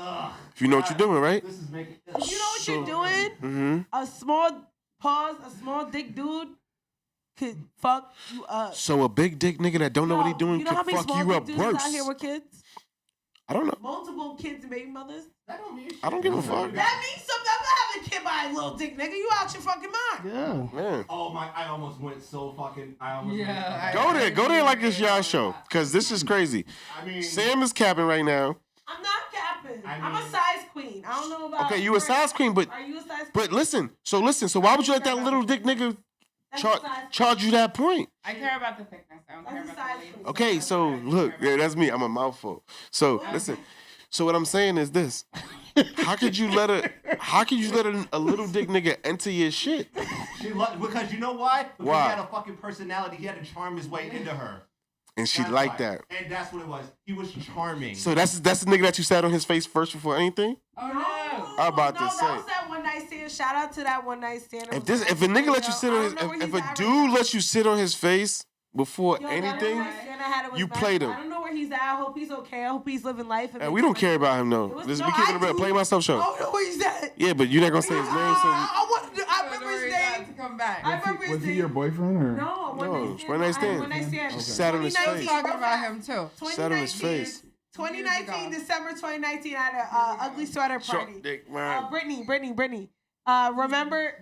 If you know what you're doing, right? This is making. If you know what you're doing, Mm-hmm. a small dick dude could fuck you up. So a big dick nigga that don't know what he doing You know how could many fuck small you dick up dudes worse. out here with kids? I don't know. Multiple kids and baby mothers. That don't mean shit. I don't give a fuck. That means something. I'm not having a kid by a little dick, nigga. You out your fucking mind. Yeah. Man. Oh my! I almost went so fucking. I almost. Yeah, Go there like it's y'all show. Cause this is crazy. I mean, Sam is capping right now. I'm not capping. I I'm a mean- size queen. I don't know about. Okay, you a size queen, but Are you a size queen? but listen. So why would you let that little dick nigga That's a size queen. charge you that point? I care about the thickness. I don't care That's a about size the queen. weight. Okay, so look, yeah, that's me. I'm a mouthful. So listen. So what I'm saying is this: how could you let a little dick nigga enter your shit? because you know why? Because Why? he had a fucking personality. He had to charm his way into her. And she That's liked why. that. And that's what it was. He was charming. So that's the nigga that you sat on his face first before anything. Oh No, I'm about to no, say. that was that one night stand. Shout out to that one night stand. It If was a nigga let you sit on his, I don't know where if he's a at right dude now. lets you sit on his face before Yo, that anything, one night stand I had, it was you mad. played him. I don't know where he's at. I hope he's okay. I hope he's living life. and we don't care about him It though. was- Let's no, be keeping I it real. do. Play myself I show. don't know where he's at. Yeah, but you're not gonna say his name. So I want to. I I remember remember his he's got name. to come back. I remember his Was he name. your boyfriend or? No, No, it's one night stand. One night stand. Okay. Sat on his 2019, face. Talking about him too. Sat on his 2019, face. 2019, Years ago. December 2019, at a ugly sweater party. Short dick, man. Brittany. Remember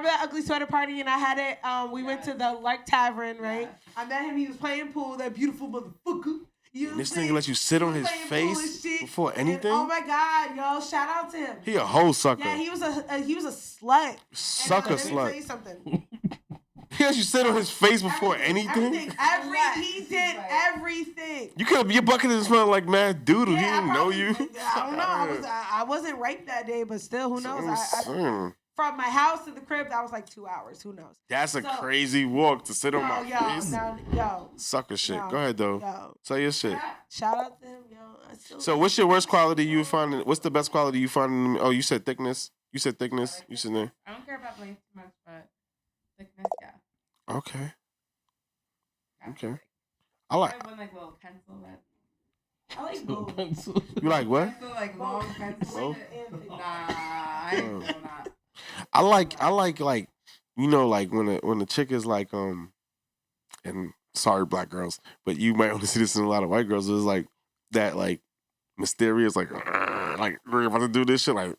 that ugly sweater party, and I had it. We went to the Lark Tavern, right? I met him. He was playing pool. That beautiful motherfucker. You know This what I'm nigga let you sit on He his was playing pool and face shit, before and, anything. oh my god, yo! Shout out to him. He a whole sucker. Yeah, he was a slut. Sucker Let me tell slut. you something. He let you sit on his face before anything. He did everything. You could your bucket is smelling like mad doodle. He Yeah, didn't know you. I don't know. I wasn't raped that day, but still, who knows? Mm. From my house to the crib, that was like 2 hours. Who knows? That's a So- crazy walk to sit on my face. Yo. Sucker shit. No, Go ahead though. Yo. Say your shit. Shout out to him, yo. So what's your worst quality you find? What's the best quality you find? In, oh, you said thickness. You said thickness. You said there. I don't care about length too much, but thickness, yeah. Okay. Yeah. Okay. I I like. have one like little pencil that. I like both. Pencil. You like what? Pencil, like long pencil. Both? Nah, I ain't doing that. I like you know like when a chick is like and sorry black girls, but you might only see this in a lot of white girls. It's like that like mysterious like we're about to do this shit like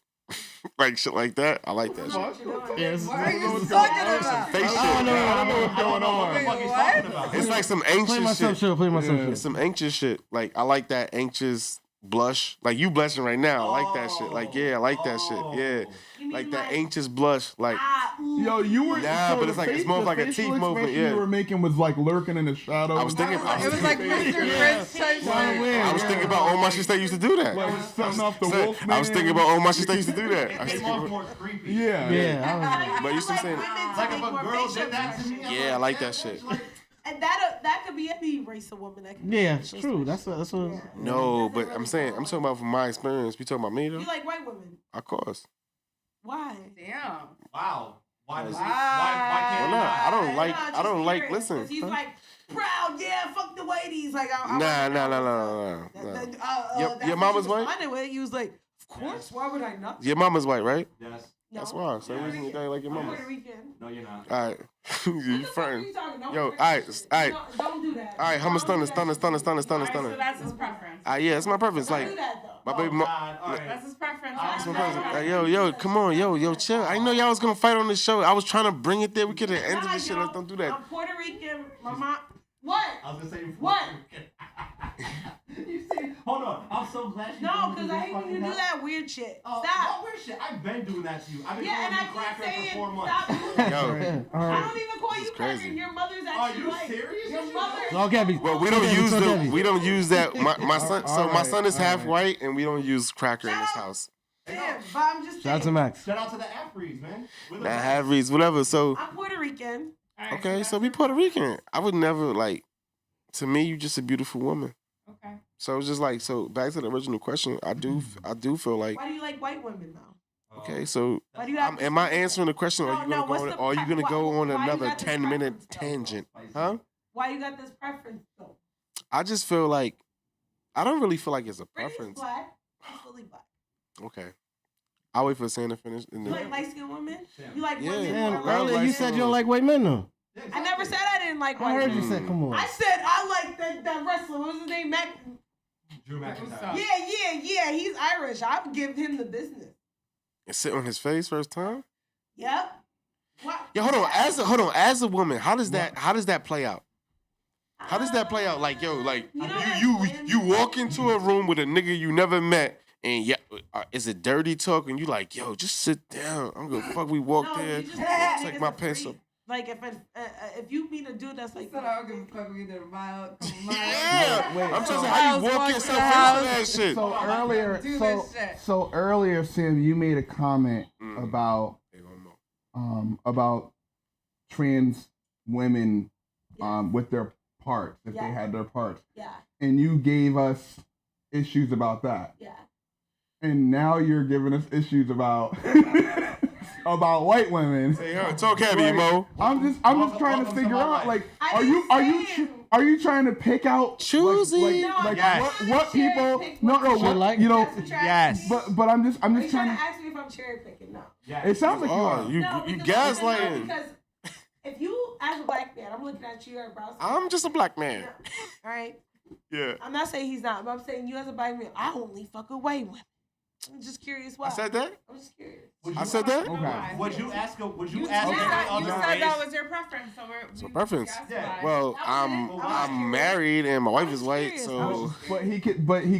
like shit like that. I like that shit. Yes. What are you what's talking going on. about? Face shit. I don't know what's going What the on. fuck he's What? talking about? It's like some Play anxious myself shit. show. Play myself Yeah. show. It's some anxious shit. Like I like that anxious blush. Like you blushing right now. I like that shit. Like yeah, I like that shit. Yeah. You mean Like that anxious blush. Like Yo, you were. Nah, but it's like- it's more the like a facial teeth movement, expression yeah. You were making was like lurking in the shadows. I was thinking- It was like Mr. Prince type Like, shit. I was thinking about all my shit that used to do that. Like something off the So, Wolfman. I was thinking about all my shit that used to do that. I was It came thinking off about- more creepy. Yeah. Yeah. But you see what I'm saying? Like if a girl did that to me, I'm Yeah, I like that shit. And that could be any race of woman. That could be Yeah, facial it's true. expression. That's what. Yeah. No, but I'm saying I'm talking about from my experience. We talking about me though? You like white women? Of course. Why? Damn. Wow. Why does he? Wow. Why can't Well, he nah, not? I don't like. Nah, I just don't like. curious, Listen. 'cause He's huh? like proud, yeah. Fuck the whiteies. Like I Nah. Your mama's white? Anyway, he was like, of course. Why would I not? Your mama's white, right? Yes. No. That's why. So Yeah. reason you think like your I'm mama. Puerto Rican. No, you're not. All right. What you the fuck are you fronting. talking? Don't Yo, correct alright, that shit. alright. Don't do that. All right, I'm a stunner, stunner, stunner, stunner, stunner, Alright, so stunner. that's his preference. Yeah, it's my preference. Don't Like do that though. my Oh, baby mom. God. All right. That's his preference. That's My my preference. preference. Yo, come on, yo, chill. I know y'all was gonna fight on this show. I was trying to bring it there. We could have ended Nah, this shit. yo, Let's don't do that. I'm Puerto Rican. My mom. What? I was gonna say What? You see? Hold on. I'm so glad you. No, don't because do I this hate when you fucking do house. that weird shit. Oh, Stop. what weird shit? I've been doing that to you. I've been Yeah, and I calling you keep cracker saying for 4 months. stop doing that. Yo, All I right. don't even call you It's cracker. crazy. Your mother's Are actually you white. serious? Your mother. No, Gabby. well, we don't Gabby, use so the. Gabby. We don't use that. My son. So my Alright, son is half alright. white, and we don't use cracker in this Shout out. house. Damn, but I'm just Shout out to saying. Max. Shout out to the Afries, man. We're the Nah, best. half reads, whatever. So I'm Puerto Rican. Alright, okay, that's so we his Puerto preference. Rican. I would never like. To me, you just a beautiful woman. Okay. Okay. So it's just like, so back to the original question. I do feel like, Why do you like white women though? okay, so Why do you have am I answering the question? Or No, are you gonna no, what's go? the Or are you gonna go on why you another got this 10-minute preference, though? tangent? Huh? Why you got this preference though? I just feel like I don't really feel like it's a Brittany's preference. black. She's fully black. Okay, I'll wait for Sam to finish. And You then, like light skinned women? Sam. You like Yeah. women? who Damn, are earlier light you skinned? said you don't like white men though. I never said I didn't like I white heard men. you say, come on. I said I like that wrestler. What was his name? Drew What's McIntyre. up? Yeah. He's Irish. I would give him the business. and sit on his face first time. Yep. What? Yeah, hold on. As a woman, how does that play out? How does that play out? Like, yo, like You know you walk into a room with a nigga you never met, and yeah, is it dirty talk? And you like, yo, just sit down. I'm gonna fuck. We walk No, there, you just think take niggas my are pants free. up. Like if you meet a dude that's like, So I don't give a fuck either mild. Yeah, Wait, I'm just so- saying how you walk Walk yourself the into house. that shit. So earlier, Do so this shit. so earlier, Sam, you made a comment about Hey, one more. about trans women with their parts if they Yeah. had their parts, yeah, and you gave us issues about that, yeah. and now you're giving us issues about about white women. Hey, yo, talk heavy, Like, Mo. I'm just Welcome trying to to figure my out life. like I are didn't say- are you trying to pick out Choosy. like, No, like Yes. what cherry people pick no what what, like. you know That's what you're Yes. asking me? but I'm just Are you trying trying to to ask me if I'm cherry picking? No. Yeah. it sounds like you are. You No, you because gaslighting. Because if you, as a black man, I'm looking at you, you're a brown skin. I'm just a black man. All right. Yeah. I'm not saying he's not, but I'm saying you as a black man, I only fuck with white women. I'm just curious why. I said that. I'm just curious. Would I you- said that. Okay. Would you ask? Would you You ask said every that, other you said race? that was your preference, so we're So we preference. asked Yeah. why. Well, I was I'm curious. married and my wife I is was white, curious. I so was But he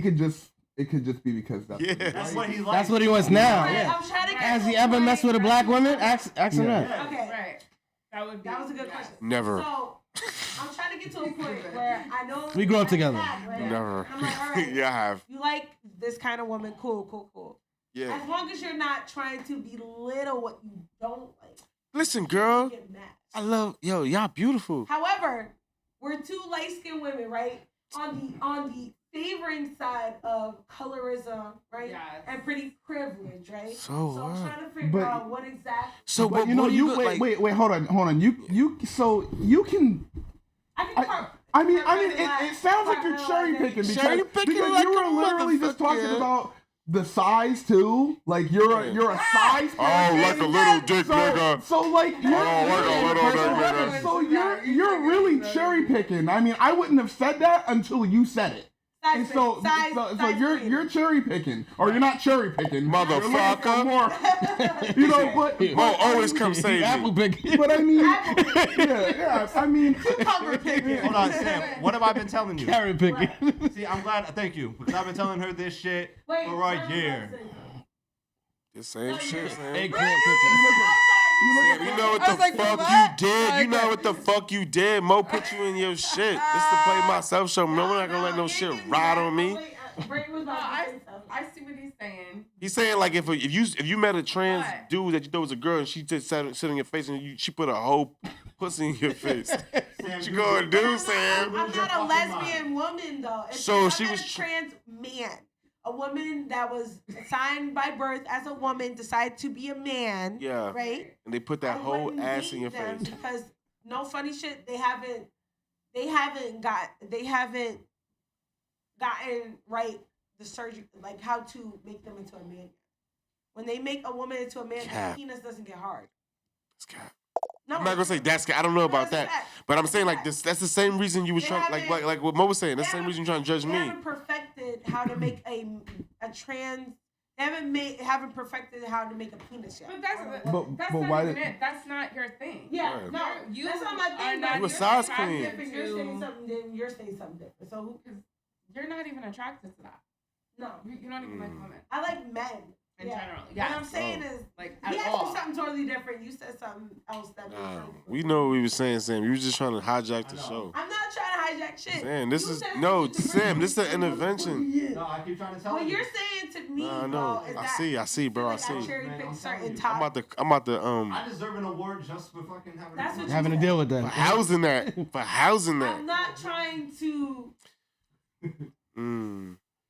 could just it could just be because that's Yeah. what he That's likes. what he likes. That's what he wants now. Right, Yeah. I'm trying to get Has to he a ever point messed with a black woman? Ask him Yeah. that. Okay. Right. That would be. That was a good yes. question. never, So I'm trying to get to a point where I know We grew up together. Right? never. I'm like, all right, Yeah, I have. you like this kind of woman, cool. Yeah. As long as you're not trying to belittle what you don't like, Listen, you girl, get mad. I love y'all beautiful. However, we're two light skinned women, right? On the favoring side of colorism, right? Yes. And pretty privilege, right? So I'm what? trying to figure But- out what exactly So, But you know what do you look wait like? wait hold on you so you can I can I mean it sounds like you're cherry picking because, Cherry picking because like you were a literally just talking motherfucker. about the size too, like you're a size Oh, like a little dick so, nigga. so like you're, Oh, like a little dick nigga. so you're really cherry picking. I mean, I wouldn't have said that until you said it. And so you're cherry picking, or you're not cherry picking, Motherfucker. You're looking for more, you know, but Mo always come save Apple me. pick. but I mean, yeah, I mean, cover picking. Hold on, Sam. What have I been telling you? Carrot picking. See, I'm glad. Thank you, because I've been telling her this shit Wait, for what a was I year. saying? The same shit, man. Eggplant picking. Sam, you know what I the was like, fuck what? you did. You know what the fuck you did. Mo put you in your shit. This to play myself show. No, we're not gonna let no shit ride on me. Brayton was No, about to I, say something. I see what he's saying. He's saying like if you met a trans What? dude that you thought was a girl and she just sit in your face and she put a whole pussy in your face. Sam, What you gonna do, Sam? I'm not a lesbian woman though. If So I'm she not was a trans man, a woman that was assigned by birth as a woman, decided to be a man. Yeah. Right. And they put that I whole wouldn't ass in date your them face. because no funny shit. They haven't gotten right the surgery, like how to make them into a man. When they make a woman into a man, Cap. the penis doesn't get hard. It's cap. No, I'm not gonna say that's. I don't know about that, but I'm saying like this. That's the same reason you was They trying, haven't- like what Mo was saying. That's the they same reason you're trying to judge They me. haven't perfected how to make a trans. They haven't perfected how to make a penis yet. But that's But that's why not even did- it. That's not your thing. Yeah, Right. no, You that's not my are thing. not- You a But size you're queen. different. You're saying to- something, then you're saying something different. So who? You're not even attracted to that. No, You don't even like women I like men. in Yeah. general. What Yeah. I'm saying is, Like he at asked all. me something totally different. You said something else that. We know what we was saying, Sam. You was just trying to hijack the show. I'm not trying to hijack shit. Sam, this You is said no, something Sam. This is an different. intervention. No, I keep trying to tell What you. you're saying to me, Nah, I though, know. is I that see, bro. I like see. cherry Man, pick I'm certain telling you. topics. I'm about to I deserve an award just for fucking having. That's what you Having to said. deal with for that. housing that. For housing that. I'm not trying to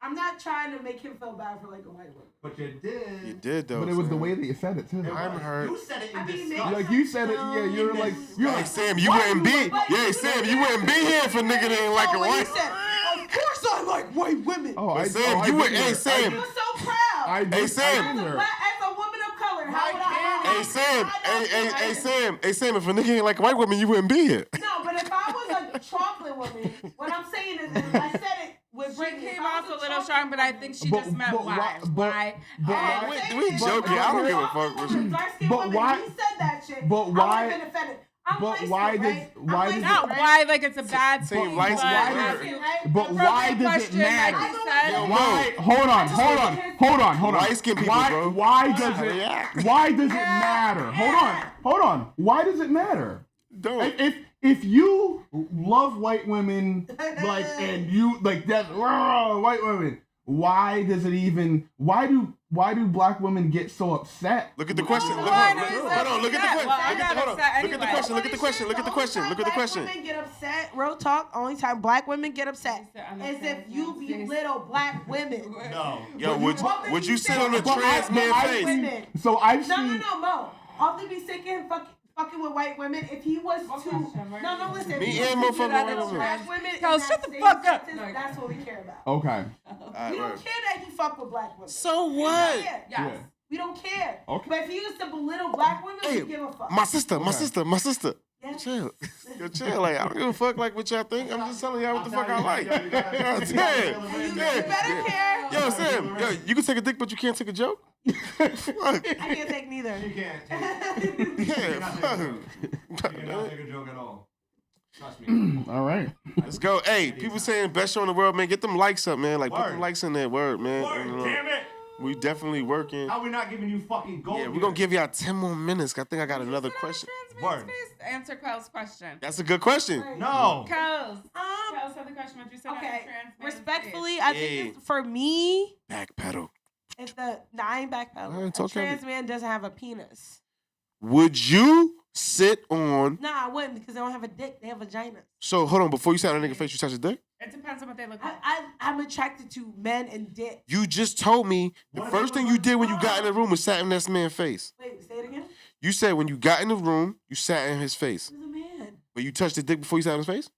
I'm not trying to make him feel bad for like a white woman. But you did. You did though. But it was the Sam. way that you said it too. I'm hurt. You said it in I mean, disgust. maybe- Like you said it, yeah. You're like, Hey Sam, you wouldn't be. Yeah, Sam, you wouldn't be here if a nigga didn't like a when you white. said, of course I like white women. oh, Sam, you would. Hey Sam. You're so proud. Hey Sam. As a woman of color, how would I? Hey Sam. Hey Sam. Hey Sam. If a nigga ain't like a white woman, you wouldn't be here. No, but if I was a chocolate woman, what I'm saying is, I said it with She Brittany. came off a little strong, but I think she just meant why. why- We joking. I don't give a fuck with you. But why- He said that shit. but I why- would have been offended. I'm but light why skin, does- right? why I'm does- light Not skin, why, like it's a bad Same thing. light but skin. right? But appropriate why does it question, matter? Like you said, Yo, Why? Hold on. Light-skinned people, why, bro. Why does it? Yeah. Why does it matter? Hold on. Why does it matter? Don't. If you love white women, like, and you like that's white women, why does it even? Why do black women get so upset? Look at the question. Look, Why hold is on. that Look at the upset? question. Well, I'm Look at not the hold on. upset Look at the anyway. question. Look at the question. Look at the question. Look at the question. Black women get upset. Real talk. Only time black women get upset is if you belittle black women. No. Yo, would you sit on a But trans man face? Women. So I've No, seen. Mo. All they be sick of him fucking with white women. If he was to, no, listen. Me If he and was to motherfucking belittle white women. black women. Yo, in shut that the same fuck up. sentence, that's what we care about. Okay. We don't care that he fuck with black women. So We don't what? care. yes. We don't care. Okay. But if he was to belittle black women, Hey, we give a fuck. my sister. Yeah. Chill. Yo, chill. Like, I don't give a fuck like what y'all think. I'm just telling y'all what the fuck I like. And you better care. Yo, Sam. Yo, you can take a dick, but you can't take a joke? Fuck. I can't take neither. You can't take Yeah, fuck. You cannot take a joke at all. Trust me. All right. Let's go. Hey, people saying best show in the world, man. Get them likes up, man. Like, put them Word. likes in that word, man. Word, damn it. We definitely working. How we not giving you fucking gold? Yeah, we're gonna give y'all 10 more minutes. I think I got another Sit on a question. trans Word. man's face? Answer Kyle's question. That's a good question. No. Kyle's had the question. Would you sit on a Okay. trans man's Respectfully, face? I think it's, for me, Backpedal. if I ain't backpedaling. Alright, A okay. trans man doesn't have a penis. Would you sit on? Nah, I wouldn't because they don't have a dick. They have vaginas. So hold on. Before you sat on a nigga face, you touch his dick. It depends on what they look like. I'm attracted to men and dick. You just told me the What first if thing it you was did when you wrong? got in the room was sat in this man's face. Wait, say it again. You said when you got in the room, you sat in his face. He's a man. But you touched the dick before you sat in his face?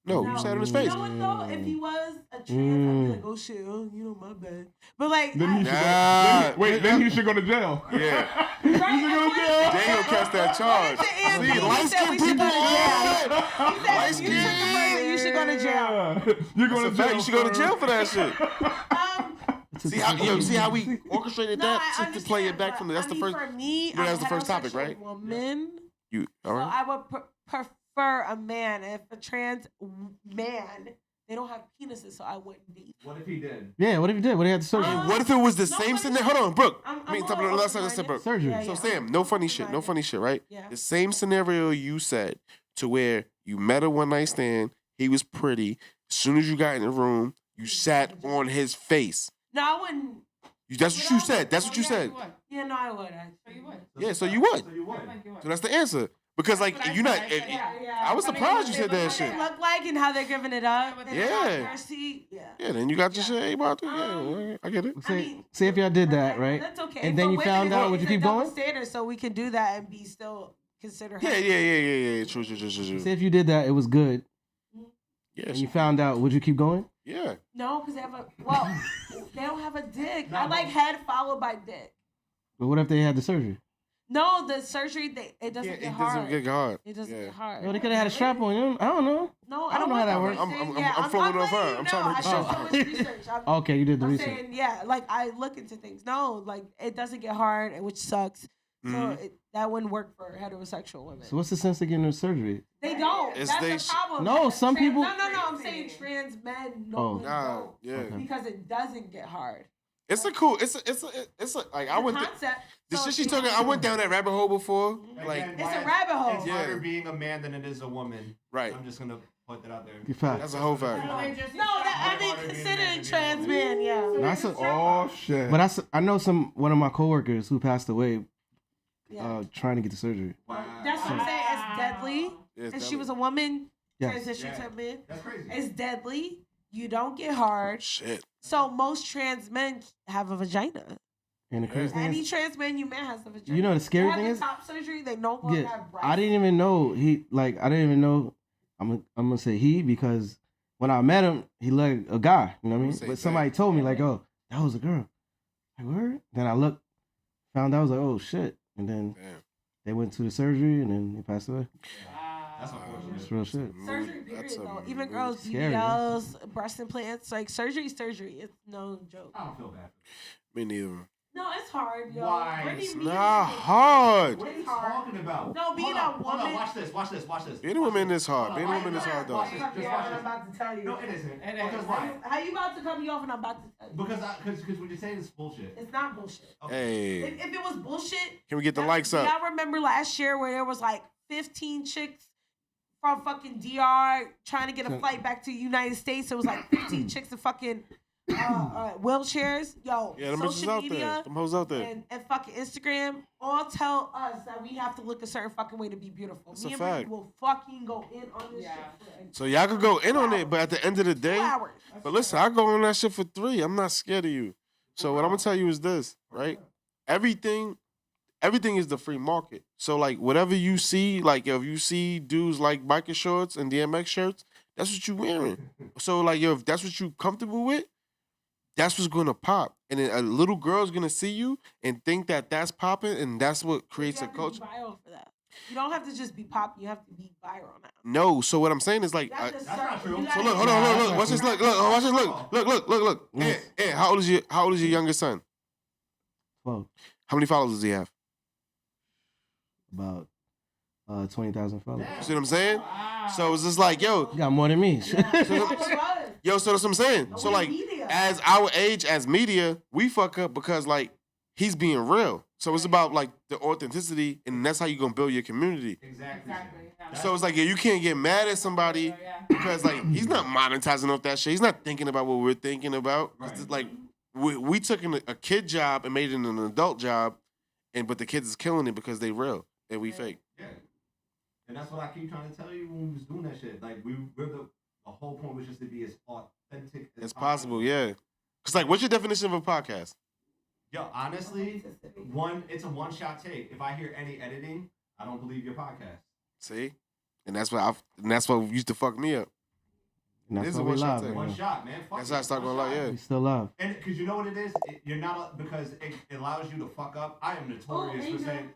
No, you sat in his You face. know what though? If he was a trans, I'd be like, oh shit, oh, you know my bad. But like, Then he should Nah. then he should go to jail. Yeah. He should go to jail. Daniel catch that charge. See, light-skinned people. He said, you took the money, you should go to jail. You're That's going a to fact. jail. You should go to jail for that shit. Um, See how we orchestrated no, that I to play it understand, back but from the. That's I the mean, first. For me, you know, that's I'm the first topic, heterosexual right? Woman. You all So right? I would prefer a man. If a trans man, they don't have penises, so I wouldn't be. What if he did? Yeah, what if he did? What if he had the surgery? And what if it was the no, same but scenario? Hold on, Brooke. I'm I mean, a talk little about the last open-minded. Brooke. Surgery. Yeah, So yeah, Sam, I'm no funny shit, no open-minded. funny shit, right? Yeah. The same scenario you said to where you met a one night stand, he was pretty. As soon as you got in the room, you sat on his face. No, I wouldn't. That's what you said. That's what you Yeah, said. you would. Yeah, no, I would actually. So you would. Yeah, so you would. So you would. I think you would. So that's the answer. Because like That's what I you're not. said. I said, yeah. I was I mean, surprised you they said look that like shit. What they look like and how they're giving it up. And Yeah. mercy. Yeah. Yeah, then you got your shit. Hey, about to. Yeah, I get it. Say if y'all did that, Okay, right? That's okay. And then But you women, found out, it's would you a keep double going? standard, so we can do that and be still considered. Yeah. True. Say if you did that, it was good, and Yes. you found out, would you keep going? Yeah. No, because they have they don't have a dick. I No, like head followed by dick. But what if they had the surgery? No, the surgery it doesn't Yeah, get it hard. doesn't get hard. It doesn't Yeah. get hard. Well, they could have had a strap on you. I don't know. No, I don't know how that works. I'm flowing off her. I'm trying to- I show so much research. Okay, you did the I'm research. saying, yeah, like I look into things. No, like it doesn't get hard, which sucks. Mhm. So that wouldn't work for heterosexual women. So what's the sense of getting a surgery? They don't. It's That's they the problem. No, some people- No, I'm saying trans men normally Nah, don't yeah. Okay. because it doesn't get hard. It's a cool. It's a like I The went. concept. The so shit she's it's- talking. I went down that rabbit hole before. Again, Like It's why a rabbit hole. It's Yeah. harder being a man than it is a woman. right. I'm just gonna put that out there. You fact. That's a whole fact. No, I mean considering trans men, yeah. That's a, Oh shit. but I know one of my coworkers who passed away Yeah. trying to get the surgery. That's what I'm saying. It's deadly. Yeah, it's And she deadly. was a woman Yes. transitioned Yeah. to men. That's crazy. It's deadly. You don't get hard. Shit. So most trans men have a vagina. And the crazy thing Any is, trans man you met has a vagina. you know the scary They thing have is, the top surgery. They no longer yeah, have breasts. I didn't even know I didn't even know. I'm gonna say he because when I met him, he looked like a guy. You know what I mean? Same But somebody thing. told me like, oh, that was a girl. Like, word? Then I looked, found out, I was like, oh shit. And then Damn. they went to the surgery and then he passed away. That's unfortunate. It's real shit. Surgery, That's period, a though. Even mood. girls, Scary, BBLs, breast implants, like surgery. It's no joke. I don't feel bad. Me neither. No, it's hard, yo. Why? Brittany It's being not a- hard. What are you It's hard. talking about? No, being Hold a on, hold on, woman- watch this. Being a woman is hard. Hold on, Being a watch woman is this. hard, though. Watch this. Just Yeah, watch I'm this. about to tell you. No, it isn't. It Because is. why? How you about to cut me off and I'm about to tell you? Because what you're saying is bullshit. It's not bullshit. Hey, If it was bullshit, can we get the likes up? Y'all remember last year where there was like 15 chicks from fucking DR trying to get a flight back to the United States? It was like 15 chicks in fucking wheelchairs. Yo, Yeah, them bitches social out media there. Them hoes out there. and fucking Instagram all tell us that we have to look a certain fucking way to be beautiful. That's Me a and Brittany fact. will fucking go in on this Yeah. shit. So y'all could go in on it, but at the end of the 2 day, hours. but listen, I go on that shit for 3. I'm not scared of you. So what I'm gonna tell you is this, right? Everything is the free market. So like whatever you see, like if you see dudes like biker shorts and DMX shirts, that's what you wearing. So like yo, if that's what you comfortable with, that's what's gonna pop. And then a little girl's gonna see you and think that that's popping, and that's what creates You a have to culture. be viral for that. You don't have to just be pop. You have to be viral now. No, so what I'm saying is like, You have to That's not true. you so gotta- look, hold on, look, watch this, look, watch this, look. Hey, how old is your youngest son? 12, How many followers does he have? about 20,000 followers. See what I'm saying? So it's just like, yo, You got more than me. so that's what I'm saying. So like, Media. as our age, as media, we fuck up because like he's being real. So it's about like the authenticity, and that's how you gonna build your community. Exactly. Yeah. So it's like, yeah, you can't get mad at somebody Yeah. because like he's not monetizing off that shit. He's not thinking about what we're thinking about. It's just, like we took a kid job and made it an adult job, but the kids is killing it because they real and we fake. Yeah. And that's what I keep trying to tell you when we was doing that shit. Like we're the whole point was just to be as authentic It's possible, yeah. Cause like, what's your definition of a podcast? Yo, honestly, it's a one-shot take. If I hear any editing, I don't believe your podcast. See, and that's what used to fuck me up. And It that's is a why we one-shot live thing. right One now. shot, man. Fuck That's it. how I start One going like, shot. yeah. We still live. And because you know what it is, you're not because it allows you to fuck up. I am notorious for Angel. saying,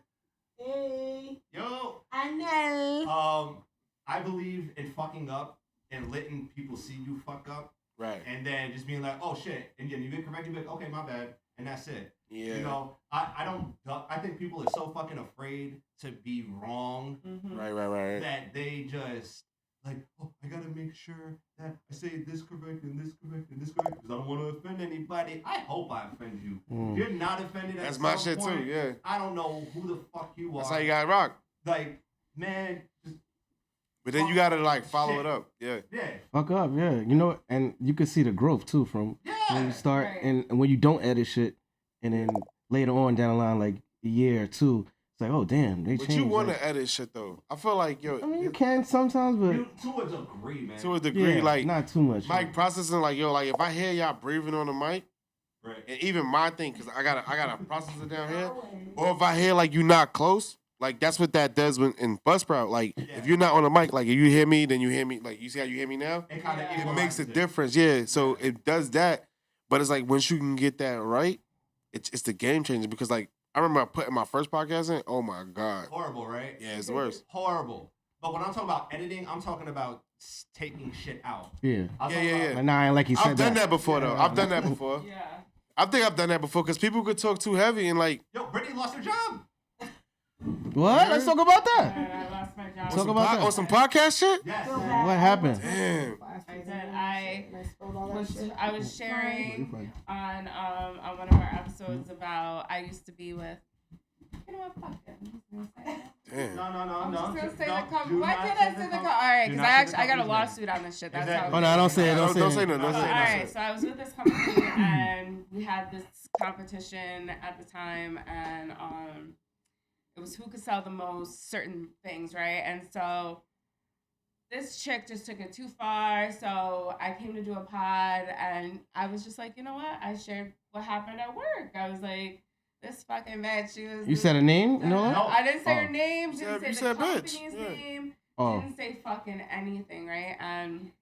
Hey, yo, I know. I believe in fucking up and letting people see you fuck up, Right. and then just being like, oh shit, and then you get corrected, you be like, okay, my bad, and that's it. Yeah. You know, I don't. I think people are so fucking afraid to be wrong Right. that they just like, oh, I gotta make sure that I say this correct and this correct and this correct because I don't want to offend anybody. I hope I offend you. If you're not offended, That's at my some shit point, too. Yeah. I don't know who the fuck you are. That's how you got rock. Like, man, just But then you gotta like follow Shit. it up. Yeah. yeah. Fuck up, yeah. You know, and you can see the growth too from when you start Right. and when you don't edit shit, and then later on down the line, like a year or two, it's like, oh damn, they But changed. you want like- to edit shit though. I feel like yo, I mean, you can sometimes, but You, to a degree, man. to a degree, yeah, like not too much. Mike processing, like yo, like if I hear y'all breathing on the mic, Right. and even my thing, cause I gotta process it down here, or if I hear like you not close, like that's what that does when in Buzzsprout. Like if you're not on the mic, like if you hear me, then you hear me. Like you see how you hear me now, It kind of Yeah. it makes a difference. Yeah, so it does that, but it's like once you can get that right, it's the game changer because like I remember putting my first podcast in. Oh my god, Horrible, right? yeah, it's the worst. Horrible. But when I'm talking about editing, I'm talking about taking shit out. yeah. I'm Yeah, talking yeah, about- yeah. Like, nah, I ain't like you said I've done that before though. I've done that before. Yeah. I think I've done that before because people could talk too heavy and like Yo, Brittany lost her job. What? Let's talk about that. I lost my job. Talk about that. on some podcast shit. Yes. What happened? Damn. I did. I was sharing on one of our episodes about I used to be with. You know what? Fuck it. I'm just gonna say it. Damn. No. I'm just gonna say no, the company. do Why not did say I the say the com- company? All right, do because not say the I got a company's name. lawsuit on this shit. That's Exactly. how. Oh no, don't say it. Don't Don't say say no. it. Don't say All no. right, so I was with this company and we had this competition at the time, and it was who could sell the most certain things, right? And so this chick just took it too far. So I came to do a pod, and I was just like, you know what? I shared what happened at work. I was like, this fucking bitch. She was. You said a name? No. I didn't say her Oh. name. You Didn't said say the bitch. company's Yeah. name. Oh. Didn't say fucking anything, right? And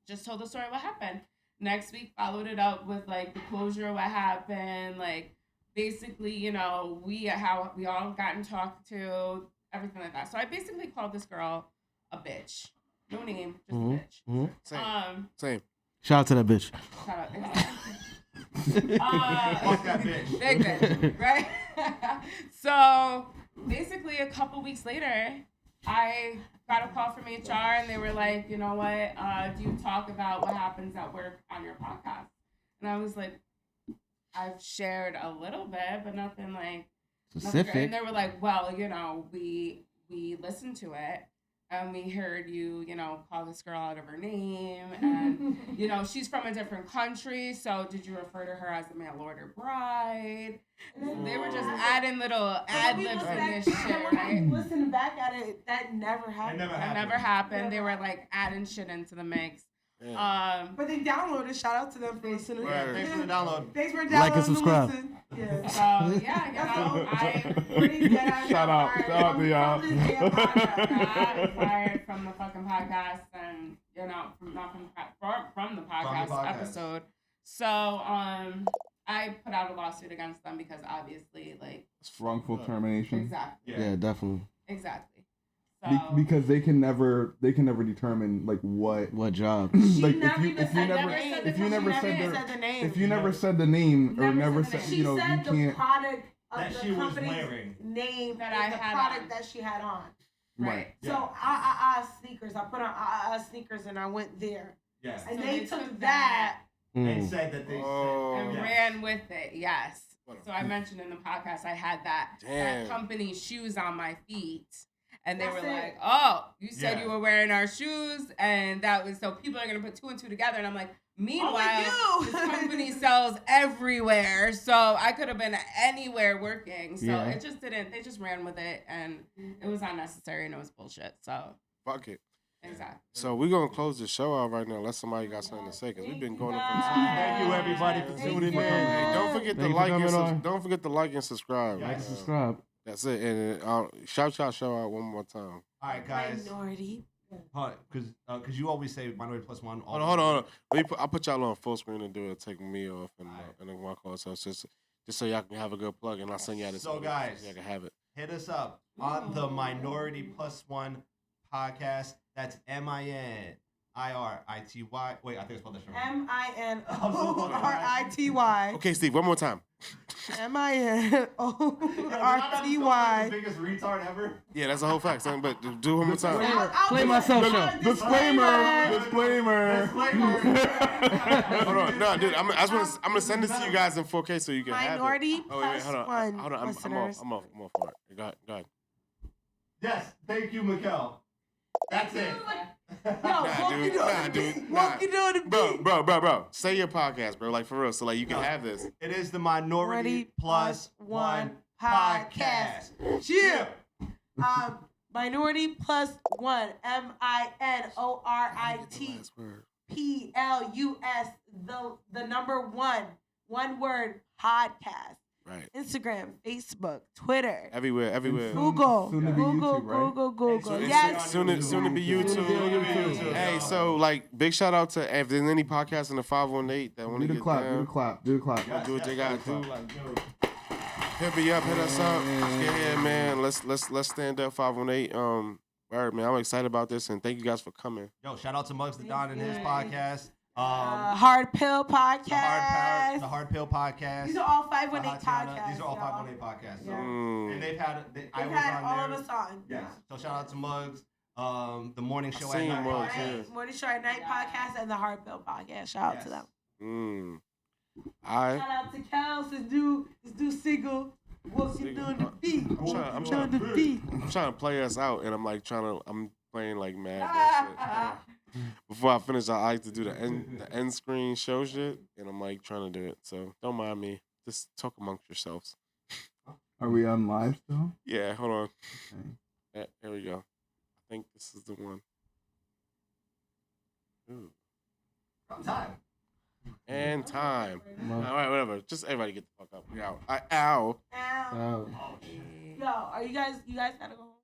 just told the story of what happened. Next week, followed it up with like the closure of what happened, like basically, you know, how we all gotten talked to, everything like that. So I basically called this girl a bitch. No name, just a bitch. Same. Shout out to that bitch. Shout out. Fuck that bitch. Big bitch, right? So basically, a couple weeks later, I got a call from HR, and they were like, you know what? Do you talk about what happens at work on your podcast? And I was like, I've shared a little bit, but nothing like Specific. And they were like, well, you know, we listened to it, and we heard you, you know, call this girl out of her name, and you know, she's from a different country, so did you refer to her as a mail order bride? They were just adding little ad libs in this shit, right? Listening back at it, that never happened. That never happened. They were like adding shit into the mix. Yeah. But they downloaded. Shout out to them for listening. Word. Thanks for the download. Thanks for downloading. Like and subscribe. Listen. Yeah. So yeah, you know, Shout out to y'all. got fired from the fucking podcast, and you know, from the podcast episode. So I put out a lawsuit against them because obviously, like, It's wrongful termination. exactly, Yeah, definitely. exactly. So Because they can never determine like what job. like never even if you never said the name or never said She you know said you the can't product of That the she was company's wearing. name That and I the had product on. that she had on. right. So sneakers. I put on sneakers and I went there, Yes. and So they they took took that. And said that they and said. ran with it. Yes. What a So I mentioned in the podcast I had that Damn. company's shoes on my feet. And they That's were it. like, "Oh, you said Yeah. you were wearing our shoes," and that was so people are gonna put two and two together. And I'm like, meanwhile, you. this company sells everywhere, so I could have been anywhere working. So Yeah. it just didn't. They just ran with it, and it was unnecessary and it was bullshit. So Fuck it. exactly. So we're gonna close the show out right now unless somebody got something to say because we've been going up for Thank you, everybody, for Thank tuning you. in. Hey, don't forget to Thank you for like and coming on. don't forget to like and subscribe. Yes. Like and subscribe. That's it. And shout show out one more time. All right, guys. Minority. Because you always say minority plus one. Hold on. I'll put y'all on full screen and do it. Take me off and then walk on. So just so y'all can have a good plug, and I'll send y'all this. So, guys, y'all can have it. Hit us up on the Minority Plus One podcast. That's MINIRITY. Wait, I think I spelled that wrong. MINORITY. Okay, Steve, one more time. The MINORTY. biggest retard ever. Yeah, that's a whole fact, son, but do it one more time. Play myself show. Disclaimer. Hold on, no, dude, I'm gonna send this to you guys in 4K so you can Minority have it. Oh, wait, plus hold on, one hold on, I'm listeners. off. All right, go ahead. Yes, thank you, Mikkel. That's it. Nah, dude. What you doing to Bro. Say your podcast, bro. Like, for real. So, like, you can have this. It is the Minority Plus One podcast. podcast. Yeah. Minority plus one. MINORITPLUS. The number one. One word podcast. Right. Instagram, Facebook, Twitter, Everywhere. Google, Soon to be YouTube, right? Google. Hey, Yes. Soon to be YouTube. Hey, so like big shout out to if there's any podcasts in the 518 that want Do to the get clap. down. Do the clap. Do what they gotta do. Hit me up, hit us up. Yeah, man. Let's stand up 518. Word, man. I'm excited about this and thank you guys for coming. Yo, shout out to Muggs the Don and his podcast. Hard Pill Podcast. The Hard Pill Podcast. These are all 518 Hot Tana. podcasts. These are all y'all. 518 podcasts. So. Yeah. And they've had They've I was had on all there. of us on. Yes. So shout out to Muggs. The morning show at seen night. Muggs, podcast. yeah. Morning Show at Night podcast and the Hard Pill Podcast. Shout out to them. All right. Shout out to Kels, this dude single. What you doing the beat? I'm Doing trying the beat. to play us out and I'm playing like mad bullshit. Before I finish, I like to do the end screen show shit, and I'm like trying to do it. So don't mind me. Just talk amongst yourselves. Are we on live still? Yeah, hold on. Okay. Here we go. I think this is the one. Ooh. Time. And time. Well, All right, whatever. Just everybody get the fuck up. We out. Ow. Ow. oh. Yo, are you guys gotta go home?